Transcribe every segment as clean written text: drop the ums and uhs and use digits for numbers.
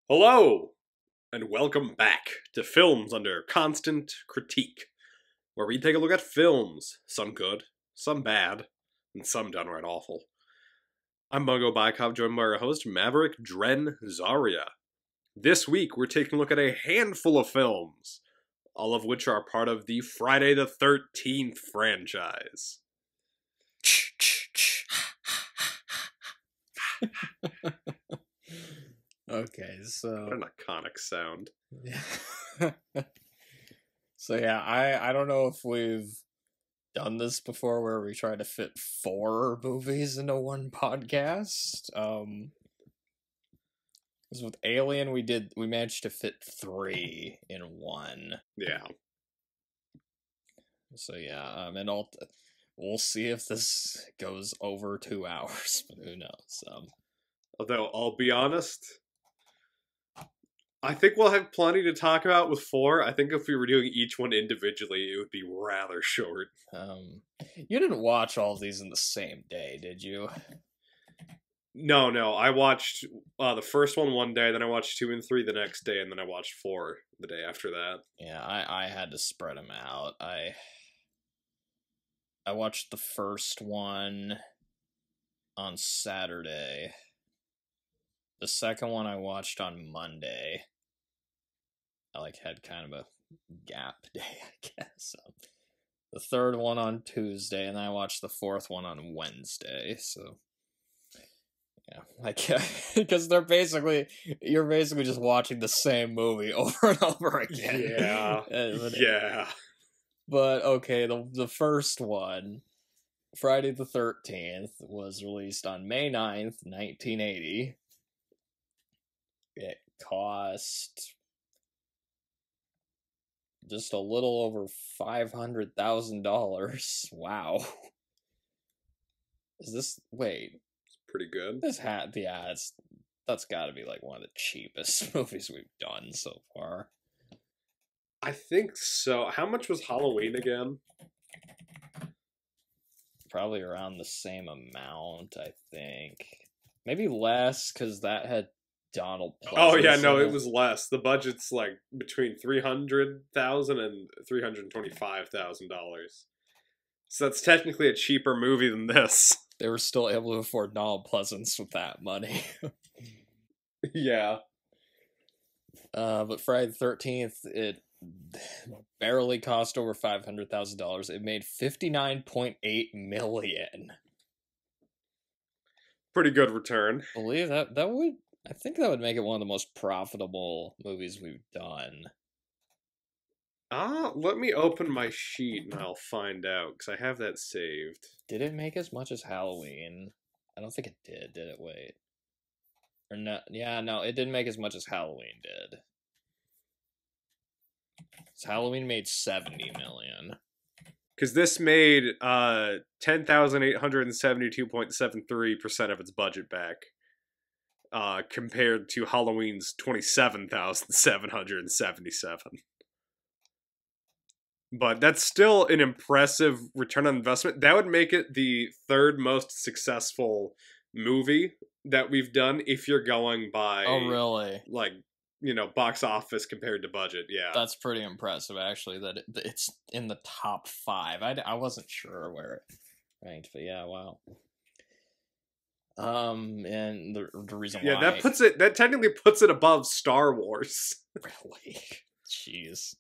Hello, and welcome back to Films Under Constant Critique, where we take a look at films, some good, some bad, and some downright awful. I'm Bongo Baikov, joined by our host, Maverick, Dren, Zaria. This week, we're taking a look at a handful of films, all of which are part of the Friday the 13th franchise. Okay, so What an iconic sound. so yeah, I don't know if we've done this before where we try to fit 4 movies into one podcast. 'Cause with Alien we managed to fit 3 in one. Yeah. So yeah, and we'll see if this goes over 2 hours, but who knows. Although, I'll be honest, I think we'll have plenty to talk about with 4. I think if we were doing each one individually, it would be rather short. You didn't watch all of these in the same day, did you? No. I watched the first one day, then I watched 2 and 3 the next day, and then I watched 4 the day after that. Yeah, I had to spread them out. I watched the first one on Saturday. The second one I watched on Monday. I had kind of a gap day, I guess. The third one on Tuesday, and then I watched the fourth one on Wednesday. So yeah, because you're basically just watching the same movie over and over again. Yeah, yeah. But okay, the first one, Friday the 13th, was released on May 9th, 1980. It cost just a little over $500,000. Wow. Is this... Wait. It's pretty good. That's got to be one of the cheapest movies we've done so far. I think so. How much was Halloween again? Probably around the same amount, I think. Maybe less, because that had Donald Pleasence. Oh yeah, no, it was less. The budget's between $300,000 and $325,000. So that's technically a cheaper movie than this. They were still able to afford Donald Pleasence with that money. Yeah. But Friday the 13th, it barely cost over $500,000. It made $59.8 million. Pretty good return. I believe I think that would make it one of the most profitable movies we've done. Let me open my sheet and I'll find out, because I have that saved. Did it make as much as Halloween? I don't think it did it? Wait. Or no, yeah, no, it didn't make as much as Halloween did. So Halloween made $70 million. Because this made 10,872.73% of its budget back. Compared to Halloween's 27,777. But that's still an impressive return on investment. That would make it the 3rd most successful movie that we've done if you're going by... Oh, really? Box office compared to budget, yeah. That's pretty impressive, actually, that it's in the top 5. I wasn't sure where it ranked, but yeah, wow. And the reason why... Yeah, that technically puts it above Star Wars. Really? Jeez.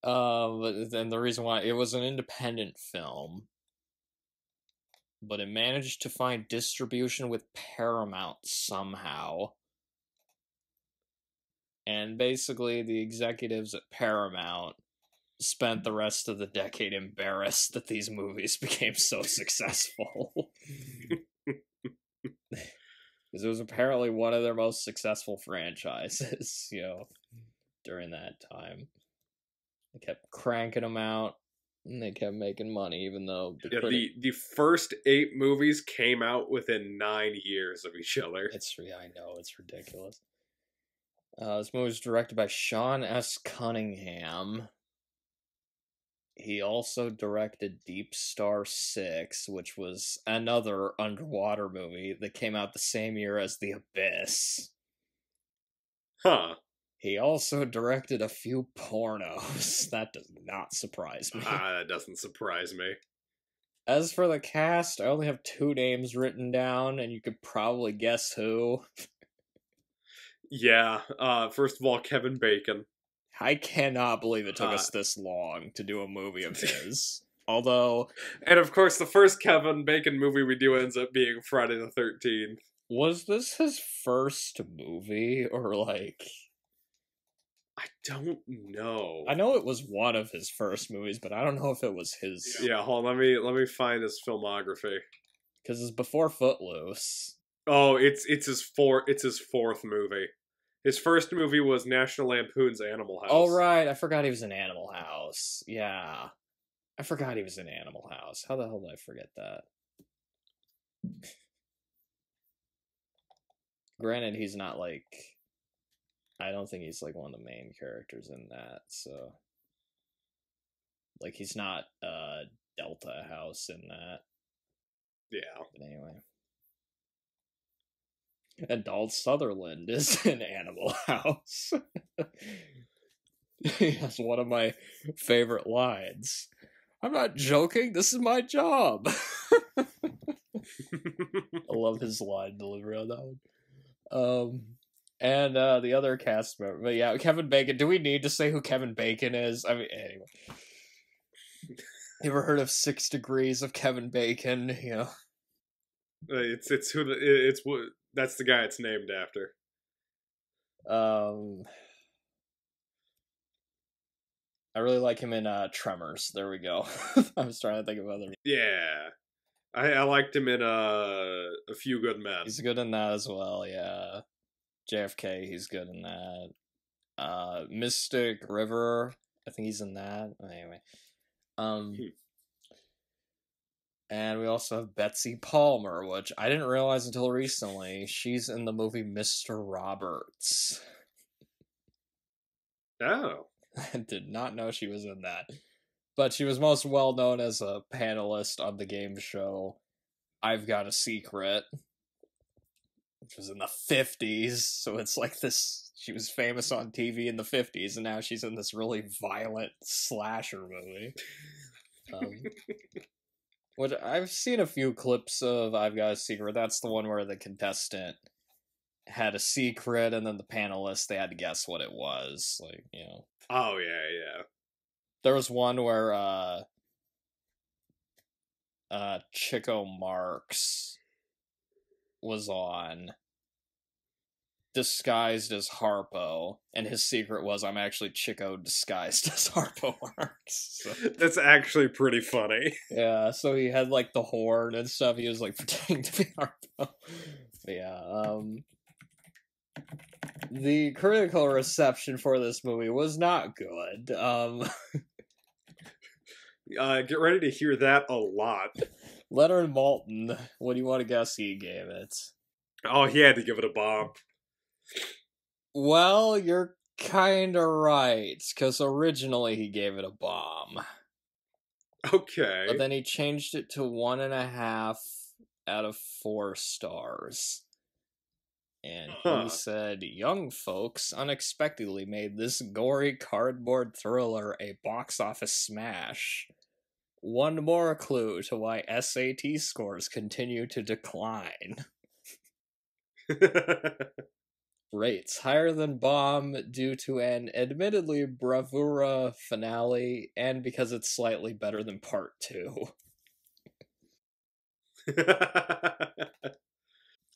But then the reason why... It was an independent film, but it managed to find distribution with Paramount somehow. And basically, the executives at Paramount spent the rest of the decade embarrassed that these movies became so successful. Because it was apparently one of their most successful franchises, during that time. They kept cranking them out, and they kept making money, even though... The first 8 movies came out within 9 years of each other. I know, it's ridiculous. This movie was directed by Sean S. Cunningham. He also directed Deep Star 6, which was another underwater movie that came out the same year as The Abyss. Huh. He also directed a few pornos. That does not surprise me. That doesn't surprise me. As for the cast, I only have 2 names written down, and you could probably guess who. Yeah, first of all, Kevin Bacon. I cannot believe it took us this long to do a movie of his. Although... And of course, the first Kevin Bacon movie we do ends up being Friday the 13th. Was this his first movie, or like... I don't know. I know it was one of his first movies, but I don't know if it was his. Yeah, hold on, let me find his filmography. Because it's before Footloose. Oh, it's his fourth movie. His first movie was National Lampoon's Animal House. Oh right, I forgot he was in Animal House. Yeah, I forgot he was in Animal House. How the hell did I forget that? Granted, he's not like... I don't think he's like one of the main characters in that, so... Like, he's not Delta House in that. Yeah. But anyway. And Donald Sutherland is in Animal House. He has one of my favorite lines. I'm not joking, this is my job. I love his line delivery on that one. And the other cast member, but yeah, Kevin Bacon. Do we need to say who Kevin Bacon is? I mean, anyway. You ever heard of 6 Degrees of Kevin Bacon? You know, that's the guy it's named after. I really like him in Tremors. There we go. I was trying to think of other. Yeah, I liked him in A Few Good Men. He's good in that as well. Yeah, JFK. He's good in that. Mystic River. I think he's in that. Anyway. And we also have Betsy Palmer, which I didn't realize until recently. She's in the movie Mr. Roberts. Oh. I did not know she was in that. But she was most well known as a panelist on the game show I've Got a Secret, which was in the 50s. So it's like this, she was famous on TV in the 50s, and now she's in this really violent slasher movie. Which I've seen a few clips of I've Got a Secret. That's the one where the contestant had a secret, and then the panelists, they had to guess what it was. Like, you know. Oh, yeah. There was one where, Chico Marx was on, disguised as Harpo, and his secret was, I'm actually Chico disguised as Harpo Marx. So. That's actually pretty funny. Yeah, so he had, like, the horn and stuff. He was, like, pretending to be Harpo. But yeah, the critical reception for this movie was not good. Get ready to hear that a lot. Leonard Maltin, what do you want to guess he gave it? Oh, he had to give it a bomb. Well, you're kinda right, because originally he gave it a bomb. Okay. But then he changed it to 1.5 out of 4 stars. And he said, young folks unexpectedly made this gory cardboard thriller a box office smash. One more clue to why SAT scores continue to decline. Rates higher than Bomb due to an admittedly bravura finale, and because it's slightly better than Part 2.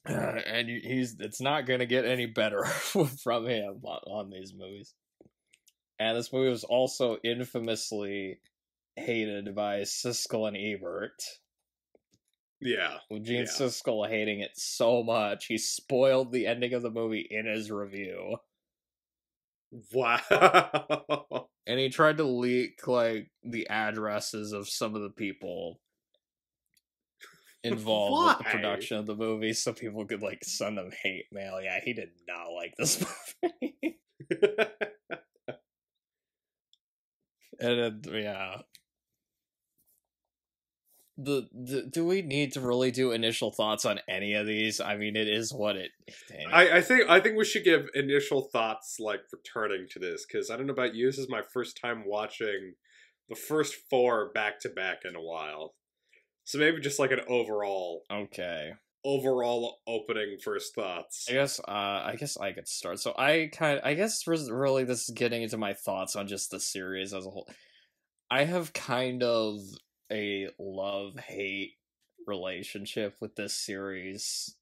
And it's not going to get any better from him on these movies. And this movie was also infamously hated by Siskel and Ebert. Yeah. With Gene Siskel hating it so much, he spoiled the ending of the movie in his review. Wow. And he tried to leak, like, the addresses of some of the people involved with the production of the movie so people could, like, send them hate mail. Yeah, he did not like this movie. And yeah. do we need to really do initial thoughts on any of these? I mean, it is what it. I think we should give initial thoughts like returning to this, because I don't know about you, this is my first time watching the first 4 back to back in a while. So maybe just like an overall opening first thoughts. I guess I could start. So I guess really this is getting into my thoughts on just the series as a whole. I have kind of a love-hate relationship with this series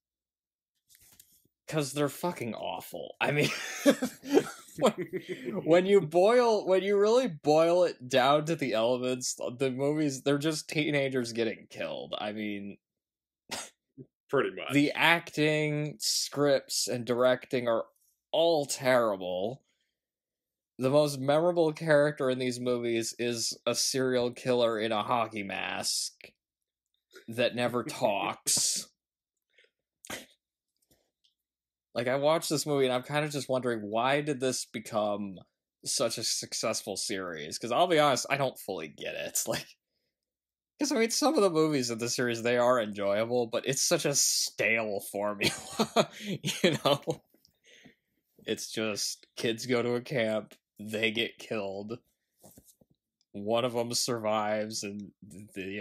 because they're fucking awful. I mean, when you really boil it down to the elements, the movies, they're just teenagers getting killed. I mean, pretty much. The acting, scripts, and directing are all terrible. The most memorable character in these movies is a serial killer in a hockey mask that never talks. Like, I watched this movie and I'm kind of just wondering, why did this become such a successful series? Because I'll be honest, I don't fully get it. Like, because I mean, some of the movies in the series, they are enjoyable, but it's such a stale formula, you know? It's just, kids go to a camp, they get killed, one of them survives, and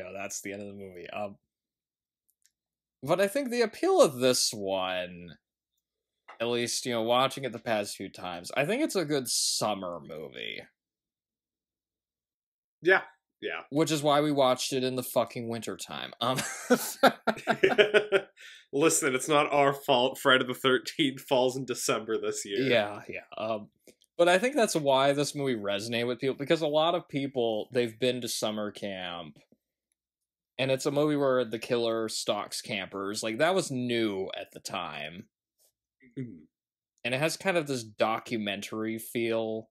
that's the end of the movie. But I think the appeal of this one, at least, watching it the past few times, I think it's a good summer movie. Yeah. Which is why we watched it in the fucking wintertime. Listen, it's not our fault Friday the 13th falls in December this year. Yeah. But I think that's why this movie resonated with people, because a lot of people, they've been to summer camp, and it's a movie where the killer stalks campers. Like, that was new at the time. Mm-hmm. And it has kind of this documentary feel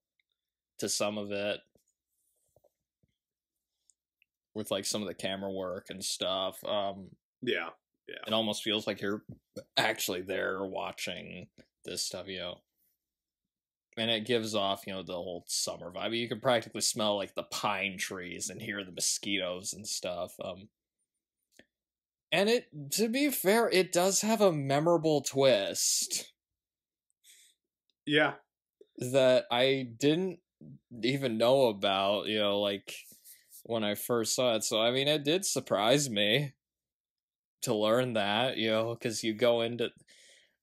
to some of it, with like some of the camera work and stuff. Yeah. It almost feels like you're actually there watching this stuff, And it gives off, the whole summer vibe. You can practically smell like the pine trees and hear the mosquitoes and stuff. And to be fair, it does have a memorable twist. Yeah. That I didn't even know about, like, when I first saw it. So, I mean, it did surprise me to learn that, because you go into...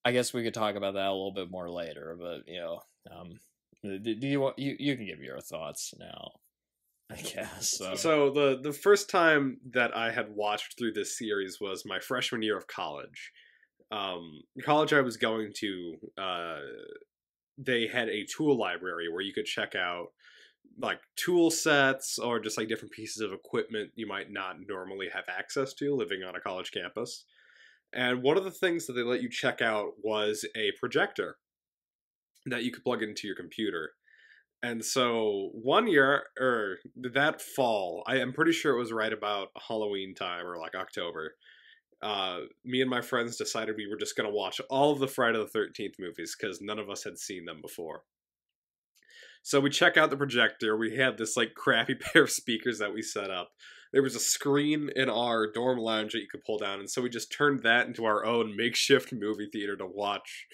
I guess we could talk about that a little bit more later, but, do you want... You can give your thoughts now, I guess. So the first time that I had watched through this series was my freshman year of college. College I was going to, they had a tool library where you could check out like tool sets or just like different pieces of equipment you might not normally have access to living on a college campus. And one of the things that they let you check out was a projector that you could plug into your computer. And so one year, or that fall, I am pretty sure it was right about Halloween time or like October, me and my friends decided we were just going to watch all of the Friday the 13th movies because none of us had seen them before. So we check out the projector. We had this like crappy pair of speakers that we set up. There was a screen in our dorm lounge that you could pull down, and so we just turned that into our own makeshift movie theater to watch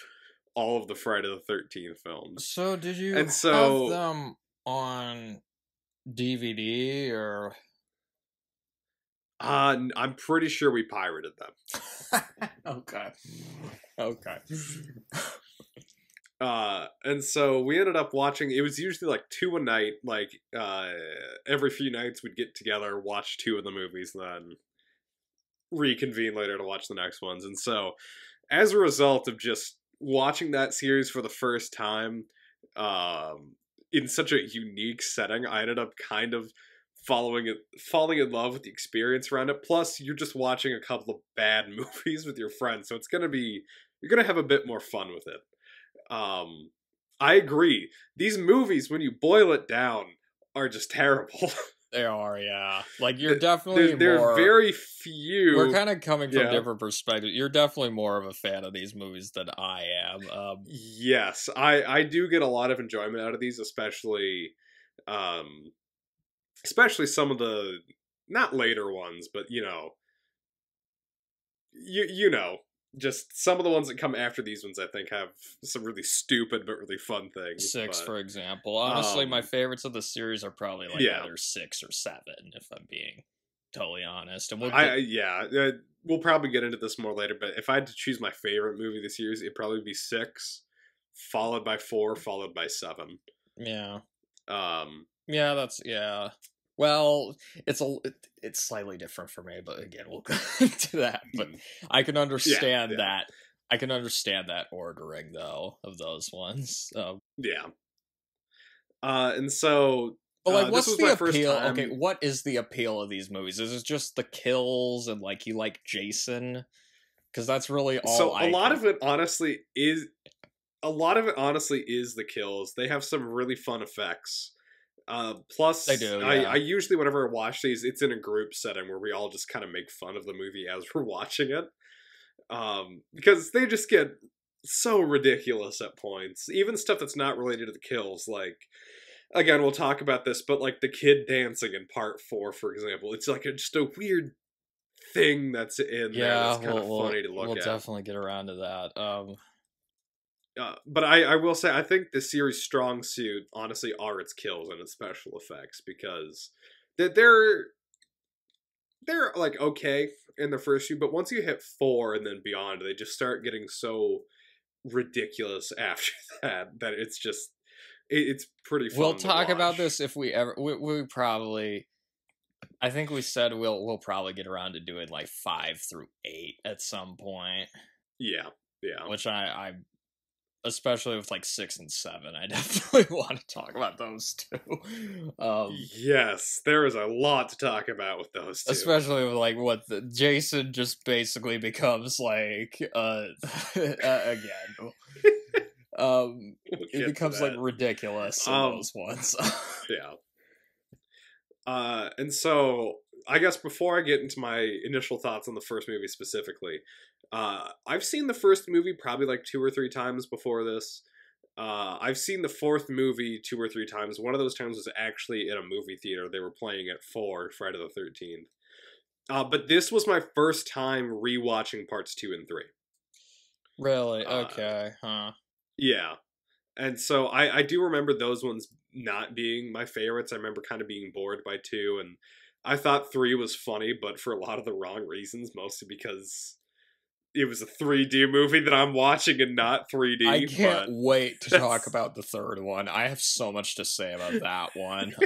all of the Friday the 13th films. So did you have them on DVD or... I'm pretty sure we pirated them. Okay. And so we ended up watching, it was usually like 2 a night, like, every few nights we'd get together, watch 2 of the movies, then reconvene later to watch the next ones. And so, as a result of just watching that series for the first time, in such a unique setting, I ended up kind of falling in love with the experience around it. Plus, you're just watching a couple of bad movies with your friends, so you're gonna have a bit more fun with it. I agree. These movies, when you boil it down, are just terrible. They are, yeah. Like, you're definitely there are very few... We're kind of coming from different perspectives. You're definitely more of a fan of these movies than I am. Yes, I do get a lot of enjoyment out of these, especially some of the not later ones, but you know, just some of the ones that come after these ones, I think, have some really stupid but really fun things. 6, but, for example. Honestly, my favorites of the series are probably like yeah. either 6 or 7, if I'm being totally honest. And we'll probably get into this more later, but if I had to choose my favorite movie of the series, it'd probably be 6, followed by 4, followed by 7. Yeah. That's Well, it's slightly different for me, but again, we'll go into that. But I can understand that. I can understand that ordering though of those ones. Yeah. And so, but like, what's this was the my appeal? first time. Okay, what is the appeal of these movies? Is it just the kills and like you like Jason? Because that's really all. So a lot of it honestly is the kills. They have some really fun effects. Plus, they do. Yeah. I usually, whenever I watch these, it's in a group setting where we all just kind of make fun of the movie as we're watching it. Because they just get so ridiculous at points. Even stuff that's not related to the kills, like, again, we'll talk about this, but like the kid dancing in part 4, for example, it's like just a weird thing that's in there that's kind of funny to look at. We'll definitely get around to that. But I will say, I think the series' strong suit, honestly, are its kills and its special effects, because they're like okay in the first few, but once you hit 4 and then beyond, they just start getting so ridiculous after that it's just it's pretty fun. We'll talk about this if we ever. We probably. I think we said we'll probably get around to doing like 5 through 8 at some point. Yeah. Which I especially with like 6 and 7, I definitely want to talk about those two. Yes, there is a lot to talk about with those two. Especially with like what Jason just basically becomes like again. It becomes like ridiculous in those ones. Yeah. And so I guess before I get into my initial thoughts on the first movie specifically, I've seen the first movie probably like 2 or 3 times before this. I've seen the fourth movie 2 or 3 times. One of those times was actually in a movie theater. They were playing it for Friday the 13th. But this was my first time rewatching parts 2 and 3. Really? Okay. Huh. Yeah. And so I do remember those ones not being my favorites. I remember kind of being bored by 2, and I thought 3 was funny, but for a lot of the wrong reasons, mostly because it was a 3D movie that I'm watching and not 3D. I can't wait to talk about the third one. I have so much to say about that one.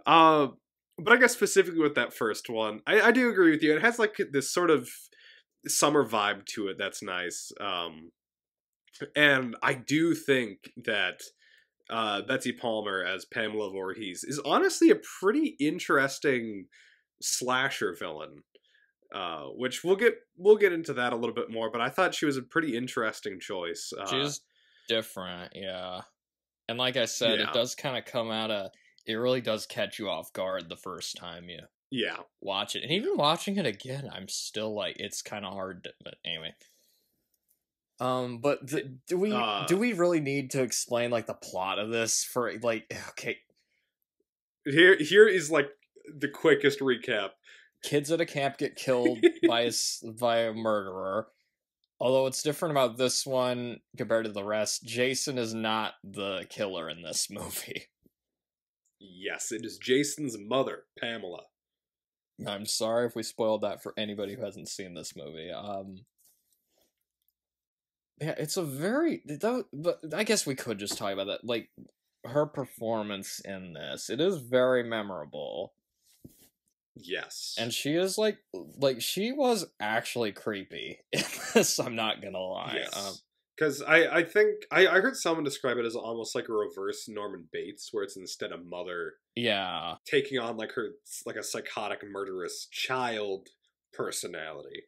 But I guess specifically with that first one, I do agree with you. It has like this sort of summer vibe to it that's nice. And I do think that Betsy Palmer as Pamela Voorhees is honestly a pretty interesting slasher villain. Which we'll get into that a little bit more, but I thought she was a pretty interesting choice. She's different, yeah. And like I said, it does kind of come out of... It really does catch you off guard the first time you watch it. And even watching it again, I'm still like, it's kind of hard to... But anyway. But do we really need to explain, like, the plot of this for, like... Okay. Here is, like, the quickest recap. Kids at a camp get killed by a murderer. Although it's different about this one compared to the rest, Jason is not the killer in this movie. Yes, it is Jason's mother, Pamela. I'm sorry if we spoiled that for anybody who hasn't seen this movie. Yeah, it's a very... But I guess we could just talk about that. Like, her performance in this, it is very memorable. Yes. And she is like she was actually creepy in this, I'm not gonna lie. Yes. Because I think I heard someone describe it as almost like a reverse Norman Bates, where it's instead of mother taking on like her like a psychotic murderous child personality.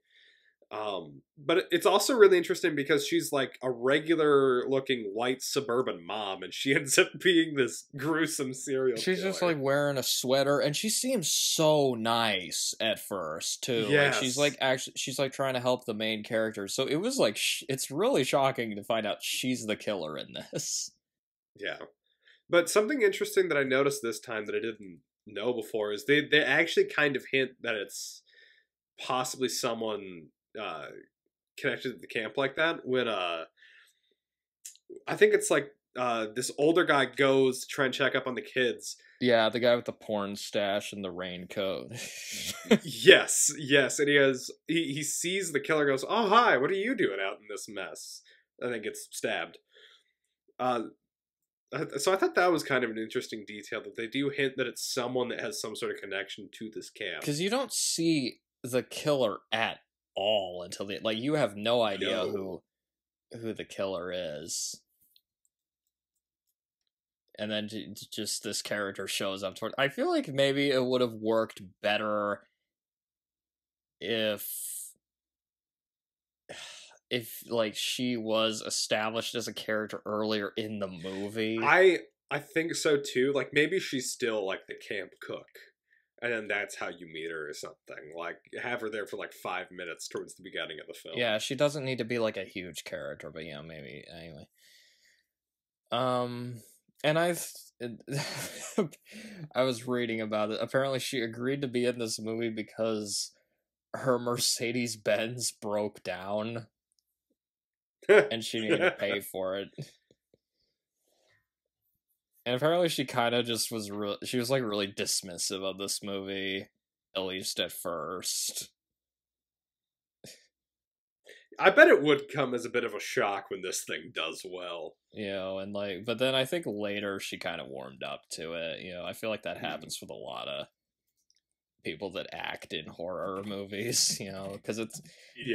But it's also really interesting because she's like a regular looking white suburban mom, and she ends up being this gruesome serial killer. She's just like wearing a sweater, and she seems so nice at first too. Yes. Like she's like trying to help the main character. So it was like it's really shocking to find out she's the killer in this. Yeah, but something interesting that I noticed this time that I didn't know before is they actually kind of hint that it's possibly someone connected to the camp like that. When I think it's like this older guy goes to try and check up on the kids. Yeah, the guy with the porn stash and the raincoat. Yes, and he sees the killer, goes, "Oh hi, what are you doing out in this mess?" And then gets stabbed. So I thought that was kind of an interesting detail, that they do hint that it's someone that has some sort of connection to this camp. Because you don't see the killer at all until the like you have no idea who the killer is. And then just this character shows up toward. I feel like maybe it would have worked better if like she was established as a character earlier in the movie. I think so too. Like maybe she's still like the camp cook, and then that's how you meet her or something. Like have her there for like 5 minutes towards the beginning of the film. Yeah, she doesn't need to be like a huge character, but yeah, maybe anyway. And I was reading about it. Apparently, she agreed to be in this movie because her Mercedes-Benz broke down, and she needed to pay for it. And apparently, she kind of just was she was like really dismissive of this movie, at least at first. I bet it would come as a bit of a shock when this thing does well. You know, and like, but then I think later she kind of warmed up to it. You know, I feel like that happens with a lot of people that act in horror movies, you know, because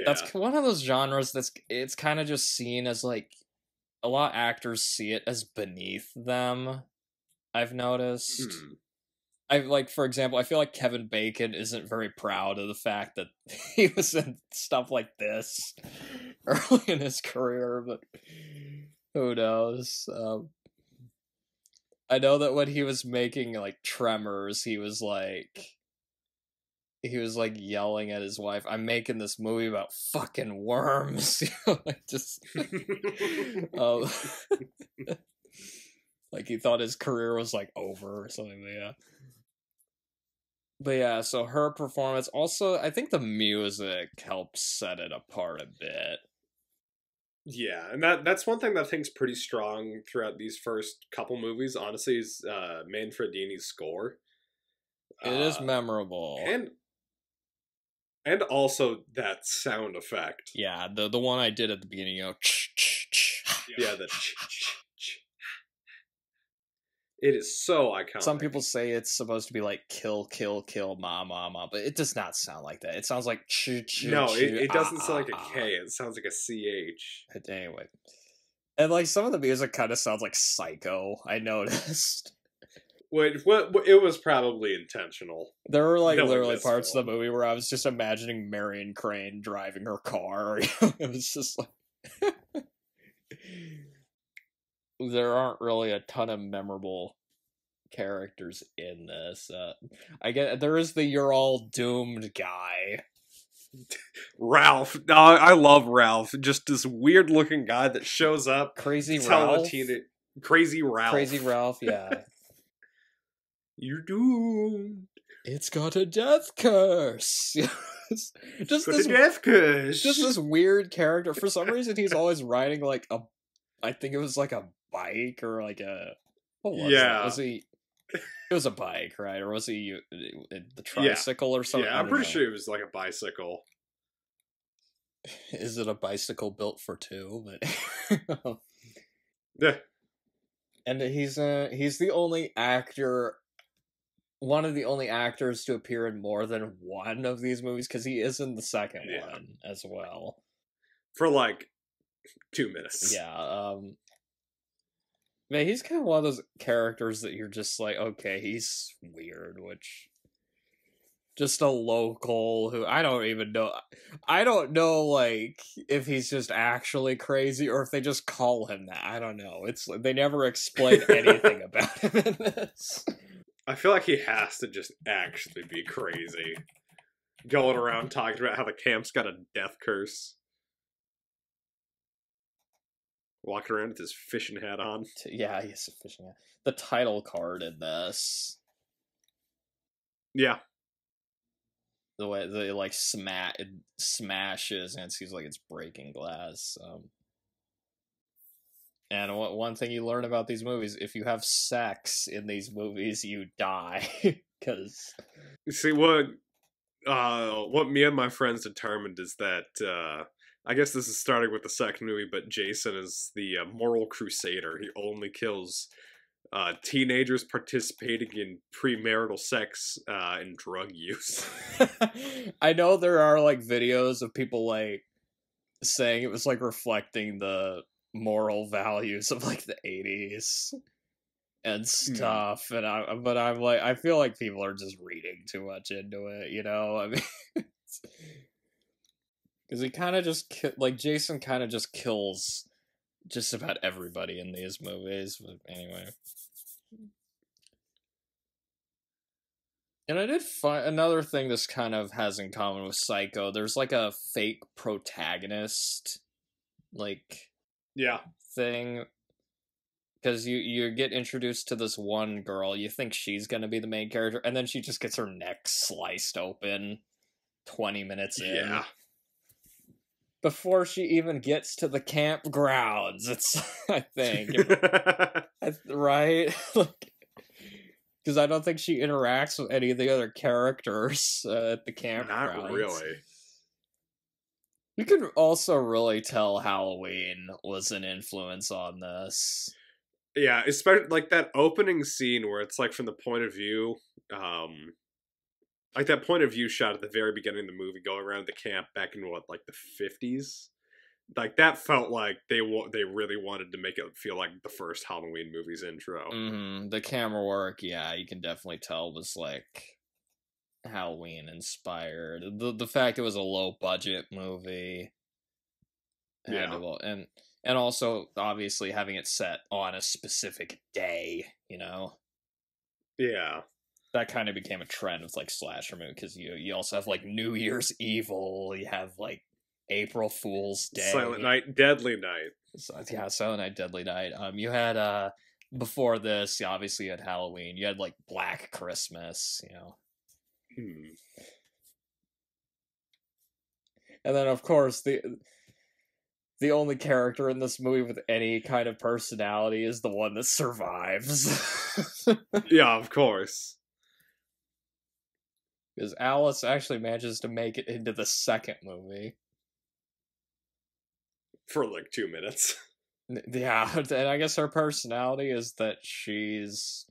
that's one of those genres it's kind of just seen as like, a lot of actors see it as beneath them, I've noticed. For example, I feel like Kevin Bacon isn't very proud of the fact that he was in stuff like this early in his career, but who knows? I know that when he was making like Tremors, he was like yelling at his wife, "I'm making this movie about fucking worms." You know, like just like he thought his career was like over or something. But yeah, so her performance, also I think the music helps set it apart a bit. Yeah, and that's one thing that I think's pretty strong throughout these first couple movies, honestly, is Manfredini's score. It is memorable. And also that sound effect. Yeah, the one I did at the beginning, you know, yeah, the it is so iconic. Some people say it's supposed to be like kill, kill, kill, ma, ma, ma, but it does not sound like that. It sounds like no, it doesn't sound like a K. It sounds like a CH. Anyway. And like some of the music kind of sounds like Psycho, I noticed. Wait, it was probably intentional. There were like literally parts of the movie where I was just imagining Marion Crane driving her car. It was just like there aren't really a ton of memorable characters in this. I get there is the "you're all doomed" guy, Ralph. No, I love Ralph. Just this weird looking guy that shows up. Crazy Ralph. Crazy Ralph. Crazy Ralph. Yeah. You're doomed. It's got a death curse. Just this death curse. Just this weird character. For some reason, he's always riding like a. I think it was like a bike or like a. What was that? Was he? It was a bike, right? Or was he the tricycle or something? Yeah, I'm pretty sure it was like a bicycle. Is it a bicycle built for two? But yeah. And he's the only actor. One of the only actors to appear in more than one of these movies, because he is in the second one as well. For like 2 minutes. Yeah. Man, he's kind of one of those characters that you're just like, okay, he's weird, which just a local who I don't even know. I don't know, like, if he's just actually crazy or if they just call him that. I don't know. It's they never explain anything about him in this. I feel like he has to just actually be crazy. Going around talking about how the camp's got a death curse. Walking around with his fishing hat on. Yeah, he has a fishing hat. The title card in this. Yeah. The way they like it smashes and it seems like it's breaking glass. And one thing you learn about these movies, if you have sex in these movies, you die. Because See, what me and my friends determined is that, I guess this is starting with the second movie, but Jason is the moral crusader. He only kills teenagers participating in premarital sex and drug use. I know there are like videos of people like saying it was like reflecting the moral values of like the 80s and stuff, and I'm like, I feel like people are just reading too much into it, you know? I mean, because he kind of just like Jason kind of just kills just about everybody in these movies. But anyway, and I did find another thing this kind of has in common with Psycho. There's like a fake protagonist, like Yeah. thing. Because you get introduced to this one girl, you think she's gonna be the main character, and then she just gets her neck sliced open 20 minutes in. Yeah. Before she even gets to the campgrounds, it's, I think. Right? Because I don't think she interacts with any of the other characters at the campgrounds. Not really. You can also really tell Halloween was an influence on this. Yeah, especially like that opening scene where it's like from the point of view, like that point of view shot at the very beginning of the movie, going around the camp back in what, like the 50s. Like that felt like they really wanted to make it feel like the first Halloween movie's intro. Mm-hmm. The camera work, yeah, you can definitely tell was like Halloween inspired. The fact it was a low budget movie, Yeah. and also obviously having it set on a specific day, you know. Yeah. That kind of became a trend with like slasher movie, because you also have like New Year's Evil, you have like April Fool's Day, Silent Night, Deadly Night. So, yeah, Silent Night, Deadly Night. You had before this, obviously you had Halloween. You had like Black Christmas, you know. And then of course the only character in this movie with any kind of personality is the one that survives. Yeah, of course. Because Alice actually manages to make it into the second movie. For like 2 minutes. Yeah, and I guess her personality is that she's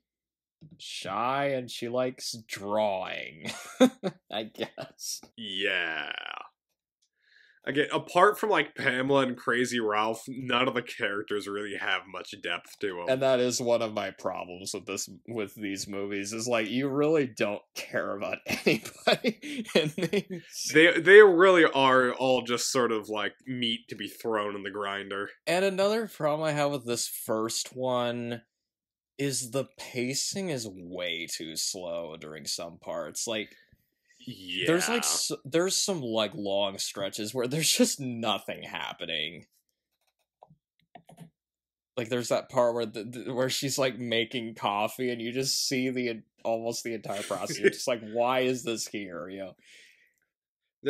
shy and she likes drawing. I guess. Yeah. Again, apart from like Pamela and Crazy Ralph, none of the characters really have much depth to them. And that is one of my problems with these movies, is like you really don't care about anybody in these. They really are all just sort of like meat to be thrown in the grinder. And another problem I have with this first one is the pacing is way too slow during some parts. Like, yeah, there's some like long stretches where there's just nothing happening. Like there's that part where she's like making coffee and you just see almost the entire process. You're just like, why is this here? You know.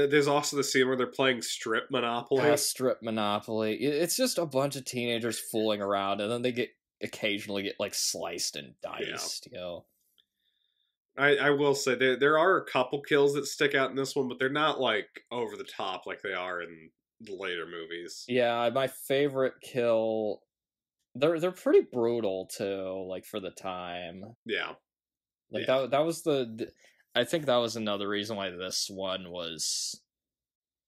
There's also the scene where they're playing Strip Monopoly. Strip Monopoly. It's just a bunch of teenagers fooling around, and then they occasionally get like sliced and diced. Yeah. You know. I will say there are a couple kills that stick out in this one, but they're not like over the top like they are in the later movies. Yeah, my favorite kill. They're pretty brutal too, like for the time. Yeah, like yeah. That was I think that was another reason why this one was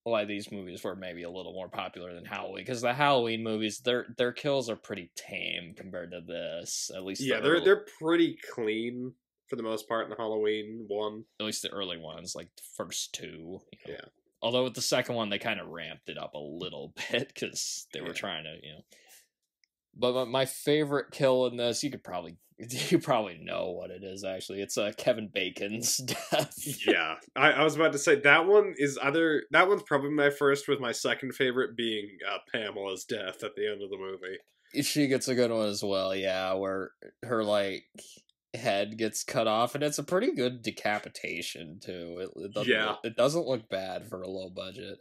why these movies were maybe a little more popular than Halloween, because the Halloween movies their kills are pretty tame compared to this. At least they're pretty clean. For the most part in the Halloween one. At least the early ones, like the first two. You know. Yeah. Although with the second one, they kind of ramped it up a little bit because they were trying to, you know. But my favorite kill in this, you probably know what it is, actually. It's Kevin Bacon's death. Yeah. I was about to say, that one's probably my first, with my second favorite being Pamela's death at the end of the movie. She gets a good one as well, yeah, where her, like... head gets cut off, and it's a pretty good decapitation too. It doesn't look bad for a low budget.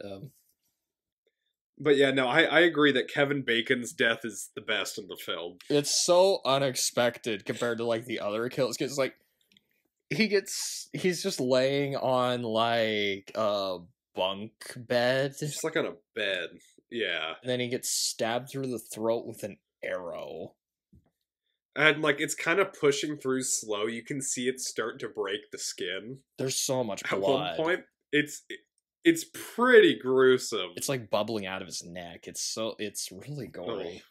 But yeah, no, I agree that Kevin Bacon's death is the best in the film. It's so unexpected compared to like the other kills, because like he's just laying on like a bunk bed, Just like on a bed. Yeah. and then he gets stabbed through the throat with an arrow. And like it's kind of pushing through slow. You can see it start to break the skin. There's so much blood. At one point, it's pretty gruesome. It's like bubbling out of his neck. It's really gory.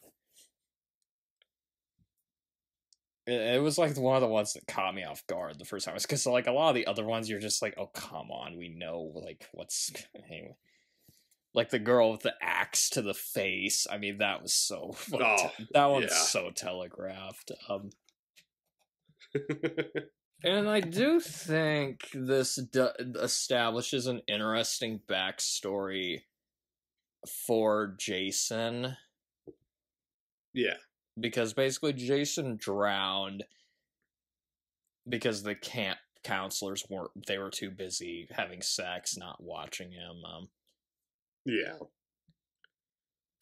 It was like one of the ones that caught me off guard the first time. It's because like a lot of the other ones, you're just like, oh come on, we know like what's anyway. Like the girl with the axe to the face. I mean, that was so. That one's so telegraphed. And I do think this establishes an interesting backstory for Jason. Yeah. Because basically Jason drowned because the camp counselors were too busy having sex, not watching him. Yeah.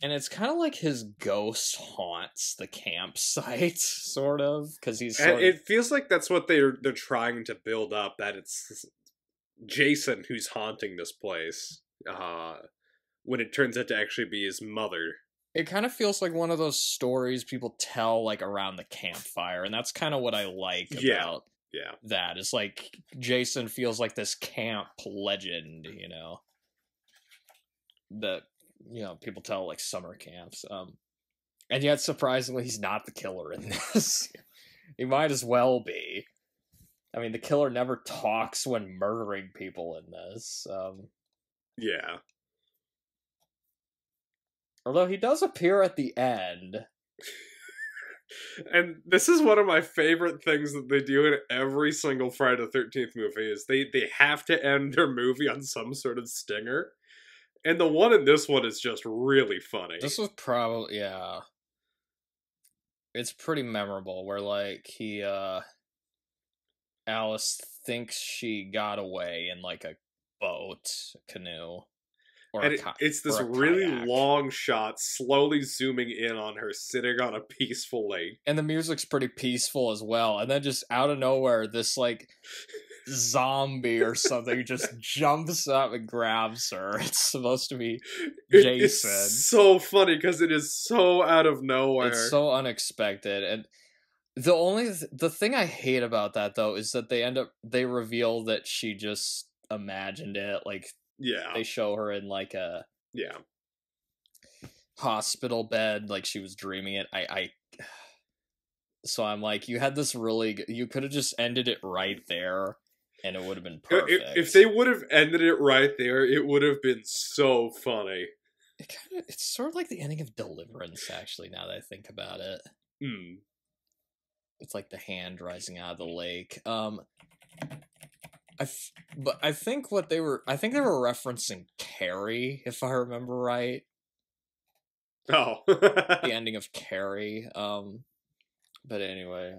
And it's kind of like his ghost haunts the campsite, sort of, because it feels like that's what they're trying to build up, that it's Jason who's haunting this place, when it turns out to actually be his mother. It kind of feels like one of those stories people tell like around the campfire, and that's kind of what I like about that. It's like Jason feels like this camp legend, you know, that people tell like summer camps. And yet surprisingly he's not the killer in this. He might as well be. I mean, the killer never talks when murdering people in this. Yeah. Although he does appear at the end. And this is one of my favorite things that they do in every single Friday the 13th movie, is they have to end their movie on some sort of stinger. And the one in this one is just really funny. This was probably, yeah. It's pretty memorable, where like Alice thinks she got away in like a boat, a canoe. And it's this really long shot, slowly zooming in on her sitting on a peaceful lake. And the music's pretty peaceful as well. And then just out of nowhere, this like zombie or something just jumps up and grabs her. It's supposed to be Jason. It's so funny because it is so out of nowhere. It's so unexpected. And the thing I hate about that though is that they reveal that she just imagined it. Like, yeah, they show her in like a hospital bed, like she was dreaming it. So I'm like, you had this you could have just ended it right there, and it would have been perfect. If they would have ended it right there, it would have been so funny. It's sort of like the ending of Deliverance, actually, now that I think about it. It's like the hand rising out of the lake. But I think they were referencing Carrie, if I remember right. Oh. The ending of Carrie. But anyway,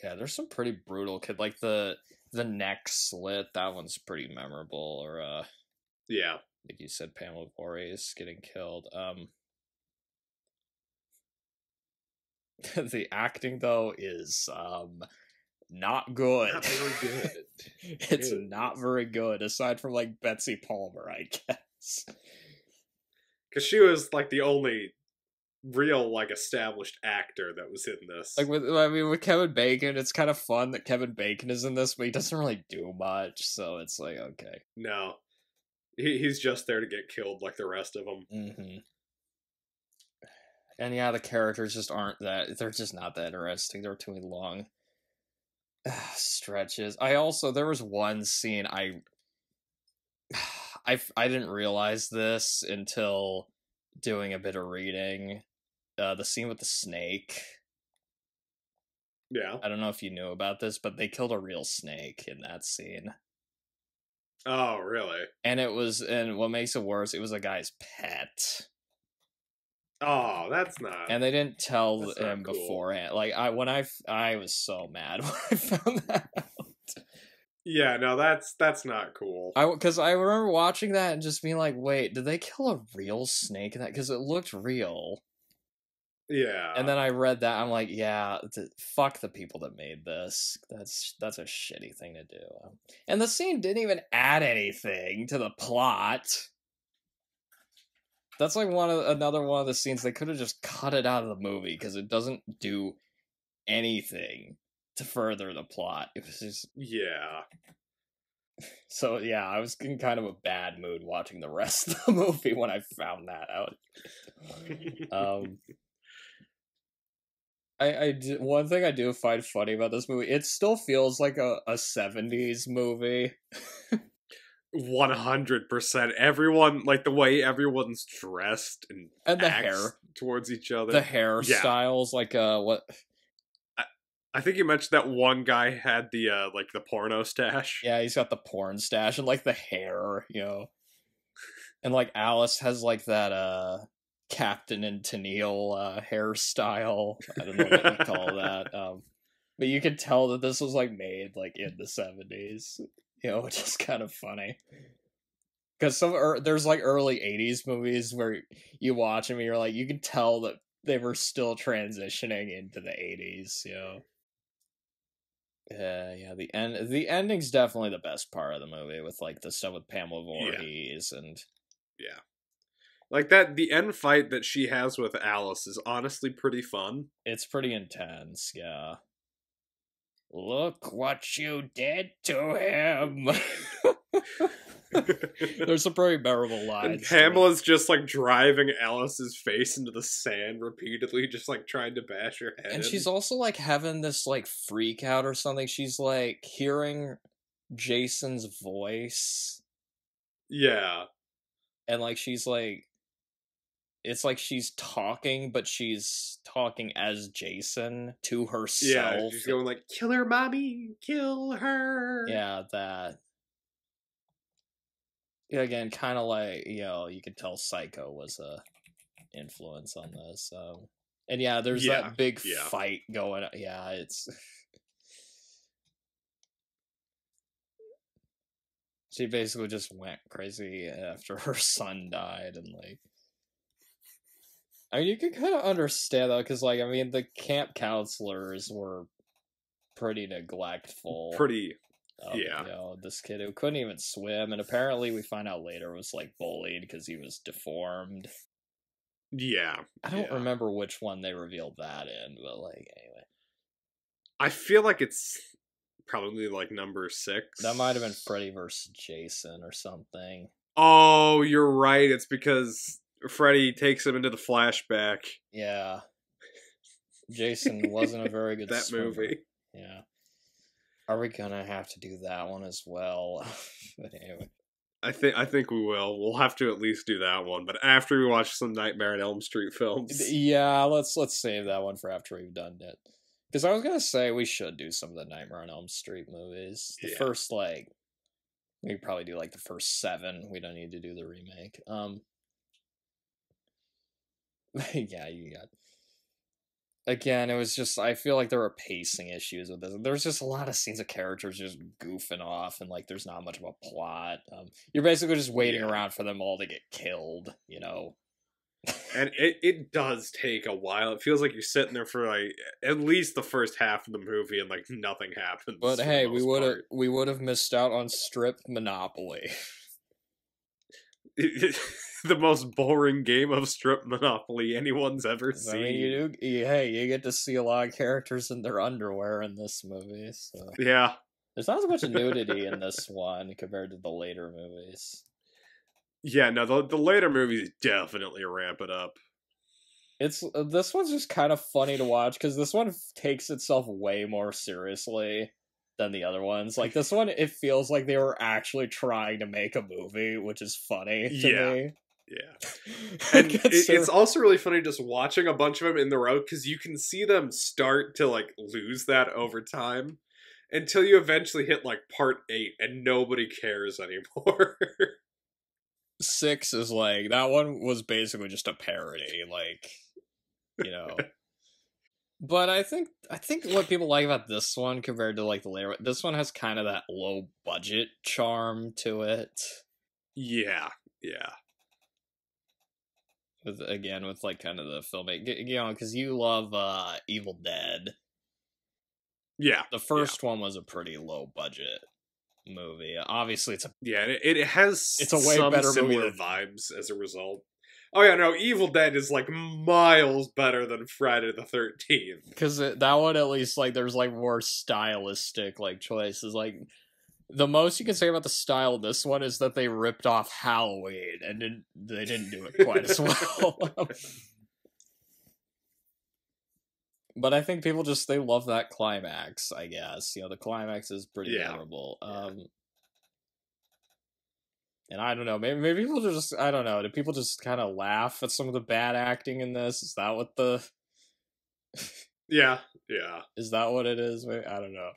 yeah, there's some pretty brutal like the neck slit, that one's pretty memorable. Or yeah, like you said, Pamela Voorhees getting killed. The acting though is not good. Not very good. It's not very good, aside from like Betsy Palmer, I guess. Because she was like the only real like established actor that was in this. Like with Kevin Bacon, it's kind of fun that Kevin Bacon is in this, but he doesn't really do much, so it's like, okay. No. He's just there to get killed like the rest of them. Mm-hmm. And yeah, the characters just they're just not that interesting. They're too long stretches. There was one scene I didn't realize this until doing a bit of reading. The scene with the snake. Yeah. I don't know if you knew about this, but they killed a real snake in that scene. Oh, really? And what makes it worse, it was a guy's pet. Oh, that's not. And they didn't tell That's not him cool. beforehand. Like I was so mad when I found that out. Yeah, no, that's not cool. Because I remember watching that and just being like, wait, did they kill a real snake in that? Because it looked real. Yeah. And then I read that, I'm like, yeah, fuck the people that made this. That's a shitty thing to do. And the scene didn't even add anything to the plot. That's like another one of the scenes they could have just cut it out of the movie because it doesn't do anything to further the plot. It was just Yeah. so yeah, I was in kind of a bad mood watching the rest of the movie when I found that out. One thing I do find funny about this movie, it still feels like a 70s movie. 100%. Everyone, like the way everyone's dressed and the acts hair towards each other. The hairstyles, like what? I think you mentioned that one guy had the like the porno stash. Yeah, he's got the porn stash and like the hair, and like Alice has like that Captain and Tennille hairstyle. I don't know what you call that. But you can tell that this was like made like in the 70s, which is kind of funny. Because there's like early 80s movies where you watch them and you're like, you can tell that they were still transitioning into the 80s, Yeah, the ending's definitely the best part of the movie with like the stuff with Pamela Voorhees and yeah. Like the end fight that she has with Alice is honestly pretty fun. It's pretty intense, yeah. Look what you did to him. There's some pretty memorable lines. And Pamela's just like driving Alice's face into the sand repeatedly, just like trying to bash her head. And she's also like having this like freak out or something. She's like hearing Jason's voice. Yeah. And like she's like, it's like she's talking, but she's talking as Jason to herself. Yeah, she's going like, kill her, mommy, kill her. Yeah, that. Yeah, again, kind of like, you could tell Psycho was a influence on this. And yeah, there's that big fight going on. Yeah, it's... She basically just went crazy after her son died, and like... I mean, you can kind of understand, though, because, like, I mean, the camp counselors were pretty neglectful. This kid who couldn't even swim, and apparently we find out later was like bullied because he was deformed. Yeah. I don't remember which one they revealed that in, but like anyway. I feel like it's probably like number 6. That might have been Freddy versus Jason or something. Oh, you're right. It's because Freddy takes him into the flashback. Yeah. Jason wasn't a very good that swimmer. Movie. Yeah. Are we gonna have to do that one as well? But anyway. I think we will. We'll have to at least do that one, but after we watch some Nightmare on Elm Street films. Yeah, let's save that one for after we've done it. Because I was gonna say we should do some of the Nightmare on Elm Street movies. The first we could probably do like the first 7. We don't need to do the remake. Yeah, you got. Again, it was just, I feel like there were pacing issues with this. There's just a lot of scenes of characters just goofing off, and like there's not much of a plot. You're basically just waiting around for them all to get killed, And it does take a while. It feels like you're sitting there for like at least the first half of the movie and like nothing happens. But hey, we would have missed out on Strip Monopoly. The most boring game of strip Monopoly anyone's ever seen. I mean, you get to see a lot of characters in their underwear in this movie. So. Yeah. There's not as much nudity in this one compared to the later movies. Yeah, no, the later movies definitely ramp it up. This one's just kind of funny to watch because this one takes itself way more seriously than the other ones. Like this one, it feels like they were actually trying to make a movie, which is funny to me. Yeah. And it's also really funny just watching a bunch of them in the row because you can see them start to like lose that over time until you eventually hit like part 8 and nobody cares anymore. 6 is like, that one was basically just a parody, like, you know. But I think what people like about this one compared to like the later, this one has kind of that low budget charm to it. Yeah. With like kind of the filmmaking, you know, because you love Evil Dead. Yeah. The first one was a pretty low budget movie. Obviously, it's a it has it's a way some better similar movie vibes as a result. Oh yeah, no, Evil Dead is like miles better than Friday the 13th. because that one at least like there's like more stylistic like choices. Like the most you can say about the style of this one is that they ripped off Halloween and they didn't do it quite as well. But I think people they love that climax, I guess. You know, the climax is pretty memorable. And I don't know, maybe people just, I don't know, do people just kind of laugh at some of the bad acting in this? Is that what the... Yeah. Is that what it is? Maybe? I don't know.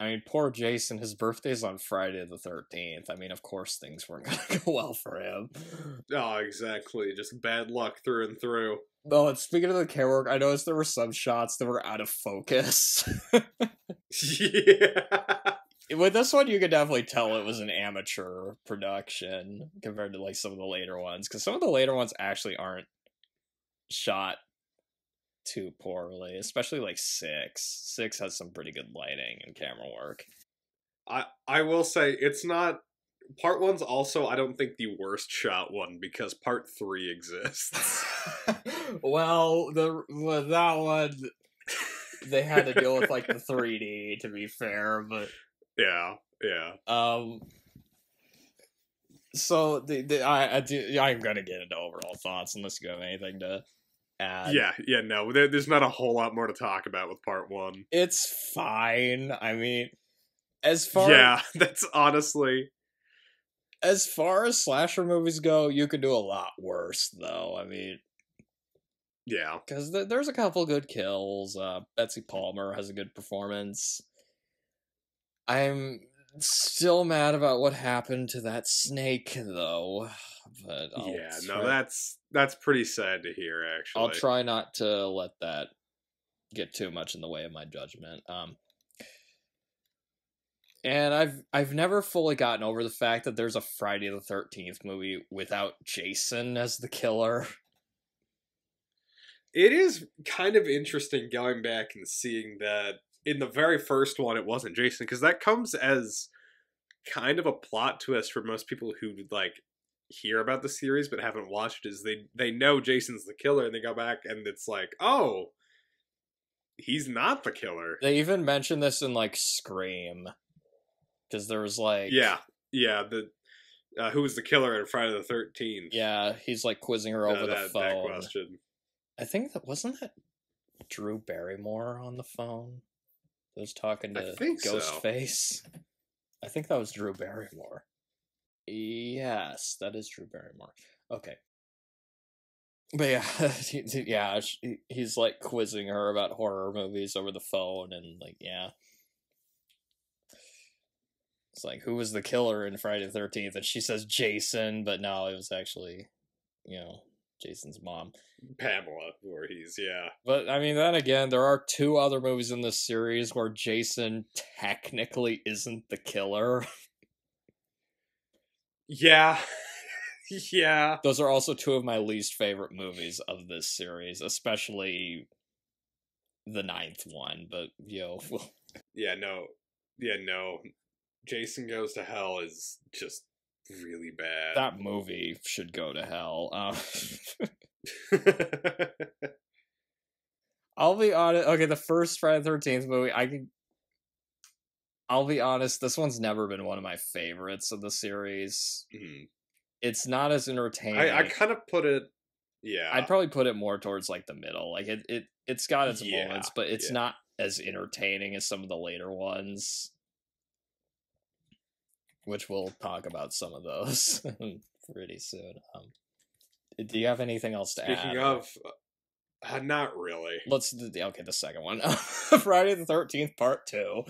I mean, poor Jason, his birthday's on Friday the 13th. I mean, of course things weren't gonna go well for him. Oh, exactly. Just bad luck through and through. No, and speaking of the camera work, I noticed there were some shots that were out of focus. Yeah. With this one, you could definitely tell it was an amateur production compared to like some of the later ones, because some of the later ones actually aren't shot too poorly, especially like 6. 6 has some pretty good lighting and camera work. I will say it's not. Part 1's also, I don't think, the worst shot one because Part 3 exists. Well, with that one, they had to deal with like the 3D, to be fair, but yeah. So I'm gonna get into overall thoughts unless you have anything to add. Yeah. No, there's not a whole lot more to talk about with Part 1. It's fine. I mean, that's honestly. As far as slasher movies go, you could do a lot worse, though. I mean, yeah, because there's a couple good kills. Betsy Palmer has a good performance. I'm still mad about what happened to that snake, though. But that's pretty sad to hear. Actually, I'll try not to let that get too much in the way of my judgment. And I've never fully gotten over the fact that there's a Friday the 13th movie without Jason as the killer. It is kind of interesting going back and seeing that in the very first one it wasn't Jason, because that comes as kind of a plot twist for most people who like hear about the series but haven't watched. Is they know Jason's the killer and they go back and it's like, oh, he's not the killer. They even mention this in like Scream. Because there was like... Yeah, the who was the killer in Friday the 13th? Yeah, he's like quizzing her over the phone. That question. I think wasn't that Drew Barrymore on the phone? That was talking to Ghostface. So. I think that was Drew Barrymore. Yes, that is Drew Barrymore. Okay. But yeah, he's like quizzing her about horror movies over the phone and like, yeah. It's like, who was the killer in Friday the 13th? And she says Jason, but no, it was actually, Jason's mom. Pamela Voorhees, yeah. But, I mean, then again, there are 2 other movies in this series where Jason technically isn't the killer. Yeah. Yeah. Those are also 2 of my least favorite movies of this series, especially the 9th one, but, Yeah, no. Jason Goes to Hell is just really bad. That movie should go to hell. I'll be honest. Okay, the first Friday the 13th movie, I'll be honest, this one's never been one of my favorites of the series. Mm-hmm. It's not as entertaining. I kind of put it... Yeah. I'd probably put it more towards, like, the middle. Like, it's got its moments, but it's not as entertaining as some of the later ones. Which we'll talk about some of those pretty soon. Do you have anything else to add? Speaking of, not really. The second one. Friday the 13th Part 2.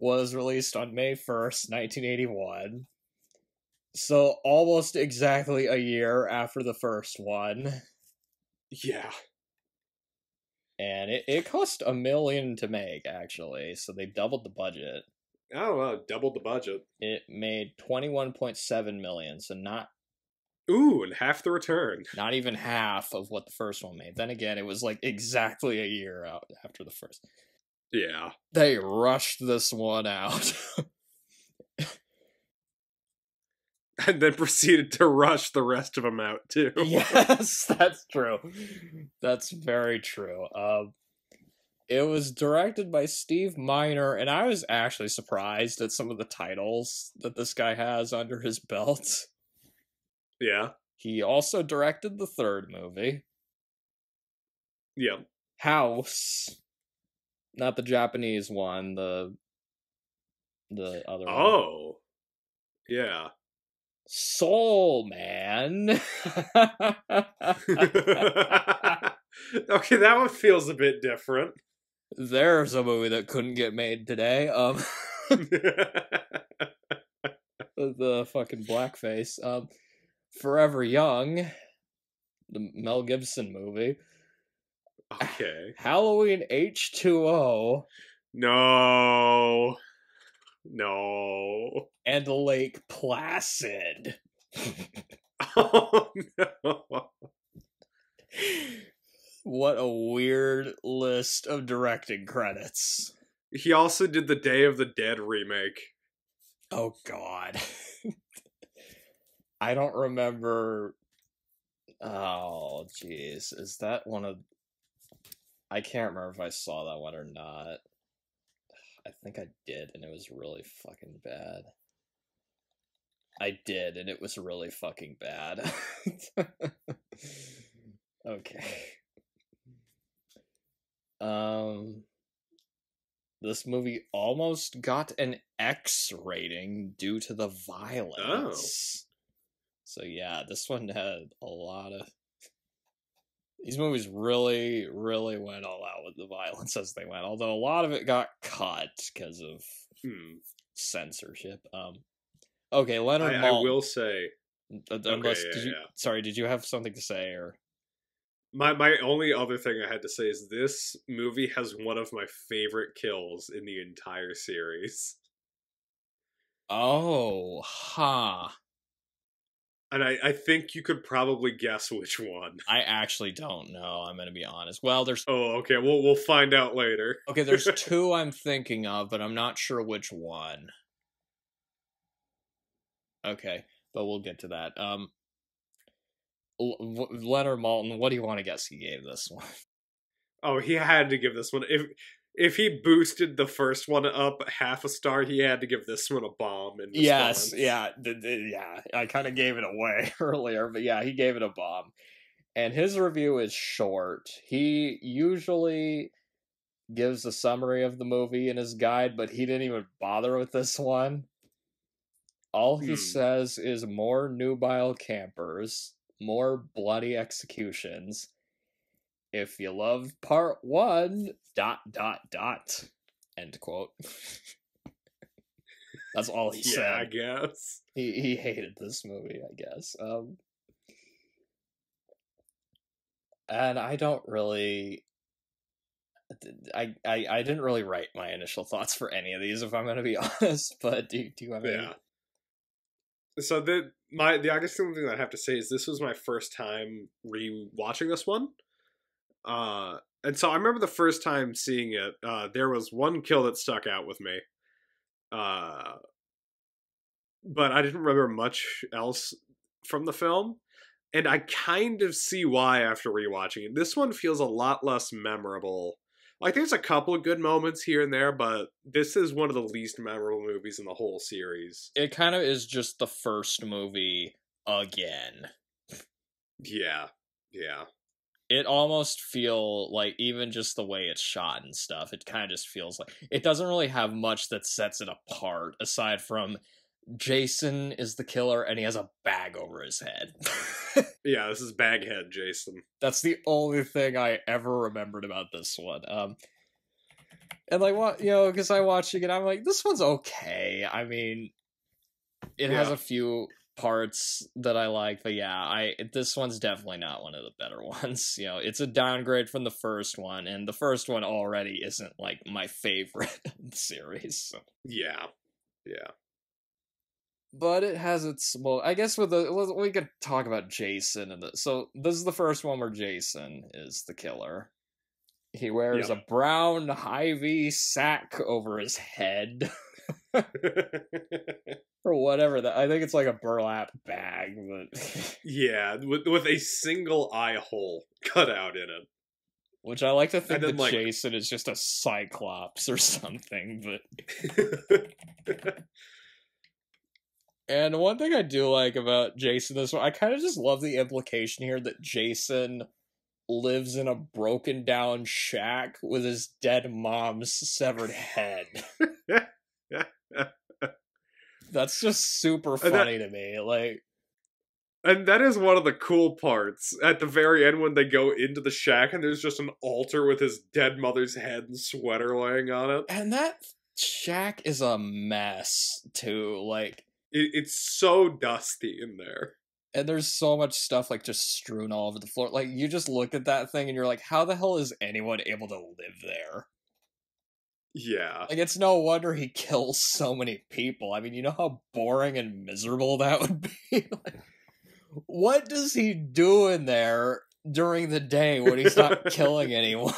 was released on May 1st, 1981. So almost exactly a year after the first one. Yeah. And it cost $1 million to make, actually, so they doubled the budget. Oh, wow, doubled the budget. It made $21.7 million, so not Ooh, and half the return. not even half of what the first one made. Then again, it was like exactly a year out after the first. Yeah. They rushed this one out. And then proceeded to rush the rest of them out, too. Yes, that's true. That's very true. It was directed by Steve Miner, and I was actually surprised at some of the titles that this guy has under his belt. Yeah. He also directed the third movie, Yeah. House. Not the Japanese one, the other one. Oh. Yeah. Soul Man. Okay, that one feels a bit different. There's a movie that couldn't get made today. The fucking blackface. Forever Young, the Mel Gibson movie. Okay. Halloween H2O. No. And Lake Placid. Oh, no. What a weird list of directing credits. He also did the Day of the Dead remake. Oh, God. I don't remember... Oh, jeez. Is that one of... I can't remember if I saw that one or not. I think I did, and it was really fucking bad. I did, and it was really fucking bad. Okay. This movie almost got an X rating due to the violence. So yeah, this one had a lot of... These movies really, really went all out with the violence as they went. Although a lot of it got cut because of censorship. Okay, Leonard Maltin. I will say... Sorry, did you have something to say, or... My only other thing I had to say is this movie has one of my favorite kills in the entire series. Oh, ha. And I think you could probably guess which one. I actually don't know, I'm gonna be honest. Well, there's... Oh, okay, we'll find out later. Okay, there's two I'm thinking of, but I'm not sure which one. Okay, but we'll get to that. Leonard Maltin, what do you want to guess he gave this one? Oh, he had to give this one... If he boosted the first one up half a star, he had to give this one a bomb in response. Yes, yeah, yeah. I kind of gave it away earlier, but yeah, he gave it a bomb. And his review is short. He usually gives a summary of the movie in his guide, but he didn't even bother with this one. All he says is more nubile campers, more bloody executions. If you love part 1, ... End quote. That's all he said. Yeah, I guess. He hated this movie, I guess. And I don't really... I didn't really write my initial thoughts for any of these, if I'm going to be honest, but do you have any? Yeah. So the honest thing that I have to say is this was my first time re-watching this one. And so I remember the first time seeing it, there was one kill that stuck out with me. But I didn't remember much else from the film. And I kind of see why after rewatching it. This one feels a lot less memorable. Like, there's a couple of good moments here and there, but this is one of the least memorable movies in the whole series. It kind of is just the first movie again. Yeah. It almost feel like, even just the way it's shot and stuff, it kind of just feels like... It doesn't really have much that sets it apart, aside from Jason is the killer and he has a bag over his head. Yeah, this is Baghead Jason. That's the only thing I ever remembered about this one. And like what because I watched it and I'm like, this one's okay. I mean, it has a few parts that I like, but yeah, this one's definitely not one of the better ones. It's a downgrade from the first one, and the first one already isn't like my favorite of the series. So. Yeah. But it has its I guess we could talk about Jason so this is the first one where Jason is the killer. He wears a brown Hy-Vee sack over his head. Or whatever I think it's like a burlap bag, but yeah, with a single eye hole cut out in it. Which I like to think that Jason is just a cyclops or something, but And one thing I do like about Jason this one, I kind of just love the implication here that Jason lives in a broken down shack with his dead mom's severed head. That's just super funny to me. And that is one of the cool parts. At the very end when they go into the shack and there's just an altar with his dead mother's head and sweater laying on it. And that shack is a mess, too. It's so dusty in there. And there's so much stuff, just strewn all over the floor. You just look at that thing and you're like, how the hell is anyone able to live there? Yeah. It's no wonder he kills so many people. I mean, you know how boring and miserable that would be? What does he do in there during the day when he's not killing anyone?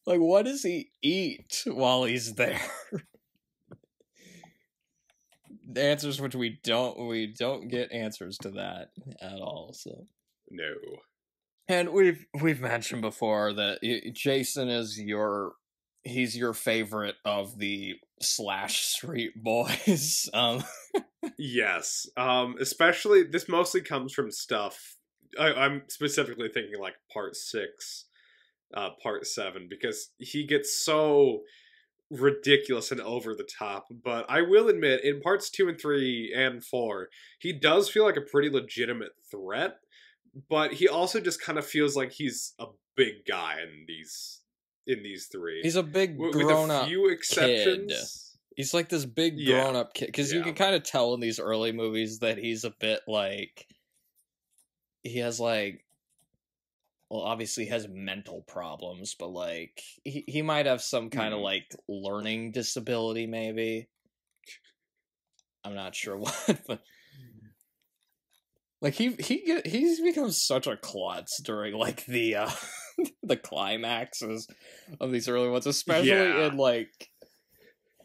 What does he eat while he's there? The answers which we don't get answers to that at all. So no. And we've mentioned before that Jason is your favorite of the slash street boys. Yes. Especially this mostly comes from stuff. I'm specifically thinking part 6, part 7, because he gets so ridiculous and over the top. But I will admit, in parts 2 and 3 and 4, he does feel like a pretty legitimate threat. But he also just kind of feels like he's a big guy in these 3. He's a big grown-up with a few exceptions. Kid. He's like this big grown-up kid. Because you can kind of tell in these early movies that he's a bit he has obviously he has mental problems, but he might have some kind of learning disability, maybe. I'm not sure what, but he's become such a klutz during the the climaxes of these early ones, especially in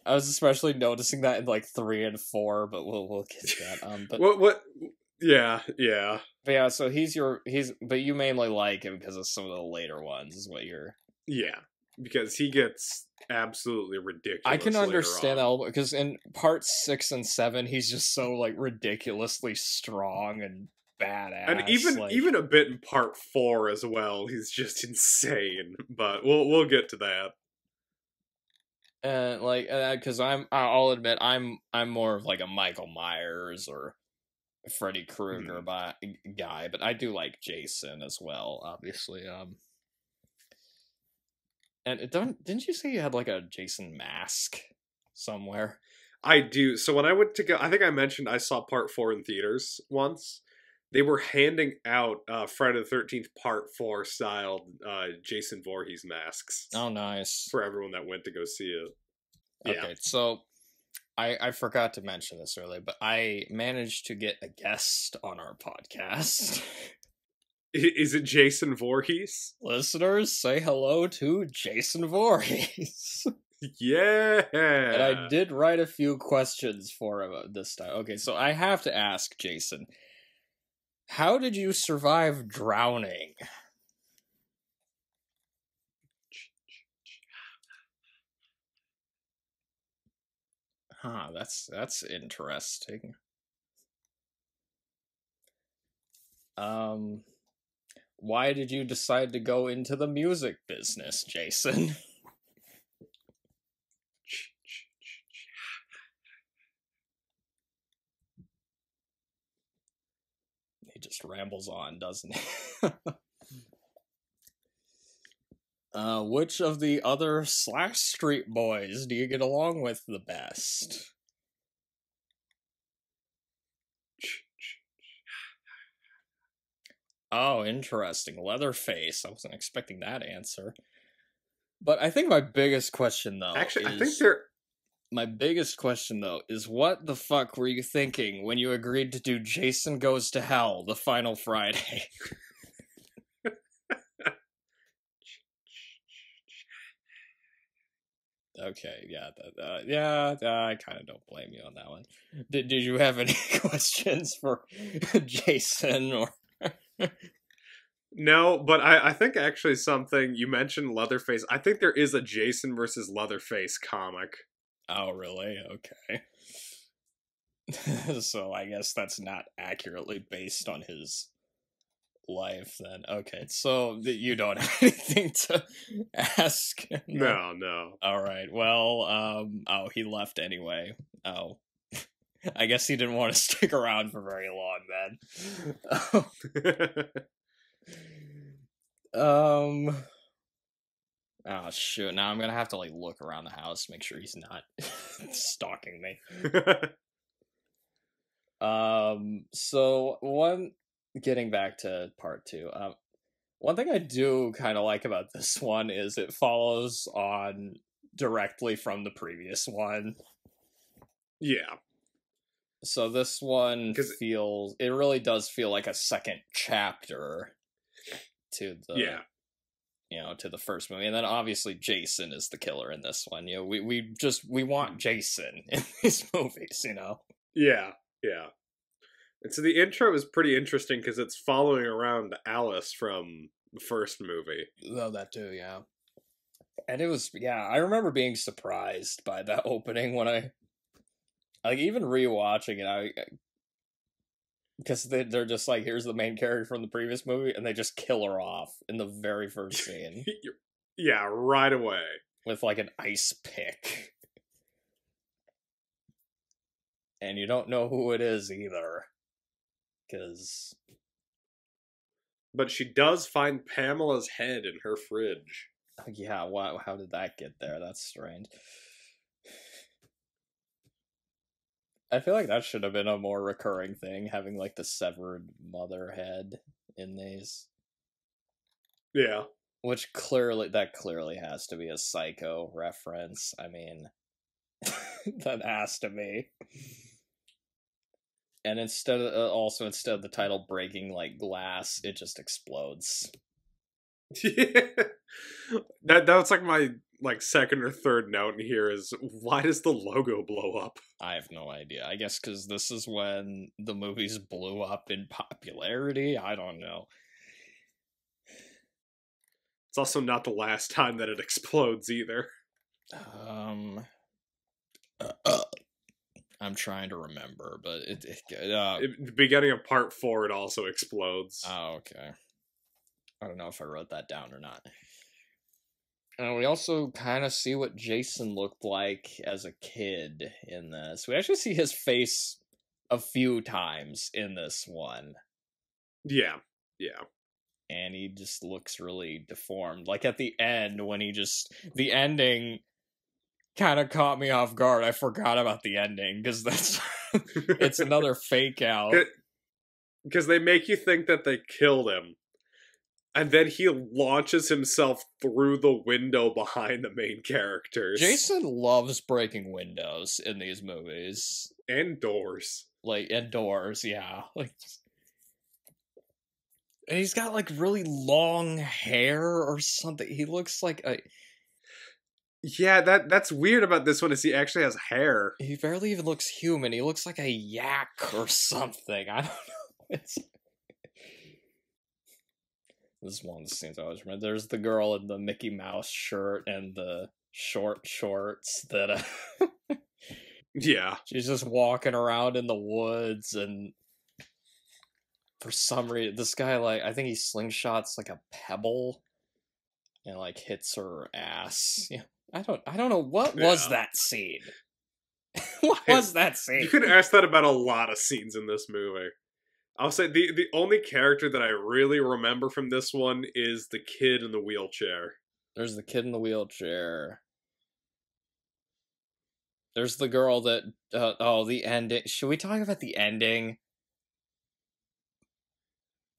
I was especially noticing that in 3 and 4, but we'll get to that. But what? Yeah. But yeah, so but you mainly like him because of some of the later ones, is what you're. Yeah, because he gets absolutely ridiculous. I can understand that because in parts 6 and 7, he's just so ridiculously strong and badass, and even a bit in part 4 as well. He's just insane, but we'll get to that. And because I'll admit I'm more of a Michael Myers or Freddy Krueger guy, but I do like Jason as well, obviously. And didn't you say you had a Jason mask somewhere? I do. So when I went to go, I think I mentioned I saw part 4 in theaters once. They were handing out Friday the 13th part 4 styled Jason Voorhees masks. Oh, nice. For everyone that went to go see it. Okay, so I forgot to mention this earlier, but I managed to get a guest on our podcast. Is it Jason Voorhees? Listeners, say hello to Jason Voorhees. Yeah! And I did write a few questions for him this time. Okay, so I have to ask Jason, how did you survive drowning? Huh, that's interesting. Why did you decide to go into the music business, Jason? He just rambles on, doesn't he? Which of the other Slash Street boys do you get along with the best? Oh, interesting. Leatherface. I wasn't expecting that answer. But I think my biggest question, though, My biggest question, though, is what the fuck were you thinking when you agreed to do Jason Goes to Hell the final Friday? Okay, yeah, I kind of don't blame you on that one. Did you have any questions for Jason or? No, but I think actually something you mentioned Leatherface. I think there is a Jason versus Leatherface comic. Oh, really? Okay. So I guess that's not accurately based on his life then. Okay, so you don't have anything to ask? No. Alright, well, oh, he left anyway. Oh. I guess he didn't want to stick around for very long then. Oh shoot, now I'm gonna have to, like, look around the house, make sure he's not stalking me. So getting back to part 2, one thing I do kind of like about this one is it follows on directly from the previous one. Yeah. So this one it really does feel like a second chapter to the to the first movie. And then obviously Jason is the killer in this one. You know, we want Jason in these movies, you know. Yeah. And so the intro is pretty interesting because it's following around Alice from the first movie. Oh, that too, yeah. And it was, I remember being surprised by that opening when I even rewatching it, because they're just like, here's the main character from the previous movie, and they just kill her off in the very first scene. Yeah, right away. With, like, an ice pick. And you don't know who it is either. But she does find Pamela's head in her fridge. Yeah, wow, how did that get there? That's strange. I feel like that should have been a more recurring thing, having, like, the severed mother head in these. Yeah. Which clearly has to be a Psycho reference. I mean, that has to be. And instead of the title breaking like glass, it just explodes. Yeah. That's like my second or third note in here is, why does the logo blow up? I have no idea. I guess because this is when the movies blew up in popularity. I don't know. It's also not the last time that it explodes either. I'm trying to remember, but the beginning of part 4, it also explodes. Oh, okay. I don't know if I wrote that down or not. And we also kind of see what Jason looked like as a kid in this. We actually see his face a few times in this one. Yeah. And he just looks really deformed. Like at the end, when the ending kind of caught me off guard. I forgot about the ending, because it's another fake out. Because they make you think that they killed him. And then he launches himself through the window behind the main characters. Jason loves breaking windows in these movies. And doors. And doors, yeah. And he's got, really long hair or something. He looks like a... Yeah, that's weird about this one, is he actually has hair. He barely even looks human. He looks like a yak or something. I don't know. This is one of the scenes I always remember. There's the girl in the Mickey Mouse shirt and the short shorts that... Yeah. She's just walking around in the woods, and for some reason, this guy, I think he slingshots, a pebble and, hits her ass. Yeah. I don't know, what was that scene? What was that scene? You could ask that about a lot of scenes in this movie. I'll say the only character that I really remember from this one is the kid in the wheelchair. There's the kid in the wheelchair. There's the girl that... the ending. Should we talk about the ending?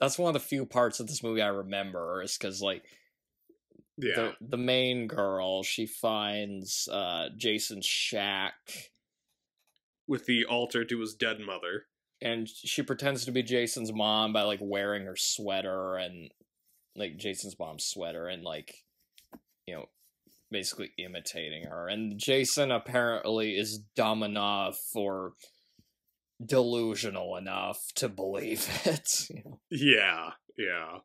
That's one of the few parts of this movie I remember, is because, like... Yeah. The main girl, she finds Jason's shack. With the altar to his dead mother. And she pretends to be Jason's mom by, like, wearing her sweater and... like, Jason's mom's sweater and, like, you know, basically imitating her. And Jason apparently is dumb enough or delusional enough to believe it. You know? Yeah, yeah.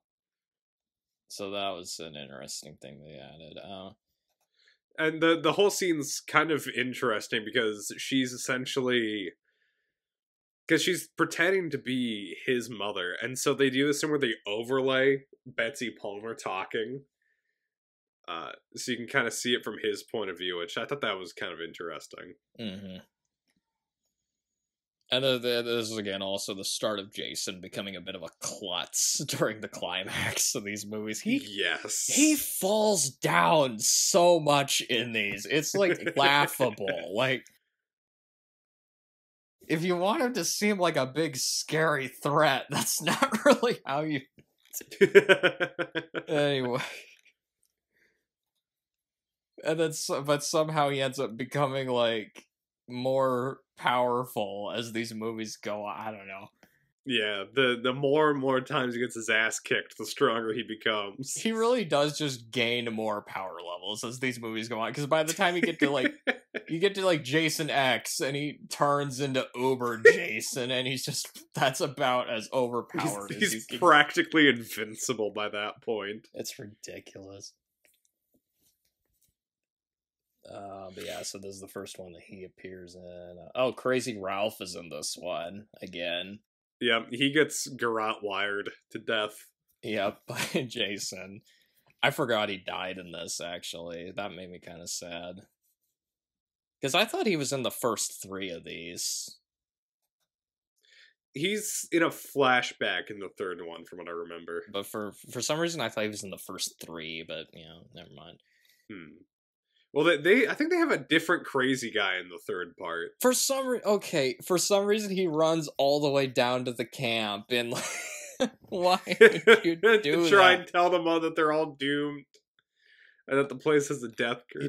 So that was an interesting thing they added. And the whole scene's kind of interesting because she's essentially... because she's pretending to be his mother, and so they do this thing where they overlay Betsy Palmer talking, so you can kind of see it from his point of view, which I thought that was kind of interesting. Mm-hmm. And this is, again, also the start of Jason becoming a bit of a klutz during the climax of these movies. He falls down so much in these. It's, like, laughable. Like, if you want him to seem like a big, scary threat, that's not really how you... Anyway. And then, but somehow he ends up becoming, like, more powerful as these movies go on. I don't know. Yeah, the more and more times he gets his ass kicked, the stronger he becomes. He really does just gain more power levels as these movies go on, because by the time you get to, like, Jason X, and he turns into Uber Jason, and he's just, that's about as overpowered as he's practically invincible by that point. It's ridiculous. But yeah, so this is the first one that he appears in. Crazy Ralph is in this one again. Yeah, he gets garrote wired to death. Yep, by Jason. I forgot he died in this, actually. That made me kind of sad. Because I thought he was in the first 3 of these. He's in a flashback in the third one, from what I remember. But for some reason, I thought he was in the first 3, but, you know, never mind. Well, I think they have a different crazy guy in the third part. For some reason he runs all the way down to the camp, and like, why would you do to try and tell them all that they're all doomed, and that the place has a death curse. He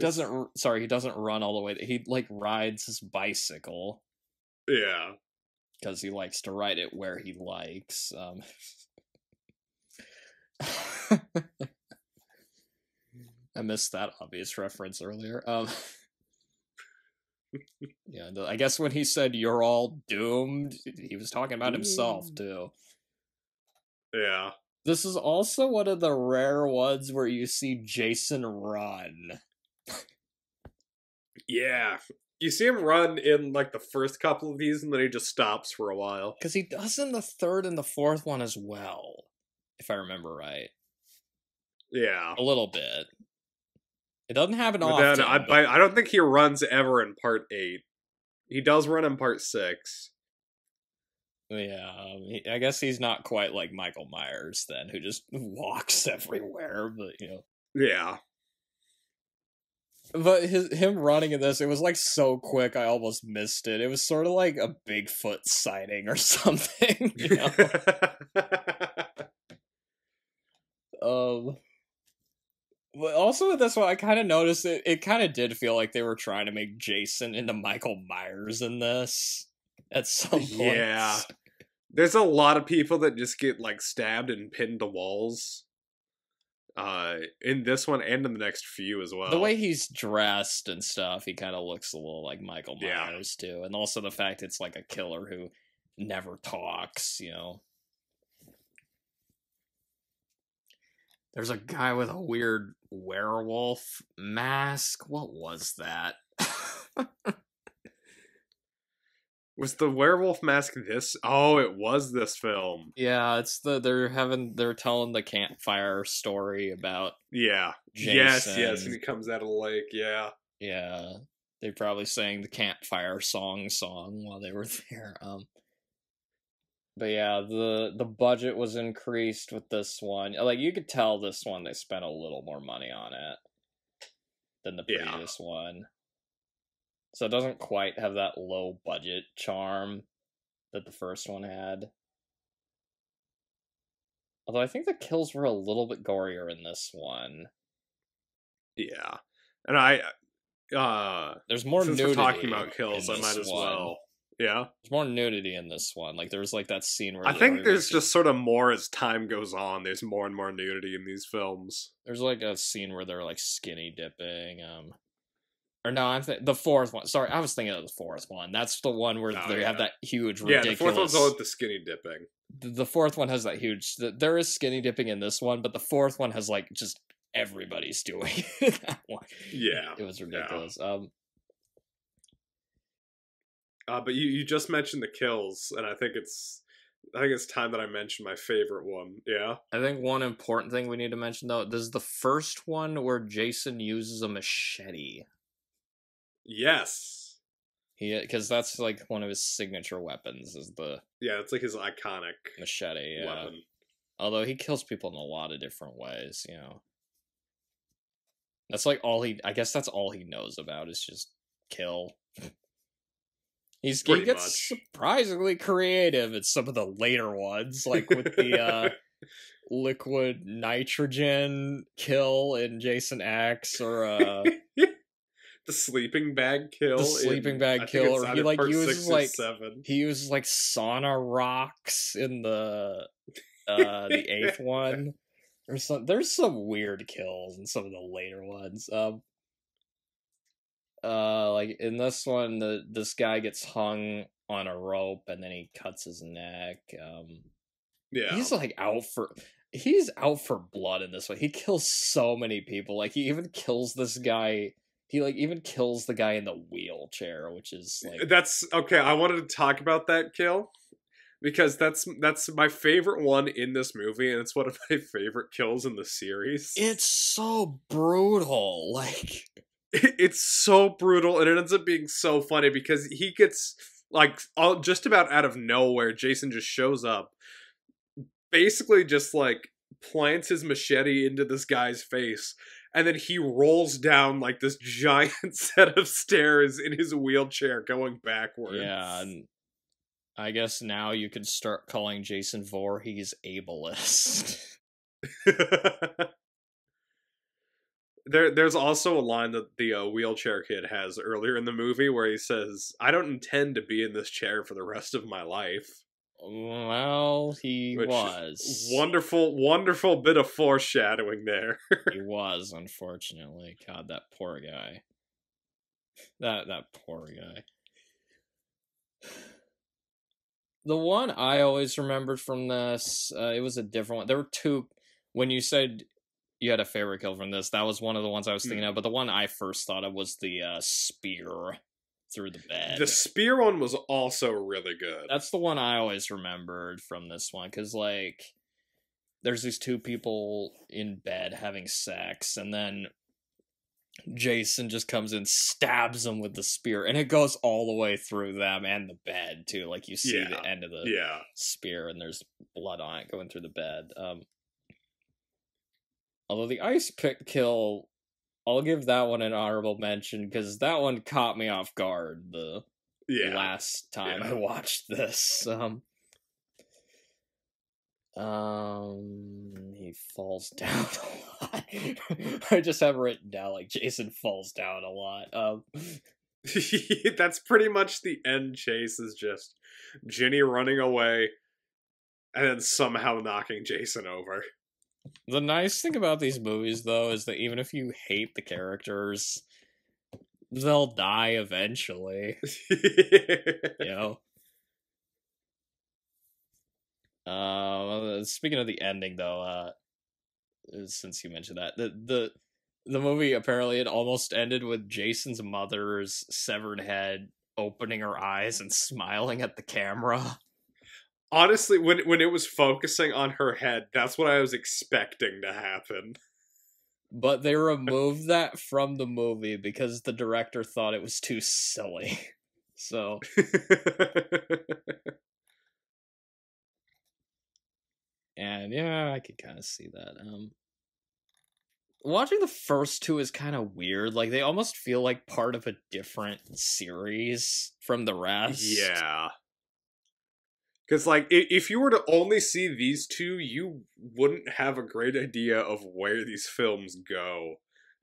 doesn't run all the way. He, like, rides his bicycle. Yeah. Because he likes to ride it where he likes. I missed that obvious reference earlier. Yeah, I guess when he said "you're all doomed," he was talking about himself too. Yeah. This is also one of the rare ones where you see Jason run. Yeah. You see him run in, like, the first couple of these, and then he just stops for a while. Because he does in the third and the fourth one as well, if I remember right. Yeah. A little bit. It doesn't happen often. I don't think he runs ever in part 8. He does run in part 6. Yeah, I guess he's not quite like Michael Myers then, who just walks everywhere, but, you know. Yeah. But him running in this, it was, like, so quick I almost missed it. It was sort of like a Bigfoot sighting or something, you know? But also with this one, I kind of noticed it kind of did feel like they were trying to make Jason into Michael Myers in this at some point. Yeah. There's a lot of people that just get, like, stabbed and pinned to walls. In this one and in the next few as well. The way he's dressed and stuff, he kind of looks a little like Michael Myers too. And also the fact it's like a killer who never talks, you know. There's a guy with a weird werewolf mask. What was that? Was the werewolf mask this? Oh, it was this film. Yeah, it's they're telling the campfire story about Jason. Yes, and he comes out of the lake, yeah. Yeah. They probably sang the campfire song while they were there. But yeah, the budget was increased with this one. Like, you could tell this one they spent a little more money on it. than the Yeah. previous one. So it doesn't quite have that low budget charm that the first one had. Although I think the kills were a little bit gorier in this one. Yeah. And there's more since nudity we're talking about kills, in I might this as one. well. Yeah. There's more nudity in this one. Like there's like that scene where I think there's just sort of more as time goes on. There's more and more nudity in these films. There's like a scene where they're like skinny dipping. Or no, the fourth one. Sorry, I was thinking of the fourth one. That's the one where they have that huge, ridiculous... Yeah, the fourth one's all with the skinny dipping. The fourth one has that huge... There is skinny dipping in this one, but the fourth one has like just everybody's doing that one. Yeah. It was ridiculous. Yeah. But you just mentioned the kills, and I think it's time that I mention my favorite one. Yeah. I think one important thing we need to mention though, this is the first one where Jason uses a machete. Yes. Because that's like one of his signature weapons is the... Yeah, it's like his iconic machete, yeah. weapon. Although he kills people in a lot of different ways, you know. That's like all I guess that's all he knows about is just kill. He gets surprisingly creative in some of the later ones, like with the liquid nitrogen kill in Jason X, or the sleeping bag kill. The sleeping bag kill, or he like uses like 7. He uses like sauna rocks in the 8th one. There's some weird kills in some of the later ones. Like in this one, this guy gets hung on a rope and then he cuts his neck. Yeah, he's out for blood in this one. He kills so many people. Like he even kills this guy. He like even kills the guy in the wheelchair, which is like... That's okay. I wanted to talk about that kill because that's my favorite one in this movie, and it's one of my favorite kills in the series. It's so brutal, like it's so brutal, and it ends up being so funny because he gets like just about out of nowhere. Jason just shows up, basically just like plants his machete into this guy's face. And then he rolls down like this giant set of stairs in his wheelchair going backwards. Yeah, and I guess now you could start calling Jason Voorhees ableist. There's also a line that the wheelchair kid has earlier in the movie where he says, "I don't intend to be in this chair for the rest of my life." Well, he was. Wonderful bit of foreshadowing there. He was, unfortunately. God, that poor guy. That poor guy. The one I always remembered from this, it was a different one. There were two. When you said you had a favorite kill from this, that was one of the ones I was thinking of. But the one I first thought of was the spear through the bed. The spear one was also really good. That's the one I always remembered from this one, because like there's these two people in bed having sex, and then Jason just comes in, stabs them with the spear, and it goes all the way through them and the bed too. Like you see the end of the spear, and there's blood on it going through the bed. Although the ice pick kill, I'll give that one an honorable mention because that one caught me off guard the last time I watched this. He falls down a lot. I just have written down like Jason falls down a lot. That's pretty much the end chase, is just Ginny running away and then somehow knocking Jason over. The nice thing about these movies, though, is that even if you hate the characters, they'll die eventually. You know? Speaking of the ending, though, since you mentioned that, the movie, apparently, it almost ended with Jason's mother's severed head opening her eyes and smiling at the camera. Honestly, when it was focusing on her head, that's what I was expecting to happen. But they removed that from the movie because the director thought it was too silly. So... And yeah, I could kind of see that. watching the first two is kind of weird. Like, they almost feel like part of a different series from the rest. Yeah. Because, like, if you were to only see these two, you wouldn't have a great idea of where these films go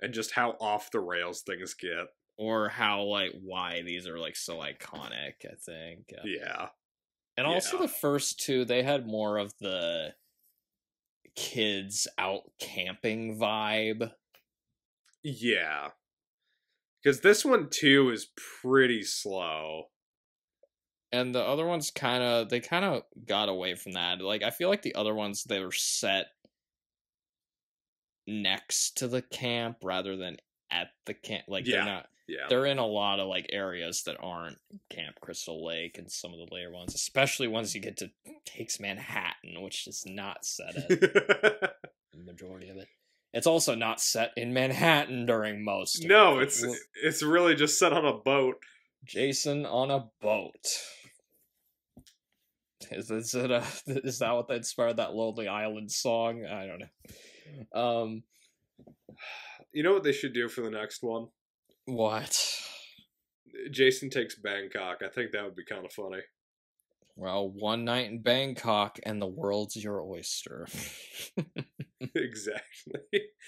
and just how off the rails things get. Or how, like, why these are, like, so iconic, I think. Yeah. And also the first two, they had more of the kids out camping vibe. Yeah. Because this one, too, is pretty slow. And the other ones they kind of got away from that. Like, I feel like the other ones, they were set next to the camp rather than at the camp. Like, they're in a lot of, like, areas that aren't Camp Crystal Lake and some of the later ones, especially once you get to Takes Manhattan, which is not set at the majority of it. It's also not set in Manhattan during most of it. It's really just set on a boat. Jason on a boat. Is that what inspired that Lonely Island song? I don't know. You know what they should do for the next one? What? Jason Takes Bangkok. I think that would be kind of funny. Well, one night in Bangkok and the world's your oyster. Exactly.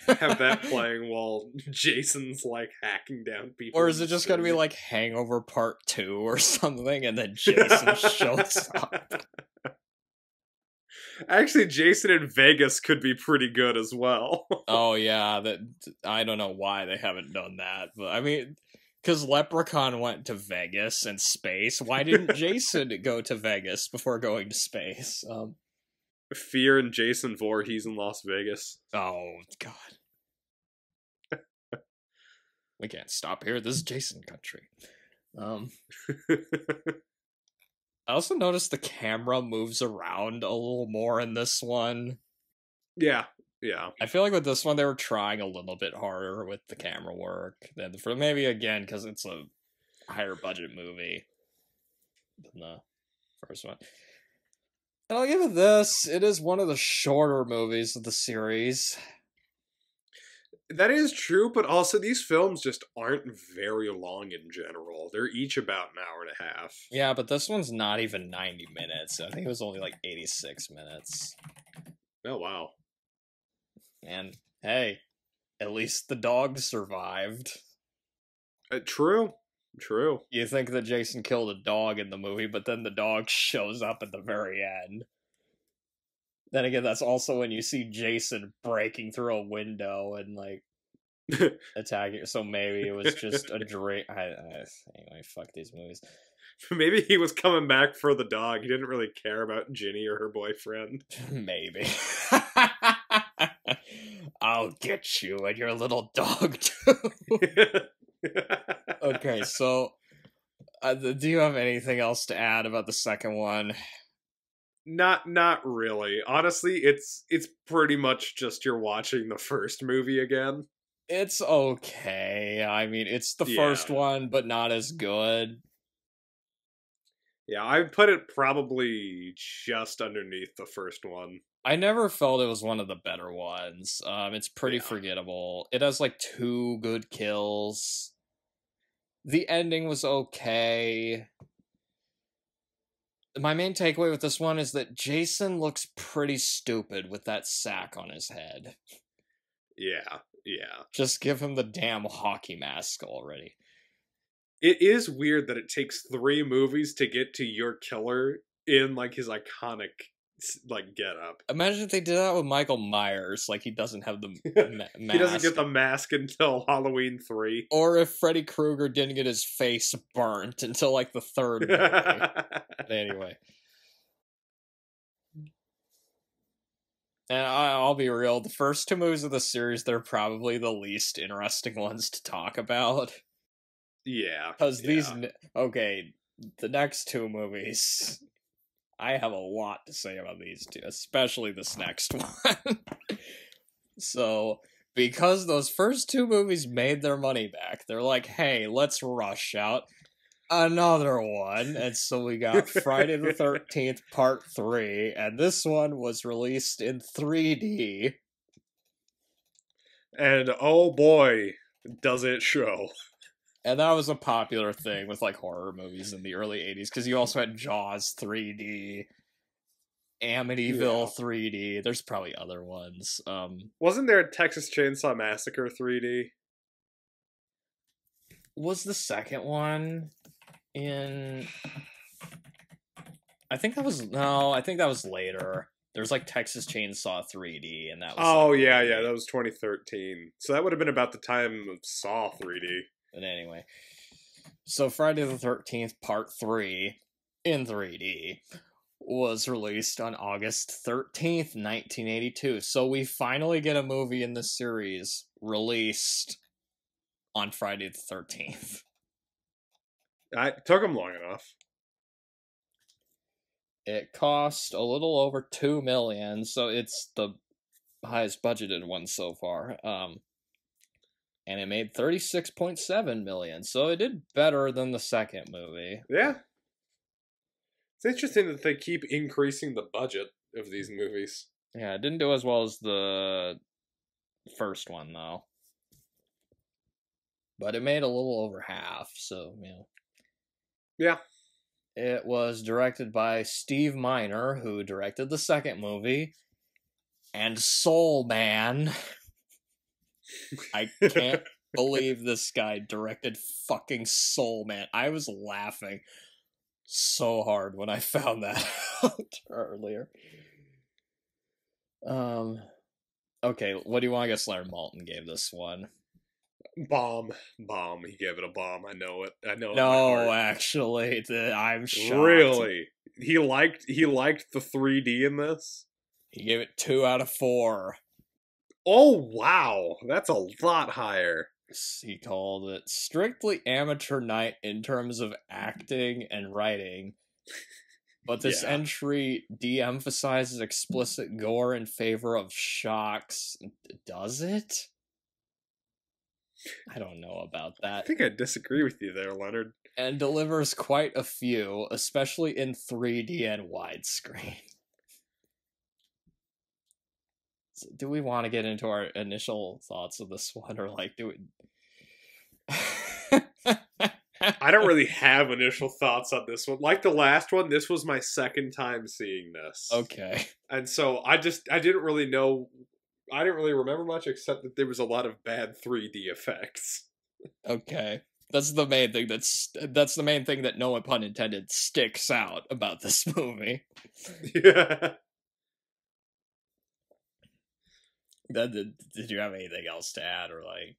Have that playing while Jason's, like, hacking down people. Or is it just gonna be, like, Hangover Part 2 or something, and then Jason shows up? Actually, Jason in Vegas could be pretty good as well. Oh, yeah. I don't know why they haven't done that, but, I mean, because Leprechaun went to Vegas and space. Why didn't Jason go to Vegas before going to space? Fear and Jason Voorhees in Las Vegas. Oh, God. We can't stop here. This is Jason country. I also noticed the camera moves around a little more in this one. Yeah. I feel like with this one, they were trying a little bit harder with the camera work than for maybe again because it's a higher budget movie than the first one. And I'll give it this. It is one of the shorter movies of the series. That is true, but also these films just aren't very long in general. They're each about an hour and a half. Yeah, but this one's not even 90 minutes. I think it was only like 86 minutes. Oh, wow. And hey, at least the dog survived. True. You think that Jason killed a dog in the movie, but then the dog shows up at the very end. Then again, that's also when you see Jason breaking through a window and, like, attacking. So maybe it was just a dream. Anyway, fuck these movies. Maybe he was coming back for the dog. He didn't really care about Ginny or her boyfriend. Maybe. I'll get you and your little dog, too. Okay, so do you have anything else to add about the second one? Not really. Honestly, it's pretty much just you're watching the first movie again. It's okay. I mean, it's the first one, but not as good. Yeah, I put it probably just underneath the first one. I never felt it was one of the better ones. It's pretty forgettable. It has, like, 2 good kills. The ending was okay. My main takeaway with this one is that Jason looks pretty stupid with that sack on his head. Yeah. Just give him the damn hockey mask already. It is weird that it takes 3 movies to get to your killer in, like, his iconic, like, getup. Imagine if they did that with Michael Myers, like he doesn't have the mask. He doesn't get the mask until Halloween 3. Or if Freddy Krueger didn't get his face burnt until, like, the 3rd movie. But anyway. And I'll be real, the first 2 movies of the series, they're probably the least interesting ones to talk about. Yeah. Because the next 2 movies, I have a lot to say about these 2, especially this next one. So, because those first 2 movies made their money back, they're like, hey, let's rush out another one. And so we got Friday the 13th Part 3, and this one was released in 3D. And oh boy, does it show. And that was a popular thing with like horror movies in the early 80s because you also had Jaws 3D, Amityville 3D. There's probably other ones. Wasn't there a Texas Chainsaw Massacre 3D? Was the second one in... I think that was later. There's like Texas Chainsaw 3D, and that was... Oh, like, yeah, that was 2013. So that would have been about the time of Saw 3D. But anyway, so Friday the 13th Part 3 in 3D was released on August 13th, 1982. So we finally get a movie in the series released on Friday the 13th. It took them long enough. It cost a little over $2 million, so it's the highest budgeted one so far. And it made $36.7 million, so it did better than the second movie. Yeah. It's interesting that they keep increasing the budget of these movies. Yeah, it didn't do as well as the first one, though. But it made a little over half, so, you know. Yeah. It was directed by Steve Miner, who directed the second movie, and Soul Man. I can't believe this guy directed fucking Soul Man. I was laughing so hard when I found that out earlier. Okay, what do you want? I guess Leonard Maltin gave this one. Bomb. He gave it a bomb. I know it. No, actually, I'm shocked. Really? He liked the 3D in this? He gave it 2 out of 4. Oh, wow. That's a lot higher. He called it strictly amateur night in terms of acting and writing. But this entry de-emphasizes explicit gore in favor of shocks. Does it? I don't know about that. I think I disagree with you there, Leonard. And delivers quite a few, especially in 3D and widescreen. So do we want to get into our initial thoughts of this one, or like do we... I don't really have initial thoughts on this one. Like the last one, this was my second time seeing this. Okay. And so I didn't really know, I didn't really remember much except that there was a lot of bad 3D effects. Okay. That's the main thing that's the main thing that, no pun intended, sticks out about this movie. Yeah. Did you have anything else to add, or like...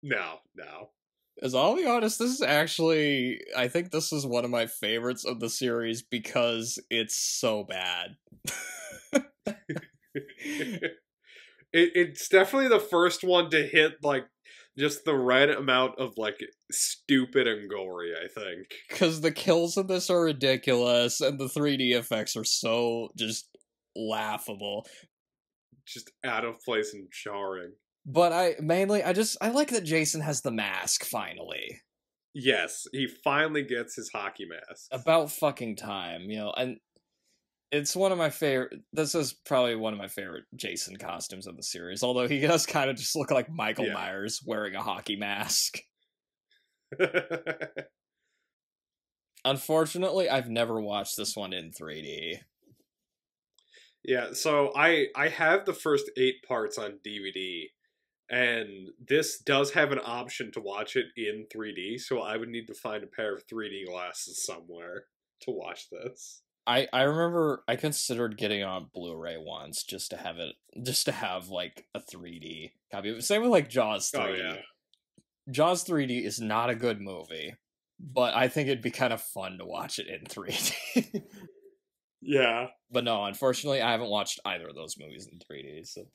No. As I'll be honest, this is actually... I think this is one of my favorites of the series because it's so bad. It's definitely the first one to hit, like, just the right amount of, like, stupid and gory, I think. Because the kills in this are ridiculous, and the 3D effects are so just laughable. Just out of place and jarring. But I like that Jason has the mask, finally. Yes, he finally gets his hockey mask. About fucking time, you know, and it's one of my favorite... This is probably one of my favorite Jason costumes of the series, although he does kind of just look like Michael Myers wearing a hockey mask. Unfortunately, I've never watched this one in 3D. Yeah, so I have the first 8 parts on DVD, and this does have an option to watch it in 3D, so I would need to find a pair of 3D glasses somewhere to watch this. I remember I considered getting on Blu-ray once just to have like a 3D copy of it. Same with like Jaws 3D. Oh, yeah. Jaws 3D is not a good movie, but I think it'd be kind of fun to watch it in 3D. Yeah. But no, unfortunately, I haven't watched either of those movies in 3D. So,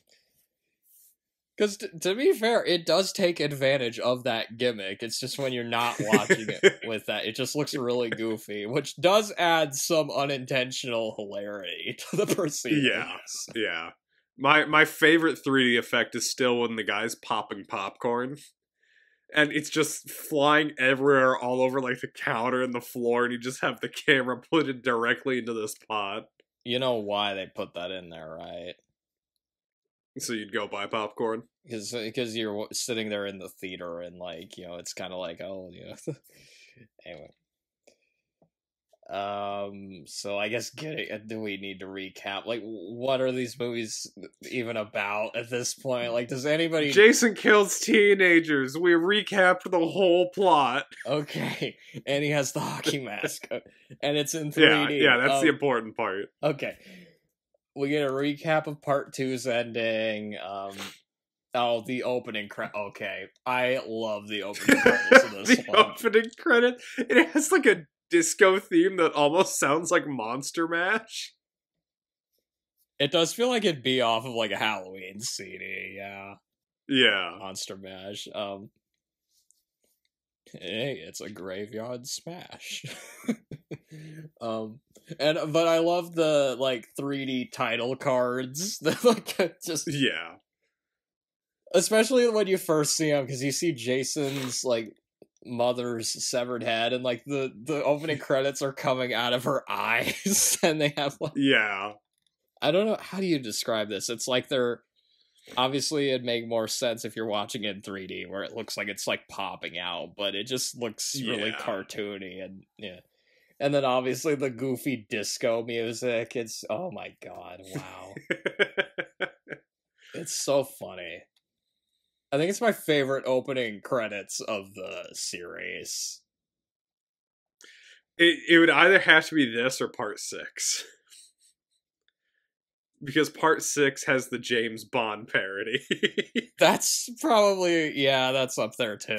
because to be fair, it does take advantage of that gimmick. It's just when you're not watching it with that, it just looks really goofy, which does add some unintentional hilarity to the proceedings. Yeah. My favorite 3D effect is still when the guy's popping popcorn. And it's just flying everywhere, all over like the counter and the floor, and you just have the camera put it directly into this pot. You know why they put that in there, right? So you'd go buy popcorn? Because you're sitting there in the theater and, like, you know, it's kind of like, oh, you know. Anyway. So I guess do we need to recap? Like, what are these movies even about at this point? Like, does anybody... Jason kills teenagers. We recapped the whole plot. Okay. And he has the hockey mask. And it's in 3D. Yeah, that's the important part. Okay. We get a recap of part 2's ending. Oh, the opening okay. I love the opening credits of this one. The opening credit. It has like a disco theme that almost sounds like Monster Mash. It does feel like it'd be off of like a Halloween CD, yeah. Yeah. Monster Mash. Hey, it's a graveyard smash. But I love the like 3D title cards. Like just yeah. Especially when you first see him, because you see Jason's like mother's severed head, and like the opening credits are coming out of her eyes, and they have like I don't know, how do you describe this? It's like they're obviously it'd make more sense if you're watching it in 3D where it looks like it's like popping out, but it just looks really cartoony and and then obviously the goofy disco music. It's oh my god, wow. It's so funny. I think it's my favorite opening credits of the series. It would either have to be this or part 6. Because part 6 has the James Bond parody. That's probably, that's up there too.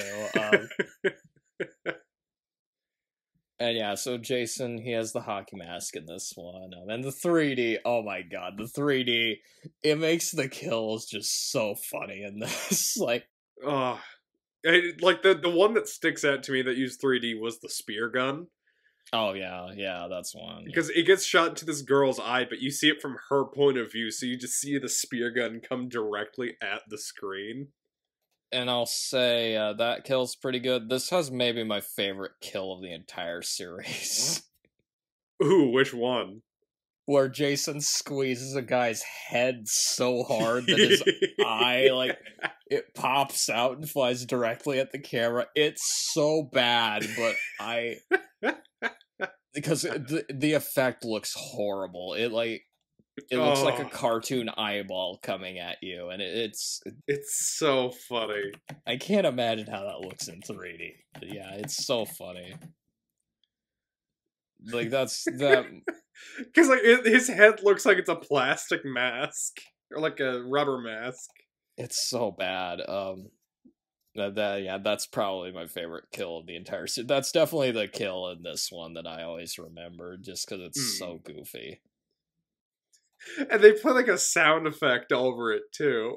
And yeah, so Jason, he has the hockey mask in this one. And the 3D, oh my god, the 3D, it makes the kills just so funny in this. Like, like the one that sticks out to me that used 3D was the spear gun. Oh yeah, that's one. Because it gets shot into this girl's eye, but you see it from her point of view, so you just see the spear gun come directly at the screen. And I'll say that kill's pretty good. This has maybe my favorite kill of the entire series. Ooh, which one? Where Jason squeezes a guy's head so hard that his eye, like, it pops out and flies directly at the camera. It's so bad, but because the effect looks horrible. It looks like a cartoon eyeball coming at you, and it's so funny. I can't imagine how that looks in 3D. But yeah, it's so funny. Like that's that because like his head looks like it's a plastic mask or like a rubber mask. It's so bad. That's probably my favorite kill of the entire series. That's definitely the kill in this one that I always remember, just because it's so goofy. And they put like a sound effect over it too.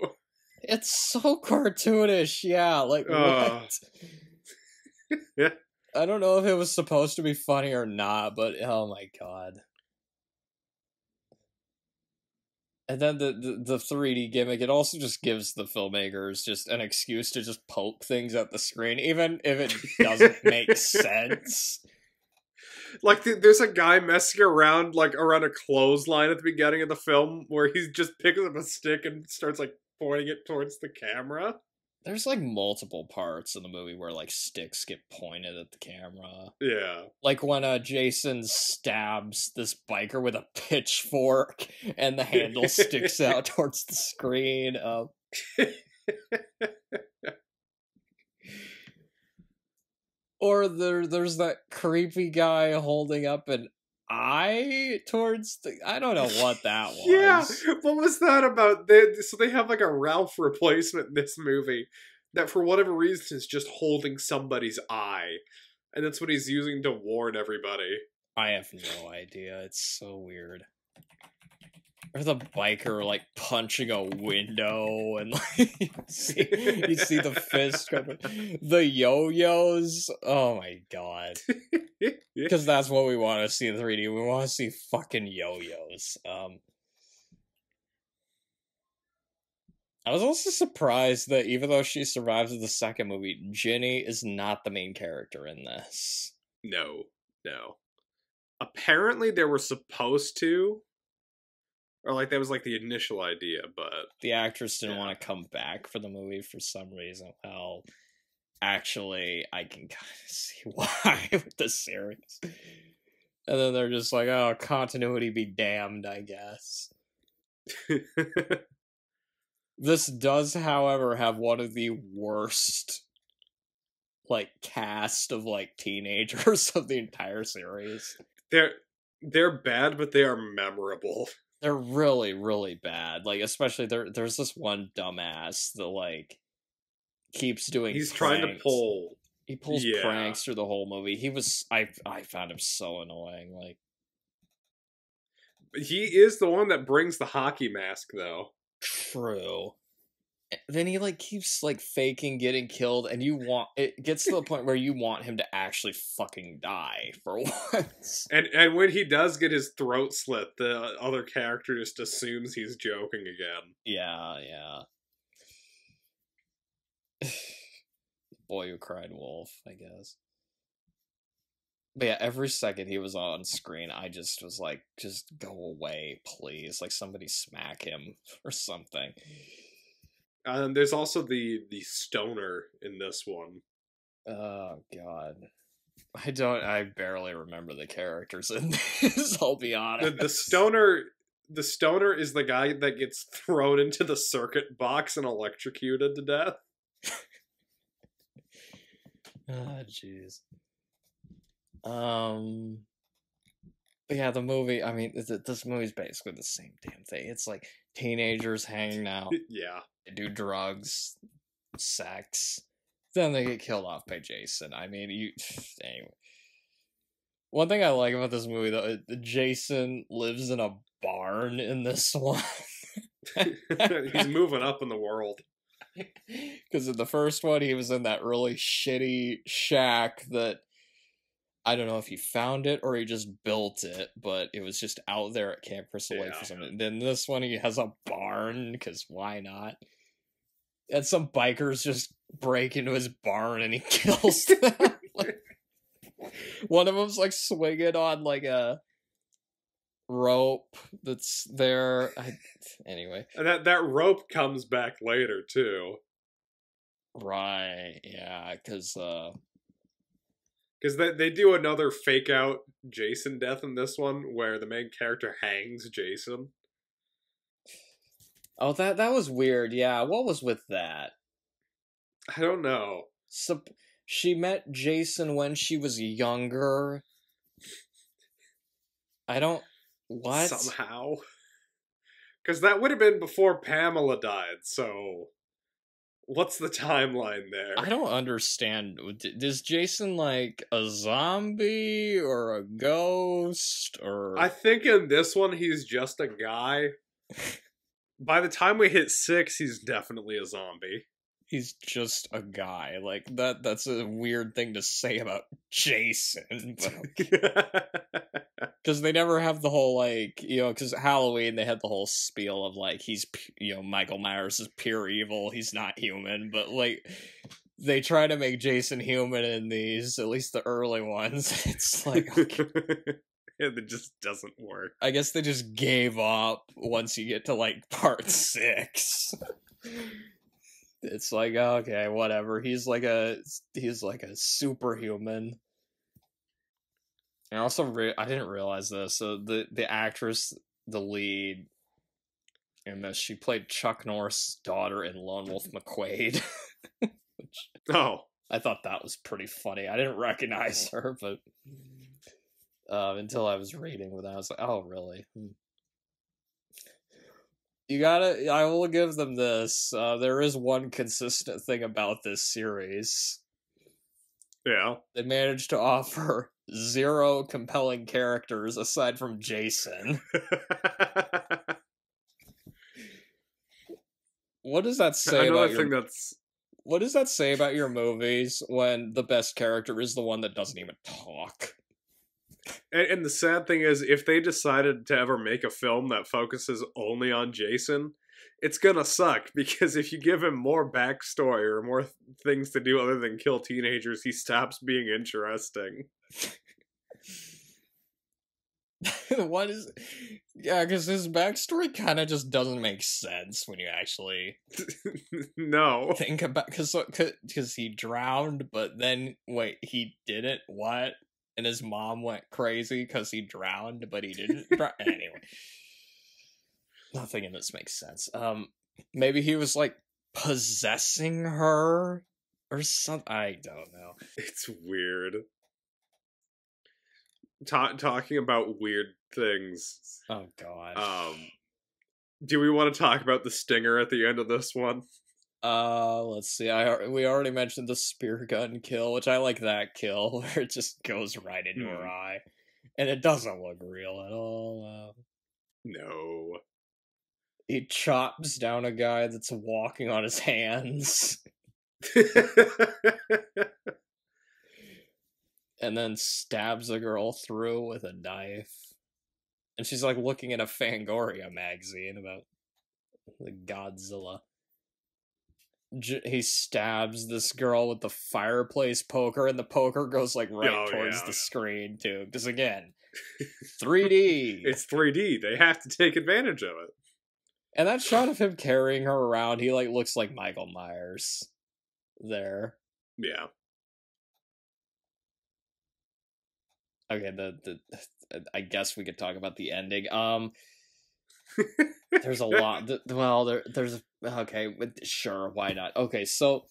It's so cartoonish, yeah. Like what? Yeah. I don't know if it was supposed to be funny or not, but oh my god. And then the 3D gimmick, it also just gives the filmmakers just an excuse to just poke things at the screen, even if it doesn't make sense. Like, there's a guy messing around, like, around a clothesline at the beginning of the film where he just picks up a stick and starts, like, pointing it towards the camera. There's, like, multiple parts in the movie where, like, sticks get pointed at the camera. Yeah. Like when Jason stabs this biker with a pitchfork and the handle sticks out towards the screen. Or there's that creepy guy holding up an eye towards the... I don't know what that was. Yeah, what was that about? So they have like a Ralph replacement in this movie that for whatever reason is just holding somebody's eye. And that's what he's using to warn everybody. I have no idea. It's so weird. Or the biker, like, punching a window, and, like, you see the fist. The yo-yos. Oh, my God. Because that's what we want to see in 3D. We want to see fucking yo-yos. I was also surprised that even though she survives in the second movie, Ginny is not the main character in this. No. Apparently they were supposed to. Or like that was like the initial idea, but the actress didn't want to come back for the movie for some reason. Well, actually, I can kind of see why with the series. And then they're just like, oh, continuity be damned, I guess. This does, however, have one of the worst, like, cast of, like, teenagers of the entire series. They're bad, but they are memorable. They're really, really bad. Like, especially there's this one dumbass that, like, keeps doing He's pranks. trying to pull. He pulls pranks through the whole movie. I found him so annoying. Like, he is the one that brings the hockey mask, though. true. Then he like keeps like faking getting killed, and it gets to the point where you want him to actually fucking die for once. And when he does get his throat slit, the other character just assumes he's joking again. Yeah. Boy who cried wolf, I guess. But yeah, every second he was on screen, I just was like, just go away, please. Like, somebody smack him or something. There's also the stoner in this one. Oh, God. I barely remember the characters in this, I'll be honest. The stoner is the guy that gets thrown into the circuit box and electrocuted to death. Ah, jeez. But yeah, the movie, I mean, this movie's basically the same damn thing. It's like teenagers hanging out. Yeah. They do drugs, sex, then they get killed off by Jason. I mean, anyway. One thing I like about this movie, though, Jason lives in a barn in this one. He's moving up in the world. Because in the first one, he was in that really shitty shack that, I don't know if he found it or he just built it, but it was just out there at Camp Crystal Lake for something. Then this one, he has a barn, because why not? And some bikers just break into his barn and he kills them. Like, one of them's like swinging on like a rope that's there. Anyway. And that rope comes back later, too. Right, yeah, because they do another fake out Jason death in this one where the main character hangs Jason. Oh, that was weird. Yeah, what was with that? I don't know. So she met Jason when she was younger. What? Somehow. Because that would have been before Pamela died, so what's the timeline there? I don't understand. Is Jason like a zombie or a ghost or? I think in this one he's just a guy. By the time we hit 6, he's definitely a zombie. He's just a guy. Like that's a weird thing to say about Jason. Because they never have the whole, like, because Halloween, they had the whole spiel of, like, he's, Michael Myers is pure evil, he's not human, but, like, they try to make Jason human in these, at least the early ones. It's like, okay. It just doesn't work. I guess they just gave up once you get to, like, part 6. It's like, okay, whatever, he's like a superhuman. And also, I didn't realize this. So the actress, the lead in this, she played Chuck Norris' daughter in Lone Wolf McQuade. Which I thought that was pretty funny. I didn't recognize her, but until I was reading with that, I was like, oh, really? I will give them this. There is one consistent thing about this series. Yeah. They managed to offer 0 compelling characters aside from Jason. What does that say about What does that say about your movies when the best character is the one that doesn't even talk? And the sad thing is, if they decided to ever make a film that focuses only on Jason, it's gonna suck, because if you give him more backstory or more things to do other than kill teenagers, he stops being interesting. What is... Yeah, because his backstory kind of just doesn't make sense when you actually No. think about... Because he drowned, but then, wait, he didn't? What? And his mom went crazy because he drowned, but he didn't drown? Anyway. Nothing in this makes sense. Maybe he was, like, possessing her or something? I don't know. It's weird. Talking about weird things. Oh, God. Do we want to talk about the stinger at the end of this one? Let's see. We already mentioned the spear gun kill, which I like that kill, where it just goes right into her eye. And it doesn't look real at all. No. He chops down a guy that's walking on his hands. And then stabs a girl through with a knife. And she's like looking at a Fangoria magazine about the Godzilla. He stabs this girl with the fireplace poker, and the poker goes like right towards the screen too. Because again, 3D. It's 3D. They have to take advantage of it. And that shot of him carrying her around, he like looks like Michael Myers there. Yeah. Okay, I guess we could talk about the ending. There's a lot. There's okay, sure, why not? Okay, so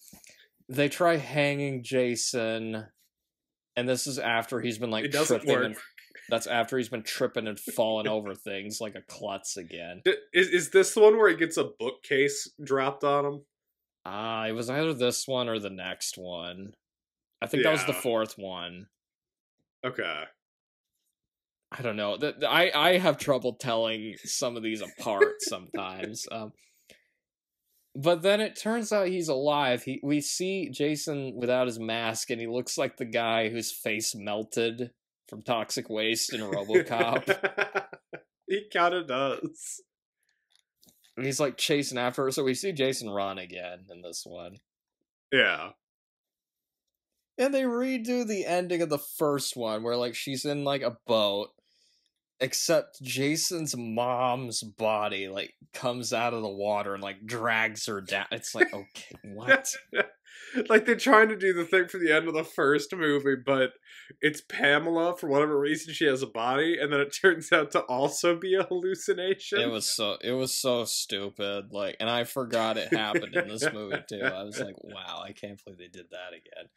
they try hanging Jason, and this is after he's been like tripping. That's after he's been tripping and falling over things like a klutz again. Is this the one where he gets a bookcase dropped on him? It was either this one or the next one. I think that was the fourth one. Okay. I don't know. I have trouble telling some of these apart sometimes. But then it turns out he's alive. We see Jason without his mask, and he looks like the guy whose face melted from toxic waste in RoboCop. He kind of does. And he's like chasing after her, so we see Jason run again in this one. Yeah. And they redo the ending of the first one, where like she's in like a boat, except Jason's mom's body like comes out of the water and like drags her down. It's like, okay, what? Like they're trying to do the thing for the end of the first movie, but it's Pamela. For whatever reason, she has a body, and then it turns out to also be a hallucination. It was so stupid. Like, and I forgot it happened in this movie too. I was like, wow, I can't believe they did that again.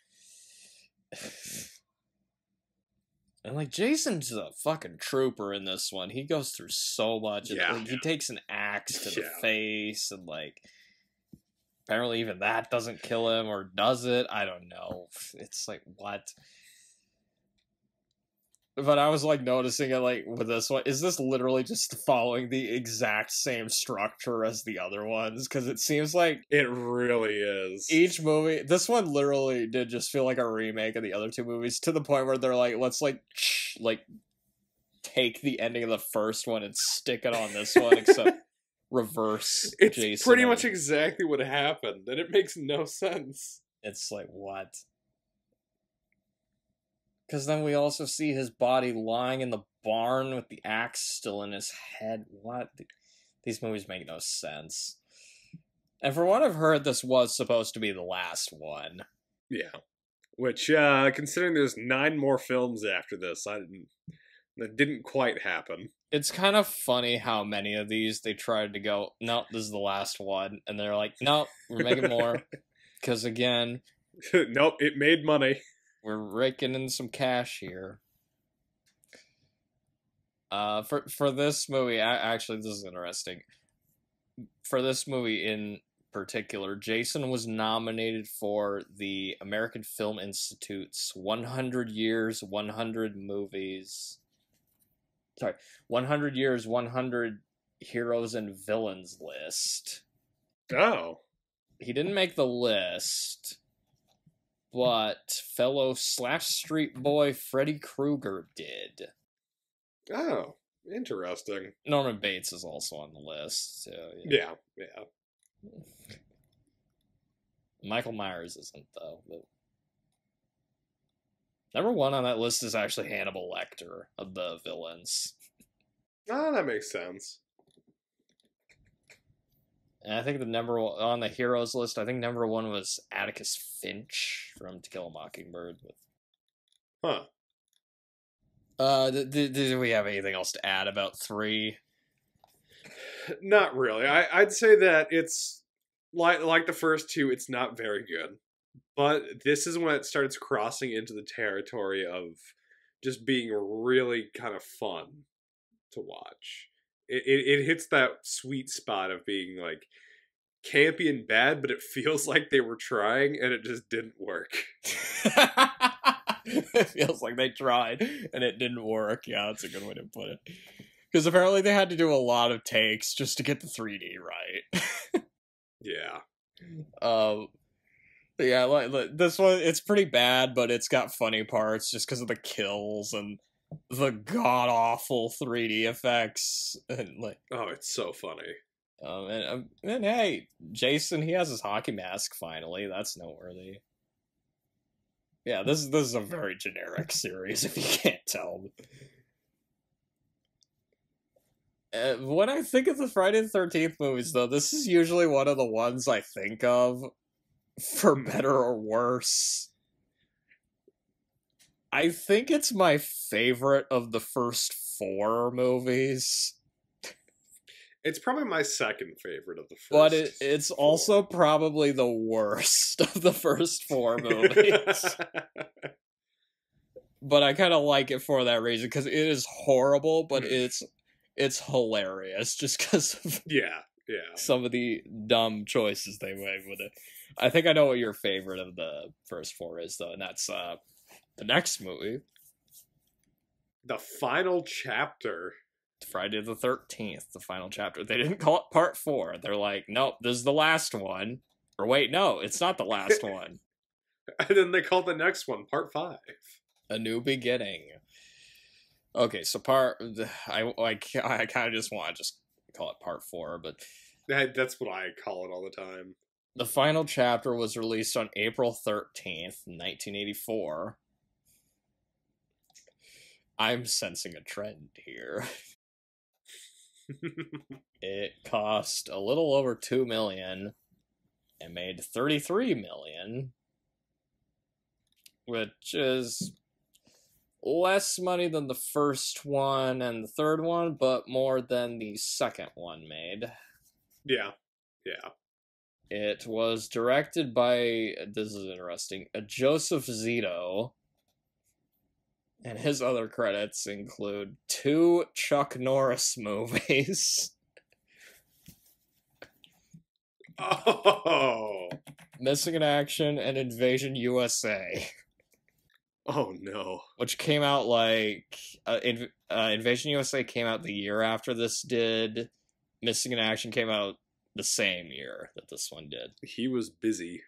And like Jason's a fucking trooper in this one. He goes through so much. He takes an axe to the face, and like apparently even that doesn't kill him, or does it? I don't know. It's like, what? But I was like noticing it like with this one, is this literally just following the exact same structure as the other ones? Because it seems like it really is. Each movie, this one literally did just feel like a remake of the other two movies, to the point where they're like, let's like take the ending of the first one and stick it on this one, except reverse it's Jason. Pretty much exactly what happened, and it makes no sense. It's like, what? Because then we also see his body lying in the barn with the axe still in his head. What? These movies make no sense. And from what I've heard, this was supposed to be the last one. Yeah. Which, considering there's 9 more films after this, that didn't quite happen. It's kind of funny how many of these they tried to go, no, this is the last one. And they're like, no, we're making more. Because again... Nope, it made money. We're raking in some cash here. For this movie, actually, this is interesting. For this movie in particular, Jason was nominated for the American Film Institute's 100 Years, 100 Movies... 100 Years, 100 Heroes and Villains list. Oh. He didn't make the list... But fellow Slash Street boy Freddy Krueger did. Oh, interesting. Norman Bates is also on the list. So, yeah. Michael Myers isn't, though. But... Number 1 on that list is actually Hannibal Lecter of the villains. Oh, that makes sense. And I think the number one on the heroes list, I think number one was Atticus Finch from To Kill a Mockingbird. Huh. Do we have anything else to add about 3? Not really. I'd say that it's like the first two, it's not very good. But this is when it starts crossing into the territory of just being really kind of fun to watch. It hits that sweet spot of being like campy and bad, but it feels like they were trying and it just didn't work. It feels like they tried and it didn't work. Yeah, that's a good way to put it. Because apparently they had to do a lot of takes just to get the 3D right. Yeah. Yeah, like this one, it's pretty bad, but it's got funny parts just because of the kills and the god awful 3D effects and like. Oh, it's so funny. And hey, Jason, he has his hockey mask finally. That's noteworthy. Yeah, this is a very generic series if you can't tell. When I think of the Friday the 13th movies, though, this is usually one of the ones I think of, for better or worse. I think it's my favorite of the first 4 movies. It's probably my second favorite of the first. But it's 4. Also probably the worst of the first 4 movies. But I kind of like it for that reason, because it is horrible, but it's hilarious, just because of some of the dumb choices they made with it. I think I know what your favorite of the first 4 is, though, and that's the next movie. The Final Chapter. Friday the 13th, the Final Chapter. They didn't call it Part 4. They're like, nope, this is the last one. Or wait, no, it's not the last one. And then they called the next one Part 5. A New Beginning. Okay, so I kind of just want to just call it Part 4, but that's what I call it all the time. The Final Chapter was released on April 13th, 1984. I'm sensing a trend here. It cost a little over $2 million and made $33 million, which is less money than the first one and the third one, but more than the second one made. Yeah. It was directed by, this is interesting, Joseph Zito, and his other credits include 2 Chuck Norris movies. Oh! Missing in Action and Invasion USA. Oh no. Which came out like... Invasion USA came out the year after this did. Missing in Action came out the same year that this one did. He was busy.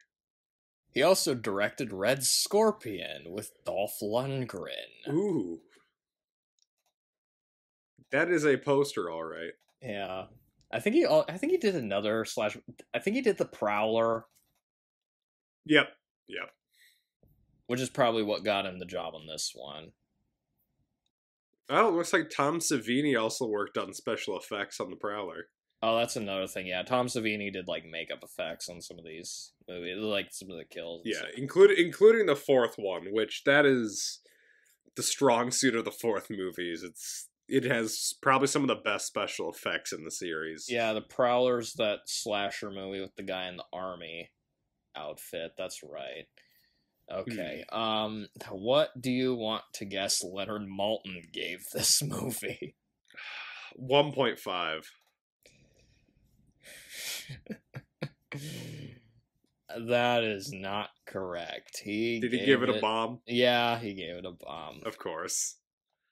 He also directed Red Scorpion with Dolph Lundgren. Ooh. That is a poster, all right. Yeah. I think he did another I think he did The Prowler. Yep. Which is probably what got him the job on this one. Oh, it looks like Tom Savini also worked on special effects on The Prowler. Oh, that's another thing. Yeah, Tom Savini did like makeup effects on some of these movies, like some of the kills. Yeah, including the fourth one, which that is the strong suit of the fourth movies. It has probably some of the best special effects in the series. Yeah, The Prowler's that slasher movie with the guy in the army outfit. That's right. Okay. What do you want to guess Leonard Maltin gave this movie? 1.5. That is not correct. Did he give it a bomb? Yeah, he gave it a bomb. Of course.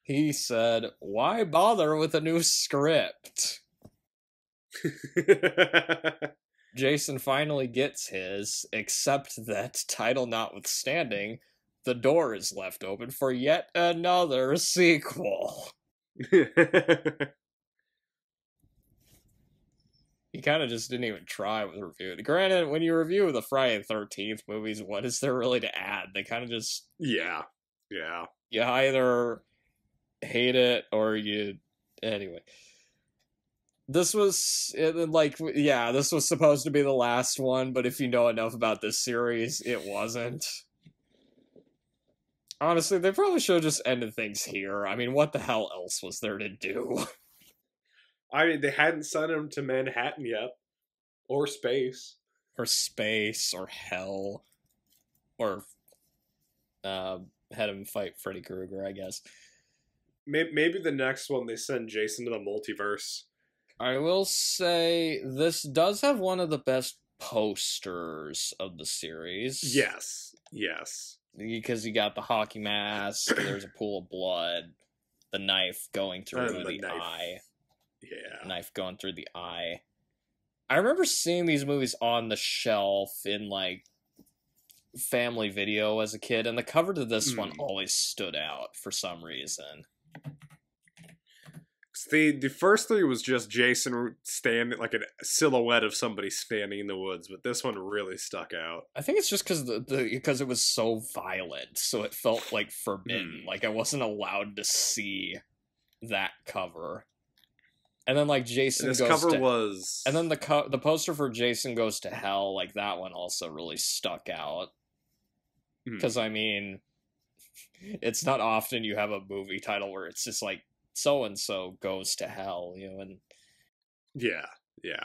He said, "Why bother with a new script?" Jason finally gets his, except that, title notwithstanding, the door is left open for yet another sequel. He kind of just didn't even try with reviewing. Granted, when you review the Friday the 13th movies, what is there really to add? They kind of just... Yeah. You either hate it or you Anyway. This was, this was supposed to be the last one, but if you know enough about this series, it wasn't. Honestly, they probably should have just ended things here. I mean, what the hell else was there to do? I mean, they hadn't sent him to Manhattan yet. Or space. Or space, or hell. Or, had him fight Freddy Krueger, I guess. Maybe the next one they send Jason to the multiverse. I will say, this does have one of the best posters of the series. Yes. Because you got the hockey mask, there's a pool of blood, the knife going through the eye. Yeah. Knife going through the eye. I remember seeing these movies on the shelf in, like, family video as a kid, and the cover to this one always stood out for some reason. The first three was just Jason standing, like a silhouette of somebody standing in the woods, but this one really stuck out. I think it's just because it was so violent, so it felt like forbidden. Like I wasn't allowed to see that cover. And then like Jason this goes cover to, was, and then the poster for Jason Goes to Hell, like that one also really stuck out. Because I mean, it's not often you have a movie title where it's just like so and so goes to hell, you know, and yeah.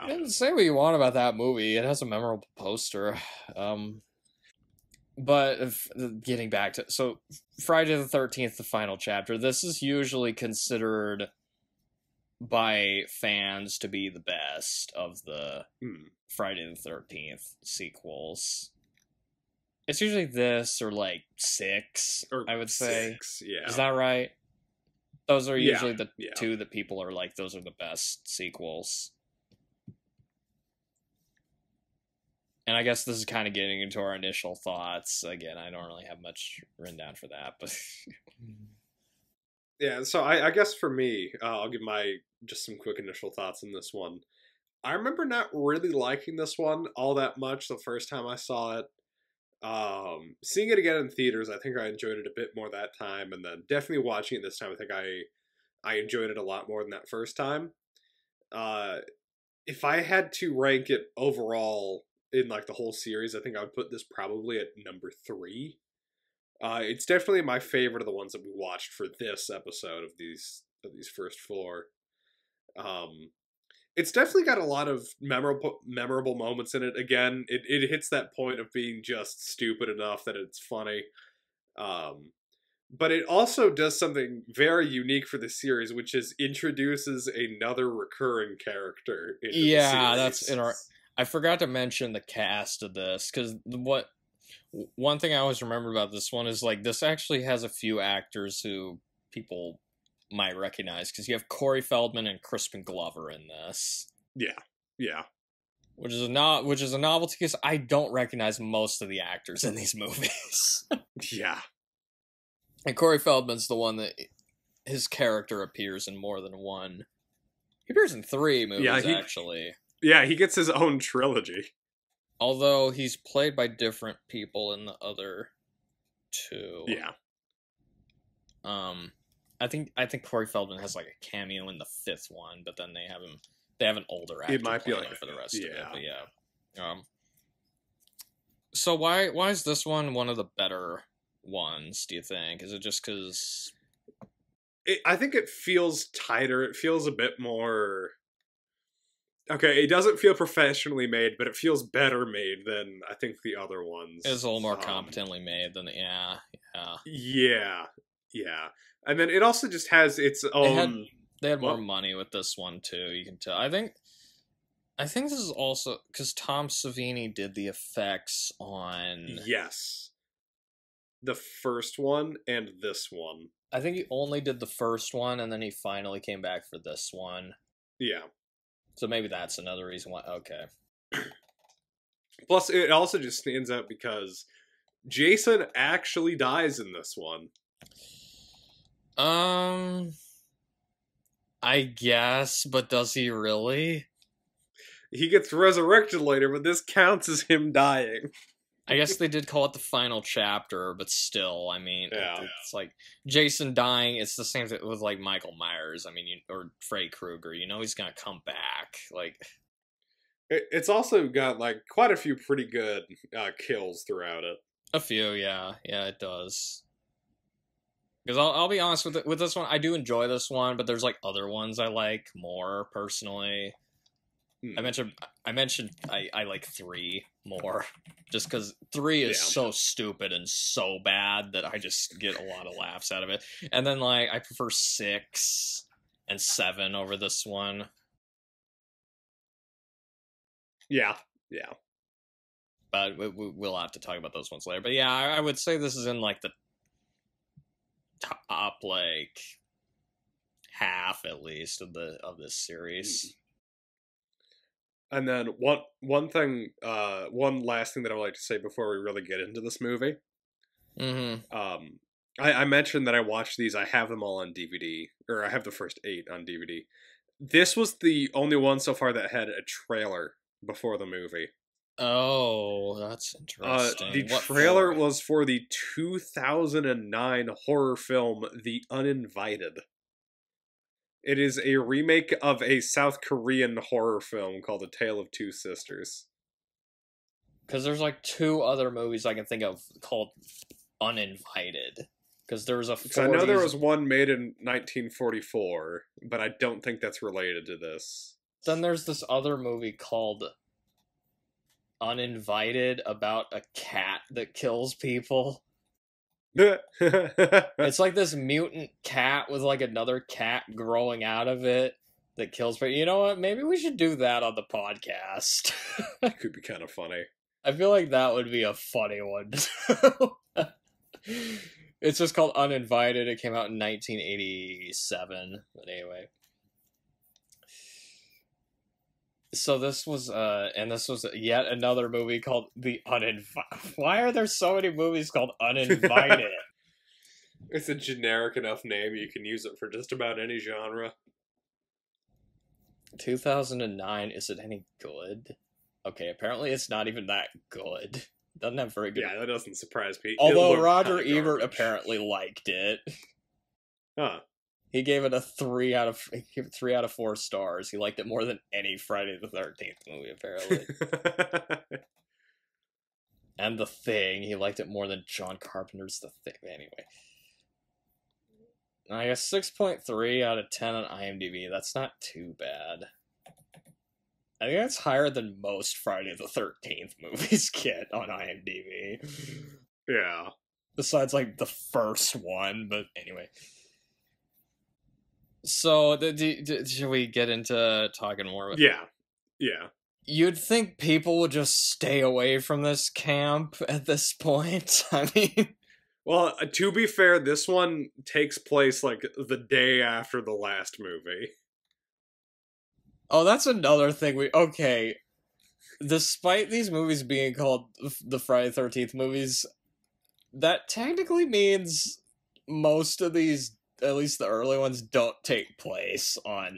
And say what you want about that movie, it has a memorable poster. But getting back to Friday the 13th, the final chapter. This is usually considered by fans to be the best of the Friday the 13th sequels. It's usually this or like 6, or I would say. 6, yeah. Is that right? Those are usually the two that people are like, those are the best sequels. And I guess this is kind of getting into our initial thoughts. Again, I don't really have much written down for that, but... Yeah, so I guess for me, I'll give just some quick initial thoughts on this one. I remember not really liking this one all that much the first time I saw it. Seeing it again in theaters, I think I enjoyed it a bit more that time, and then definitely watching it this time, I think I enjoyed it a lot more than that first time. If I had to rank it overall in like the whole series, I think I would put this probably at number 3. It's definitely my favorite of the ones that we watched for this episode of these first 4. It's definitely got a lot of memorable moments in it. Again, it hits that point of being just stupid enough that it's funny. But it also does something very unique for the series, which is introduces another recurring character into the series. That's in our... I forgot to mention the cast of this, because one thing I always remember about this one is, like, this actually has a few actors who people might recognize, because you have Corey Feldman and Crispin Glover in this. Yeah. Which is a novelty, because I don't recognize most of the actors in these movies. Yeah. And Corey Feldman's the one that his character appears in more than one. He appears in 3 movies, actually. Yeah, he gets his own trilogy. Although he's played by different people in the other 2. Yeah. I think Corey Feldman has like a cameo in the 5th one, but then they have an older actor. It might be like for the rest of it, but yeah. So why is this one of the better ones, do you think? Is it just because I think it feels tighter. It feels a bit more... Okay, it doesn't feel professionally made, but it feels better made than I think the other ones. It's a little more competently made than Yeah. And then it also just has its own... They had more money with this one, too, you can tell. I think this is also... Because Tom Savini did the effects on... Yes. The first one and this one. I think he only did the first one, and then he finally came back for this one. Yeah. So maybe that's another reason why... Okay. Plus, it also just stands out because Jason actually dies in this one. I guess, but does he really? He gets resurrected later, but this counts as him dying. I guess they did call it the final chapter, but still, I mean, Yeah. it's like Jason dying. It's the same thing with like Michael Myers. I mean, or Freddy Krueger. You know, he's gonna come back. Like, It's also got like quite a few pretty good kills throughout it. a few, yeah, it does. Because I'll be honest with this one, I do enjoy this one, but there's like other ones I like more personally. I mentioned I like 3 more, just because 3 is so stupid and so bad that I just get a lot of laughs out of it. And then like I prefer 6 and 7 over this one. Yeah. But we'll have to talk about those ones later. But yeah, I would say this is in like the top like half at least of this series. And then one thing, one last thing that I would like to say before we really get into this movie. I mentioned that I watched these. I have them all on DVD, or I have the first 8 on DVD. This was the only one so far that had a trailer before the movie. Oh, that's interesting. The trailer was for the 2009 horror film The Uninvited. It is a remake of a South Korean horror film called A Tale of Two Sisters. Because there's like 2 other movies I can think of called Uninvited. Because there was a 40s... I know there was one made in 1944, but I don't think that's related to this. Then there's this other movie called Uninvited about a cat that kills people. It's like this mutant cat with like another cat growing out of it that kills people. You know what? Maybe we should do that on the podcast. It could be kind of funny. I feel like that would be a funny one. It's just called Uninvited. It came out in 1987. But anyway. So this was yet another movie called The Uninvited. Why are there so many movies called Uninvited? It's a generic enough name. You can use it for just about any genre. 2009, is it any good? Okay, apparently it's not even that good. Doesn't have very good... Yeah, that doesn't surprise people. Although Roger Ebert apparently liked it. Huh. He gave it a 3 out of 4 stars. He liked it more than any Friday the 13th movie, apparently. And The Thing. He liked it more than John Carpenter's The Thing. Anyway. I guess 6.3 out of 10 on IMDb. That's not too bad. I think that's higher than most Friday the 13th movies get on IMDb. Yeah. Besides, like, the first one, but anyway. So, should we get into talking more with... Yeah. You'd think people would just stay away from this camp at this point. I mean... Well, to be fair, this one takes place, like, the day after the last movie. Oh, that's another thing okay. Despite these movies being called the Friday the 13th movies, that technically means most of these, at least the early ones, don't take place on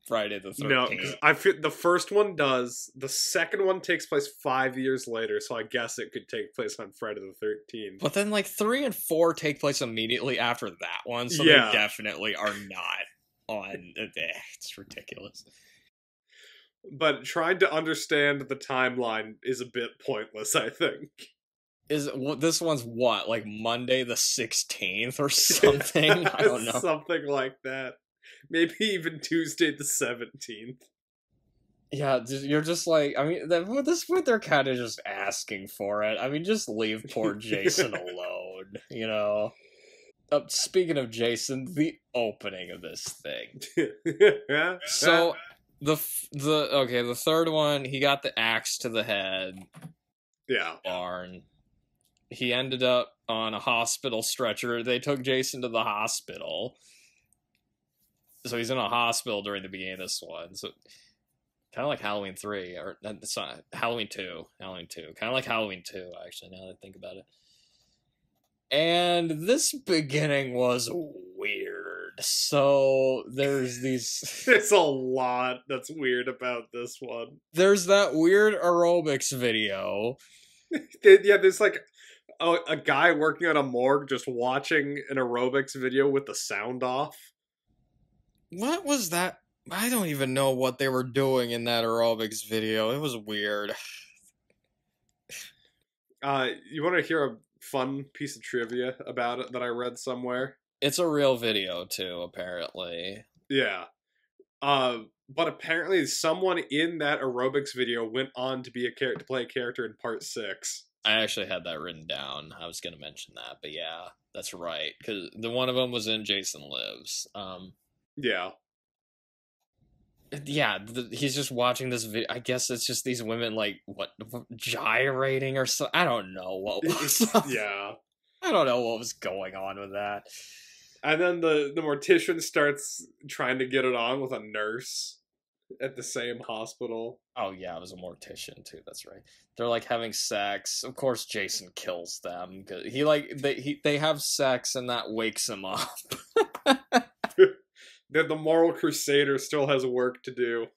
Friday the 13th. No, I feel the first one does. The second one takes place 5 years later, so I guess it could take place on Friday the 13th. But then, like, 3 and 4 take place immediately after that one, so they definitely are not on... It's ridiculous. But trying to understand the timeline is a bit pointless, I think. This one's what, like Monday the 16th or something? I don't know. Something like that. Maybe even Tuesday the 17th. Yeah, you're just like, I mean, at this point they're kind of just asking for it. I mean, just leave poor Jason alone, you know? Speaking of Jason, the opening of this thing. So... The third one, he got the axe to the head. Yeah. Barn. He ended up on a hospital stretcher. They took Jason to the hospital. So he's in a hospital during the beginning of this one. So kind of like Halloween 3, or it's not, Halloween 2. Kind of like Halloween 2, actually, now that I think about it. And this beginning was weird. So there's these... There's a lot that's weird about this one. There's that weird aerobics video Yeah, there's like a guy working on a morgue just watching an aerobics video with the sound off. What was that? I don't even know what they were doing in that aerobics video. It was weird. You want to hear a fun piece of trivia about it that I read somewhere? It's a real video too, apparently. Yeah. But apparently someone in that aerobics video went on to be to play a character in part 6. I actually had that written down. I was going to mention that, but yeah, that's right. Because the one of them was in Jason Lives. Yeah. Yeah, he's just watching this video. I guess it's just these women like what gyrating or so. I don't know what was. Yeah. I don't know what was going on with that. And then the mortician starts trying to get it on with a nurse at the same hospital. Oh yeah, it was a mortician too. That's right. They're like having sex. Of course, Jason kills them because they have sex and that wakes him up. The moral crusader still has work to do.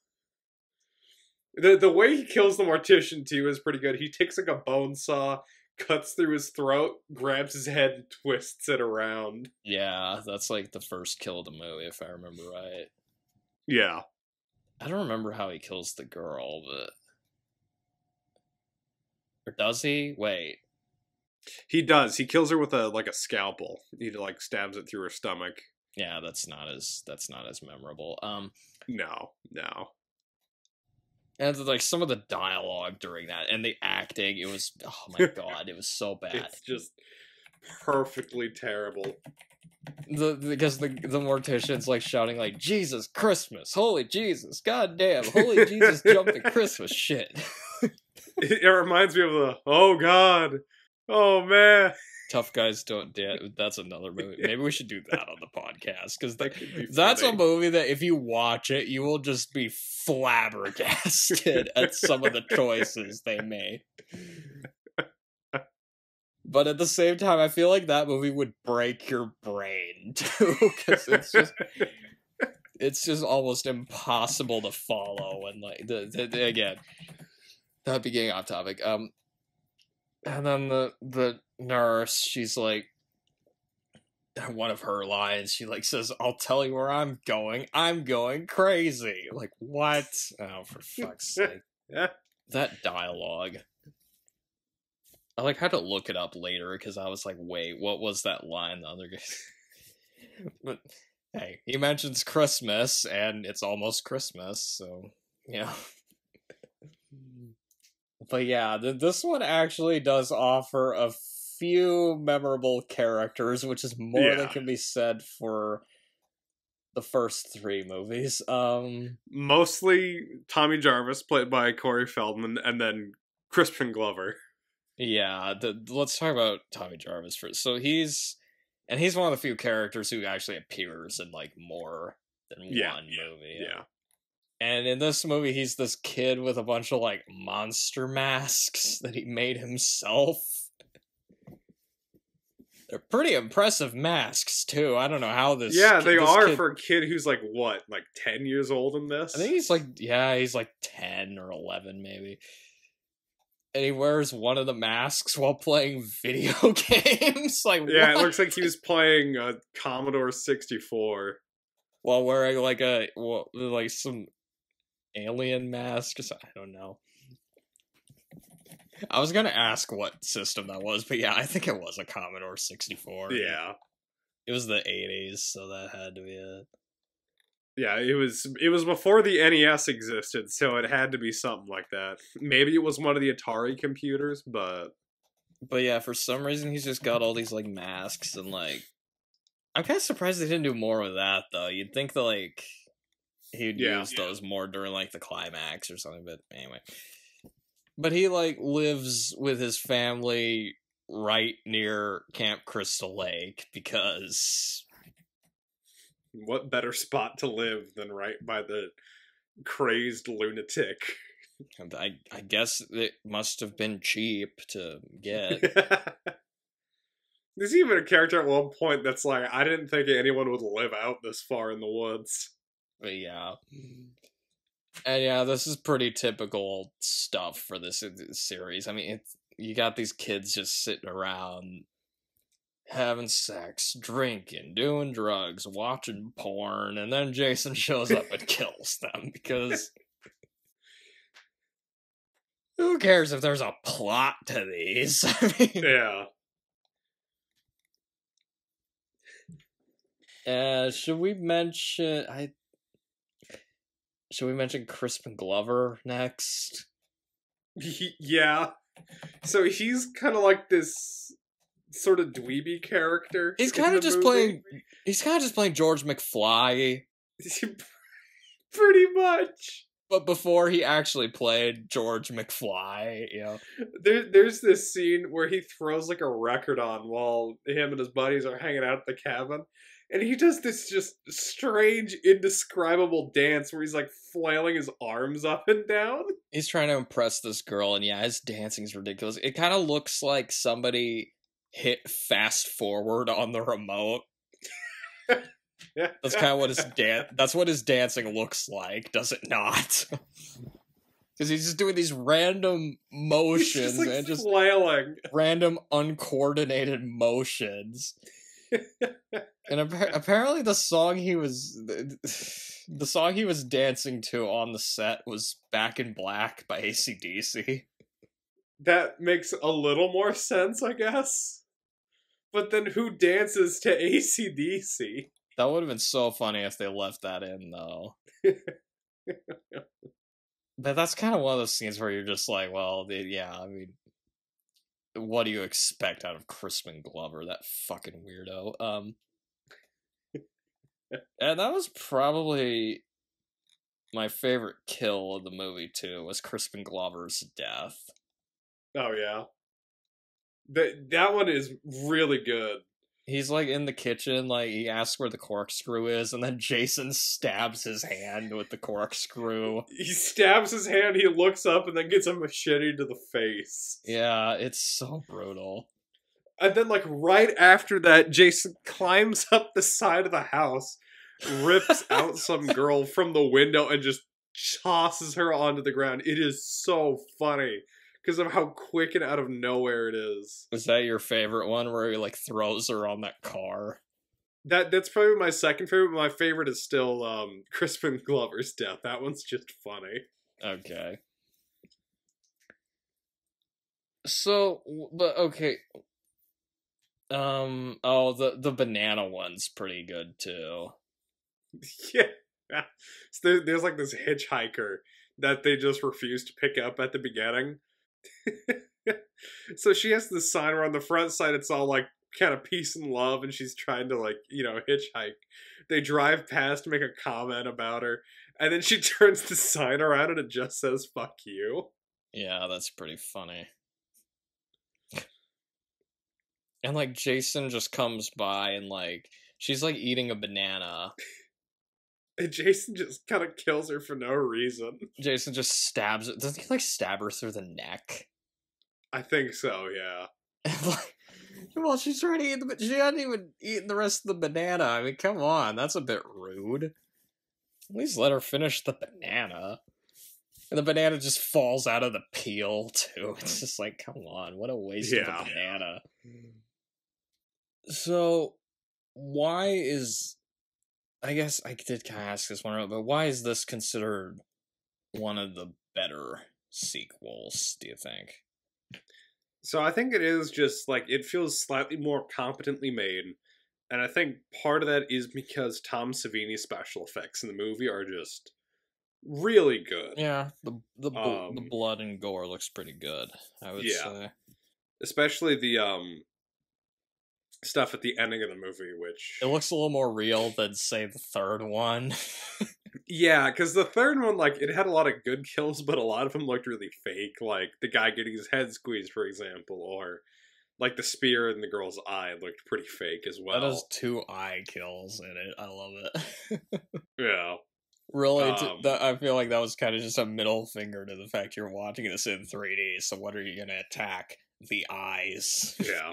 The way he kills the mortician too is pretty good. He takes like a bone saw, cuts through his throat, grabs his head, and twists it around. Yeah, that's like the first kill of the movie, if I remember right. Yeah. I don't remember how he kills the girl, but or does he? Wait. He does. He kills her with a scalpel. He like stabs it through her stomach. Yeah, that's not as memorable. No. And like some of the dialogue during that and the acting, it was oh my god, it was so bad. It's just perfectly terrible. Because the mortician's like shouting like Jesus Christmas, holy Jesus, goddamn, holy Jesus jumped the Christmas shit. It reminds me of the oh god, oh man. Tough Guys Don't Dance. That's another movie. Maybe we should do that on the podcast because that's funny. a movie that if you watch it, you will just be flabbergasted at some of the choices they made. But at the same time, I feel like that movie would break your brain too because it's just almost impossible to follow and like again, that be getting off topic. And then the nurse, she's like, one of her lines, she like says, "I'll tell you where I'm going crazy." Like, what? Oh, for fuck's sake. Yeah. That dialogue. I like had to look it up later because I was like, wait, what was that line the other guy? But hey, he mentions Christmas and it's almost Christmas, so yeah. But yeah, this one actually does offer a few memorable characters, which is more than can be said for the first 3 movies. Mostly Tommy Jarvis, played by Corey Feldman, and then Crispin Glover. Yeah, let's talk about Tommy Jarvis first. So he's one of the few characters who actually appears in like more than one movie. Yeah. And in this movie, he's this kid with a bunch of like monster masks that he made himself. They're pretty impressive masks too. I don't know how this. Yeah, they are kid, for a kid who's like what, like 10 years old in this. I think he's like 10 or 11 maybe. And he wears one of the masks while playing video games. Like, yeah, what? It looks like he was playing a Commodore 64 while wearing like some alien masks. I don't know. I was gonna ask what system that was, but yeah, I think it was a Commodore 64. Yeah, it was the 80s, so that had to be it. Yeah, it was before the NES existed, so it had to be something like that. Maybe it was one of the Atari computers, but yeah, for some reason he's just got all these like masks and like I'm kind of surprised they didn't do more with that though. You'd think that like he'd use those more during like the climax or something, but anyway. But he like lives with his family right near Camp Crystal Lake because what better spot to live than right by the crazed lunatic? I guess it must have been cheap to get. There's even a character at one point that's like, I didn't think anyone would live out this far in the woods. But yeah. And yeah, this is pretty typical stuff for this series. I mean, you got these kids just sitting around having sex, drinking, doing drugs, watching porn, and then Jason shows up and kills them because who cares if there's a plot to these? I mean, yeah. Should we mention Crispin Glover next? Yeah. So he's kind of like this sort of dweeby character. He's kind of just playing George McFly. Pretty much. But before he actually played George McFly, you know. There's this scene where he throws like a record on while him and his buddies are hanging out at the cabin. And he does this just strange, indescribable dance where he's like flailing his arms up and down. He's trying to impress this girl, and yeah, his dancing's ridiculous. It kind of looks like somebody hit fast forward on the remote. That's kind of what his dancing looks like, does it not? Because he's just doing these random motions and just flailing, random uncoordinated motions. And apparently the song he was dancing to on the set was Back in Black by AC/DC. That makes a little more sense, I guess. But then who dances to AC/DC? That would have been so funny if they left that in, though. But that's kind of one of those scenes where you're just like, well, yeah, I mean, what do you expect out of Crispin Glover, that fucking weirdo? And that was probably my favorite kill of the movie, too, was Crispin Glover's death. Oh, yeah. That one is really good. He's, like, in the kitchen, like, he asks where the corkscrew is, and then Jason stabs his hand with the corkscrew. He stabs his hand, he looks up, and then gets a machete to the face. Yeah, it's so brutal. And then, like, right after that, Jason climbs up the side of the house, rips out some girl from the window, and just tosses her onto the ground. It is so funny. Because of how quick and out of nowhere it is. Is that your favorite one, where he, like, throws her on that car? That's probably my second favorite. My favorite is still Crispin Glover's death. That one's just funny. Okay. So, but, okay. The banana one's pretty good, too. Yeah. So there's, like, this hitchhiker that they just refuse to pick up at the beginning. So she has this sign where on the front side it's all like kind of peace and love, and she's trying to, like, you know, hitchhike. They drive past, make a comment about her, and then she turns the sign around and it just says "fuck you." Yeah, that's pretty funny. And, like, Jason just comes by and, like, she's, like, eating a banana. And Jason just kind of kills her for no reason. Jason just stabs her. Doesn't he, like, stab her through the neck? I think so, yeah. And, like, well, she's trying to eat she hadn't even eaten the rest of the banana. I mean, come on, that's a bit rude. At least let her finish the banana. And the banana just falls out of the peel, too. It's just like, come on, what a waste of a banana. So, why is... I guess I did kind of ask this one, but why is this considered one of the better sequels, do you think? So I think it is just, like, it feels slightly more competently made, and I think part of that is because Tom Savini's special effects in the movie are just really good. Yeah, the blood and gore looks pretty good, I would say. Especially the stuff at the ending of the movie, which... It looks a little more real than, say, the third one. Yeah, because the third one, like, it had a lot of good kills, but a lot of them looked really fake. Like, the guy getting his head squeezed, for example, or, like, the spear in the girl's eye looked pretty fake as well. That has 2 eye kills in it. I love it. Yeah. Really, I feel like that was kind of just a middle finger to the fact you're watching this in 3D, so what are you going to attack? The eyes. Yeah.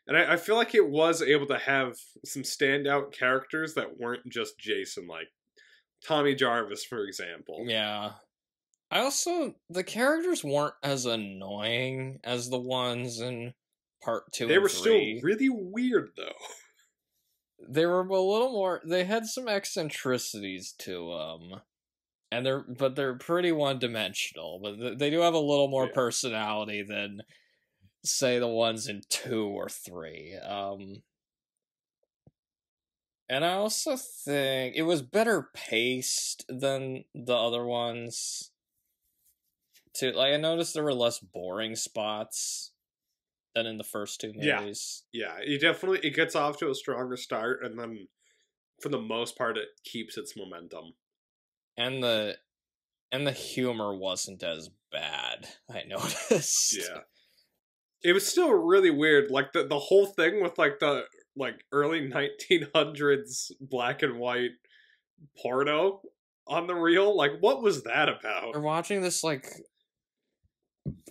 And I feel like it was able to have some standout characters that weren't just Jason, like Tommy Jarvis, for example. Yeah. the characters weren't as annoying as the ones in part 2 They and were 3. still really weird, though. They were a little more, they had some eccentricities to them. And they're pretty one-dimensional, but they do have a little more personality than, say, the ones in 2 or 3. And I also think it was better paced than the other ones. Too, like, I noticed there were less boring spots than in the first 2 movies. Yeah, it gets off to a stronger start, and then for the most part, it keeps its momentum. And the humor wasn't as bad, I noticed. Yeah. It was still really weird. Like, the whole thing with, like, the, like, early 1900s black and white porno on the reel. Like, what was that about? They're watching this, like...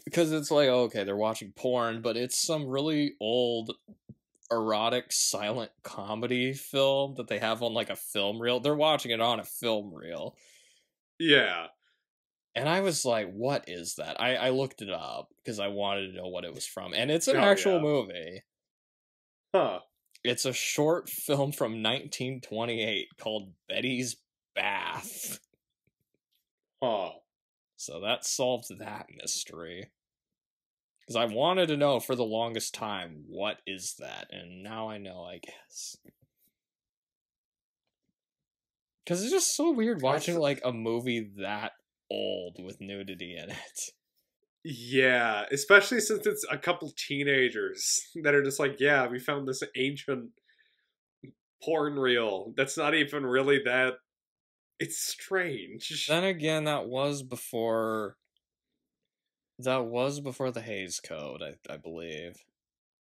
Because it's like, okay, they're watching porn, but it's some really old erotic silent comedy film that they have on, like, a film reel. They're watching it on a film reel. Yeah. And I was like, what is that? I looked it up because I wanted to know what it was from. And it's an actual movie. Huh. It's a short film from 1928 called Betty's Bath. Huh. So that solved that mystery. Because I wanted to know for the longest time, what is that? And now I know, I guess. Because it's just so weird watching, like, a movie that old with nudity in it. Yeah, especially since it's a couple teenagers that are just like, yeah, we found this ancient porn reel that's not even really that... It's strange. Then again, that was before the Hays Code, I believe.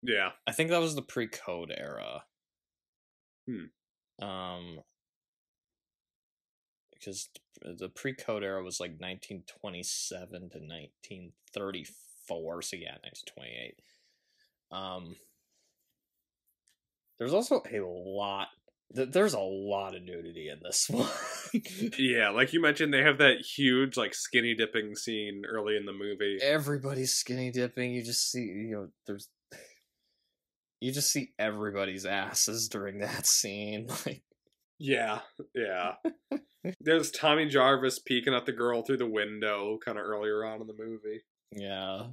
Yeah. I think that was the pre-code era. Because the pre-code era was like 1927 to 1934, so yeah, 1928. There's also there's a lot of nudity in this one. Yeah, like you mentioned, they have that huge, like, skinny dipping scene early in the movie. Everybody's skinny dipping. You just see, you just see everybody's asses during that scene. Like, yeah. There's Tommy Jarvis peeking at the girl through the window kind of earlier on in the movie. Yeah.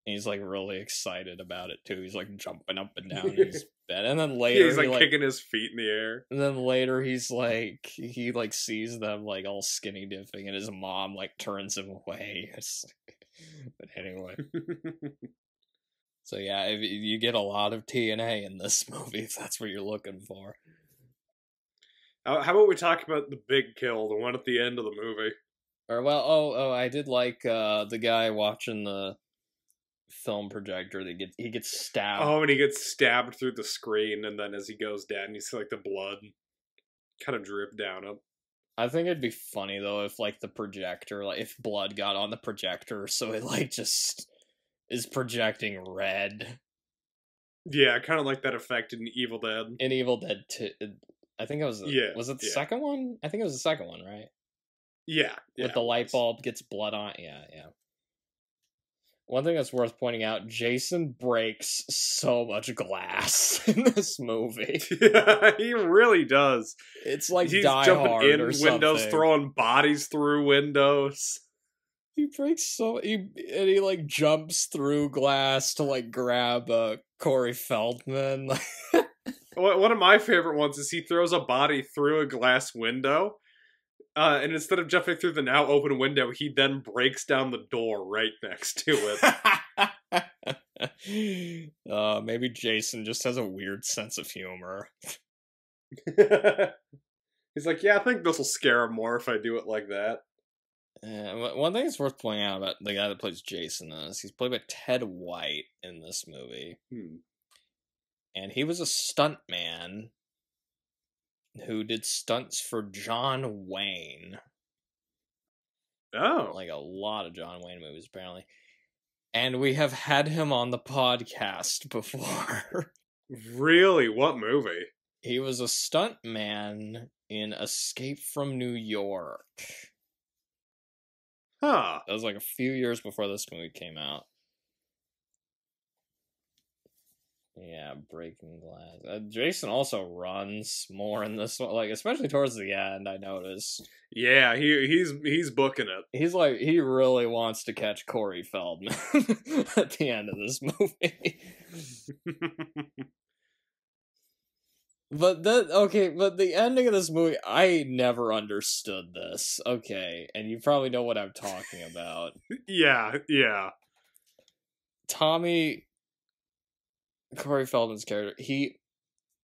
He's, like, really excited about it, too. He's, like, jumping up and down in his bed. And then later... he's, like, kicking his feet in the air. And then later he's, like... He, like, sees them, like, all skinny dipping, and his mom, like, turns him away. But anyway. So, yeah, you get a lot of TNA in this movie, if that's what you're looking for. How about we talk about the big kill, the one at the end of the movie? Or, well, I did like the guy watching the film projector. He gets stabbed. Oh, and he gets stabbed through the screen, and then as he goes down, you see, like, the blood kind of drip down him. I think it'd be funny, though, if, like, the projector, like, if blood got on the projector, so it, like, just is projecting red. Yeah, kind of like that effect in Evil Dead. In Evil Dead 2. I think it was... was it the second one? I think it was the second one, right? Yeah. With the light bulb gets blood on it. Yeah. One thing that's worth pointing out, Jason breaks so much glass in this movie. Yeah, he really does. It's like he's Die jumping Hard in or windows, something. throwing bodies through windows. He breaks he like jumps through glass to like grab Corey Feldman. One of my favorite ones is he throws a body through a glass window. And instead of jumping through the now open window, he then breaks down the door right next to it. Maybe Jason just has a weird sense of humor. He's like, yeah, I think this will scare him more if I do it like that. One thing that's worth pointing out about the guy that plays Jason is he's played by Ted White in this movie. And he was a stuntman who did stunts for John Wayne. Oh. Like a lot of John Wayne movies, apparently. And we have had him on the podcast before. Really? What movie? He was a stuntman in Escape from New York. Huh. That was like a few years before this movie came out. Yeah, Breaking Glass. Jason also runs more in this one, like especially towards the end. I noticed. Yeah, he's booking it. He's like he really wants to catch Corey Feldman at the end of this movie. But the ending of this movie, I never understood this. Okay, and you probably know what I'm talking about. Yeah. Tommy, Corey Feldman's character, he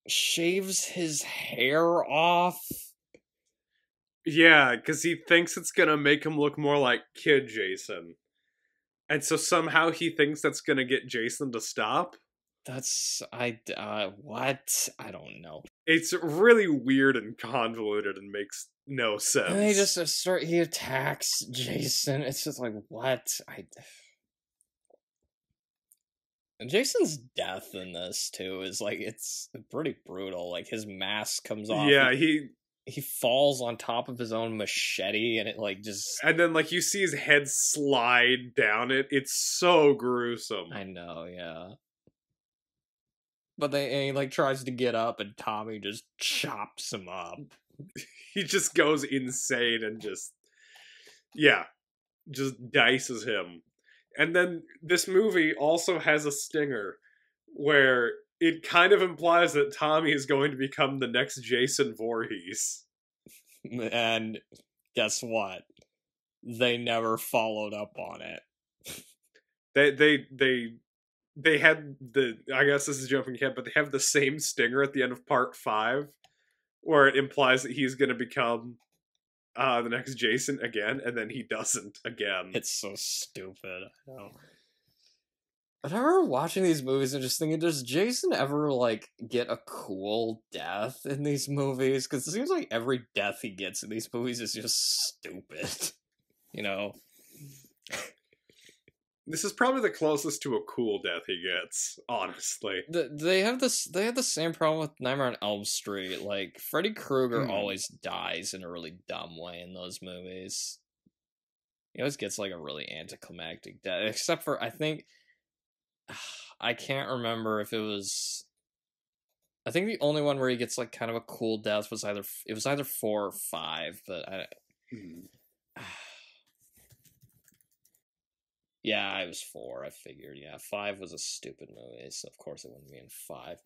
shaves his hair off. Yeah, because he thinks it's gonna make him look more like Kid Jason. And so somehow he thinks that's gonna get Jason to stop. What? I don't know. It's really weird and convoluted and makes no sense. And he just he attacks Jason. It's just like, what? And Jason's death in this too is like it's pretty brutal. Like his mask comes off. Yeah, he falls on top of his own machete, and it like just. And then like you see his head slide down it. It's so gruesome. I know, yeah. But he like tries to get up, and Tommy just chops him up. He just goes insane and just dices him. And then this movie also has a stinger where it kind of implies that Tommy is going to become the next Jason Voorhees. And guess what? They never followed up on it. They had I guess this is jumping ahead, but they have the same stinger at the end of part 5 where it implies that he's going to become the next Jason again, and then he doesn't again. It's so stupid. I know. But I remember watching these movies and just thinking, does Jason ever, like, get a cool death in these movies? Because it seems like every death he gets in these movies is just stupid. You know? This is probably the closest to a cool death he gets, honestly. They have the same problem with Nightmare on Elm Street. Like, Freddy Krueger always dies in a really dumb way in those movies. He always gets, like, a really anticlimactic death. Except for, I think... I can't remember if it was... I think the only one where he gets, like, kind of a cool death was either 4 or 5, but I... Yeah, I was 4, I figured. Yeah, 5 was a stupid movie, so of course it wouldn't be in 5.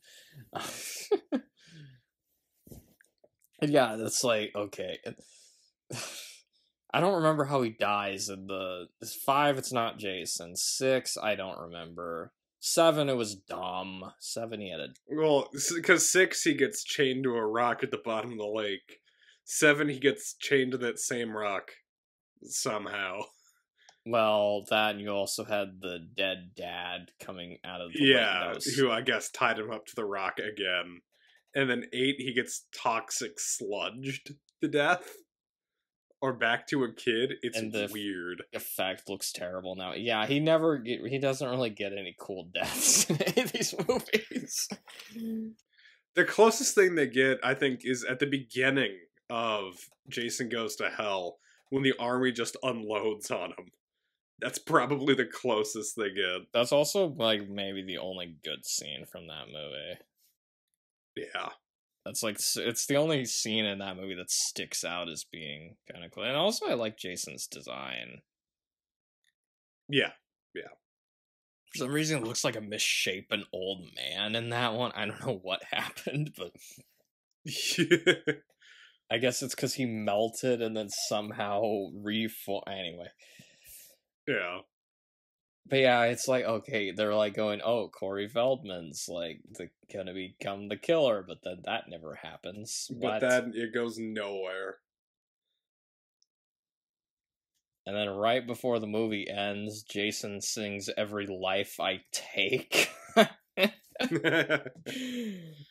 And yeah, that's like, okay. I don't remember how he dies in the... 5, it's not Jason. 6, I don't remember. 7, it was Dom. 7, he had a... Well, because 6, he gets chained to a rock at the bottom of the lake. 7, he gets chained to that same rock. Somehow. Well, that, and you also had the dead dad coming out of the lake. Who I guess tied him up to the rock again. And then 8, he gets toxic sludged to death. Or back to a kid. It's weird. The effect looks terrible now. Yeah, he doesn't really get any cool deaths in any of these movies. The closest thing they get, I think, is at the beginning of Jason Goes to Hell, when the army just unloads on him. That's probably the closest they get. That's also, like, maybe the only good scene from that movie. Yeah. That's, like, it's the only scene in that movie that sticks out as being kind of cool. And also, I like Jason's design. Yeah. For some reason, it looks like a misshapen old man in that one. I don't know what happened, but... I guess it's because he melted and then somehow reformed. Anyway. Yeah. But yeah, it's like, okay, they're like going, oh, Corey Feldman's like gonna become the killer, but then that never happens. But then it goes nowhere. And then right before the movie ends, Jason sings Every Life I Take.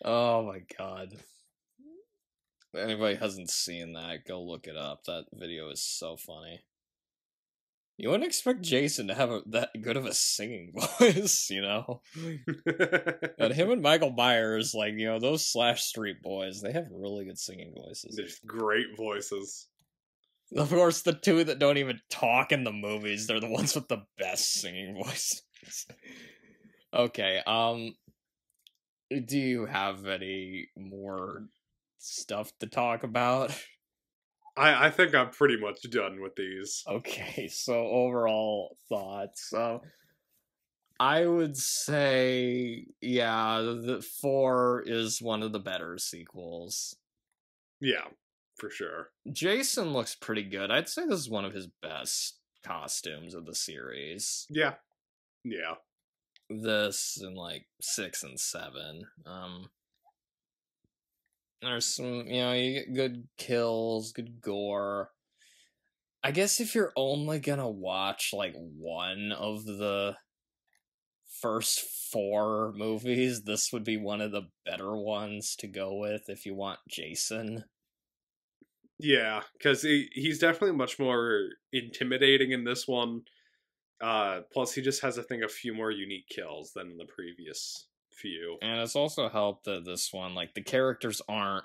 Oh my god. If anybody hasn't seen that, go look it up. That video is so funny. You wouldn't expect Jason to have that good of a singing voice, you know? But him and Michael Myers, like, you know, those Slash Street boys, they have really good singing voices. They're just great voices. Of course, the two that don't even talk in the movies, they're the ones with the best singing voices. Okay, do you have any more stuff to talk about? I think I'm pretty much done with these. Okay, so overall thoughts. I would say, yeah, the 4 is one of the better sequels. Yeah, for sure. Jason looks pretty good. I'd say this is one of his best costumes of the series. Yeah. Yeah. This and like 6 and 7. There's some, you get good kills, good gore. I guess if you're only gonna watch like one of the first 4 movies, this would be one of the better ones to go with if you want Jason. Yeah, because he's definitely much more intimidating in this one. Plus, he just has, I think, a few more unique kills than in the previous few. And it's also helped that this one, like, the characters aren't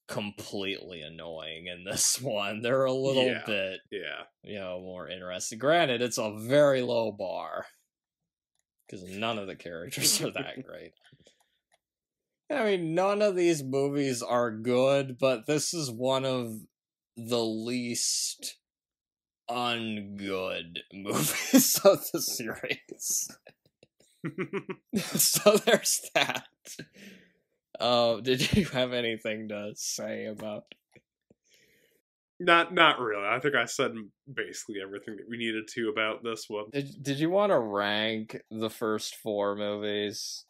completely annoying in this one. They're a little bit, more interesting. Granted, it's a very low bar, because none of the characters are that great. I mean, none of these movies are good, but this is one of the least ungood movies of the series. So there's that. Did you have anything to say about? Not really. I think I said basically everything that we needed to about this one. Did you want to rank the first 4 movies?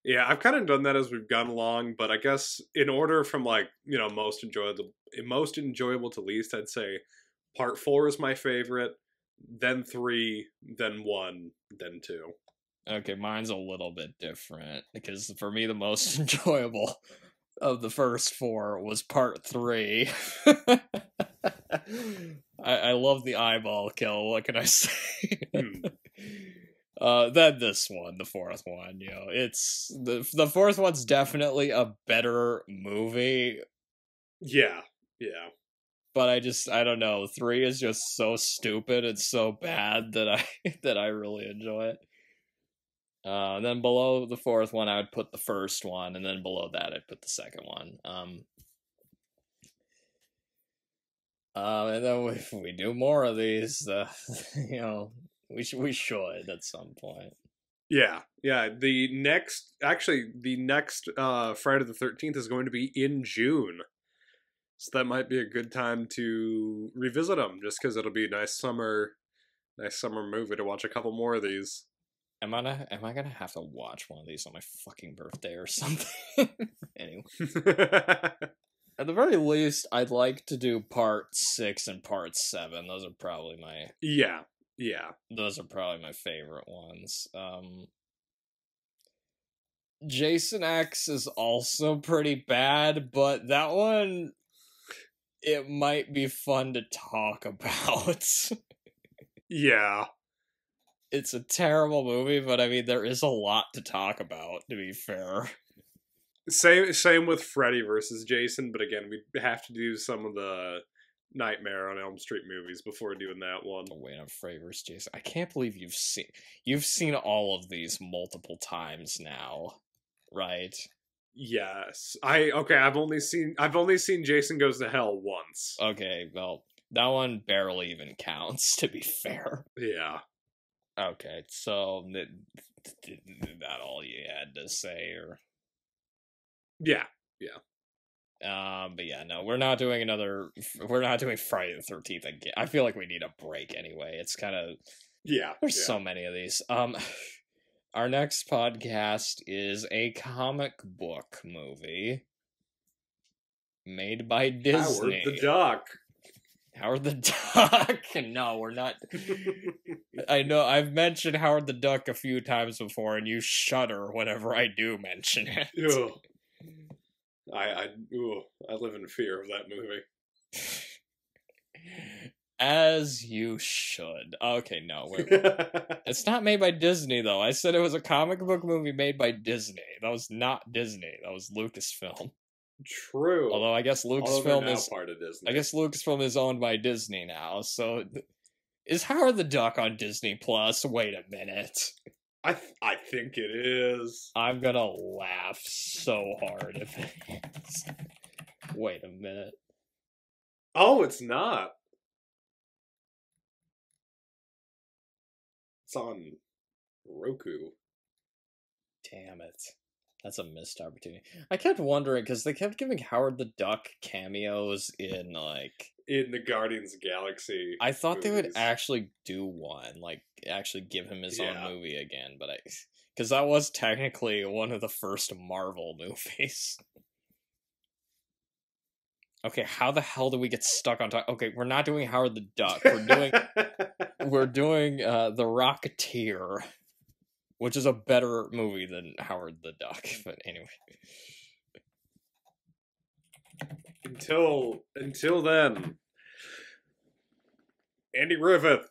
Yeah, I've kind of done that as we've gone along, but I guess in order from most enjoyable to least, I'd say part 4 is my favorite, then 3, then 1, then 2. Okay, mine's a little bit different, because for me the most enjoyable of the first 4 was part 3. I love the eyeball kill, what can I say? Then this one, the 4th one, it's the 4th one's definitely a better movie. Yeah. But I don't know, 3 is just so stupid and so bad that I really enjoy it. Then below the 4th one, I would put the first one, and then below that, I'd put the second one. And then if we do more of these, we should at some point. Yeah. The next Friday the 13th is going to be in June, so that might be a good time to revisit them, just because it'll be a nice summer movie to watch a couple more of these. Am I gonna have to watch one of these on my fucking birthday or something? Anyway. At the very least, I'd like to do part 6 and part 7. Those are probably my... Yeah. Those are probably my favorite ones. Jason X is also pretty bad, but that one, it might be fun to talk about. Yeah. It's a terrible movie, but I mean, there is a lot to talk about, to be fair. Same with Freddy versus Jason, but again, we'd have to do some of the Nightmare on Elm Street movies before doing that one. Oh, wait, Freddy versus Jason. I can't believe you've seen all of these multiple times now, right? Yes. I've only seen Jason Goes to Hell once. Okay, well, that one barely even counts, to be fair. Yeah. Okay, so that all you had to say, or? Yeah. But yeah, no, we're not doing Friday the 13th again. I feel like we need a break anyway. It's kind of... Yeah. There's so many of these. Our next podcast is a comic book movie made by Disney. Howard the Duck. Howard the Duck? No, we're not. I know, I've mentioned Howard the Duck a few times before, and you shudder whenever I do mention it. Ugh. I live in fear of that movie. As you should. Okay, no. It's not made by Disney, though. I said it was a comic book movie made by Disney. That was not Disney. That was Lucasfilm. True. Although I guess Although they're Lucasfilm now is part of Disney. I guess Lucasfilm is owned by Disney now. So is Howard the Duck on Disney Plus? Wait a minute. I think it is. I'm gonna laugh so hard if it is. Wait a minute. Oh, it's not. It's on Roku. Damn it. That's a missed opportunity. I kept wondering, because they kept giving Howard the Duck cameos in, like... In the Guardians of the Galaxy I thought they would movies. actually do one. Like, actually give him his own Yeah. movie again. But because that was technically one of the first Marvel movies. Okay, how the hell do we get stuck on top? Okay, we're not doing Howard the Duck. We're doing The Rocketeer, which is a better movie than Howard the Duck. But anyway, Until then, Andy Griffith.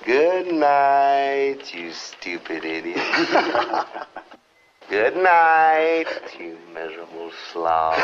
Good night, you stupid idiot. Good night, you miserable slob.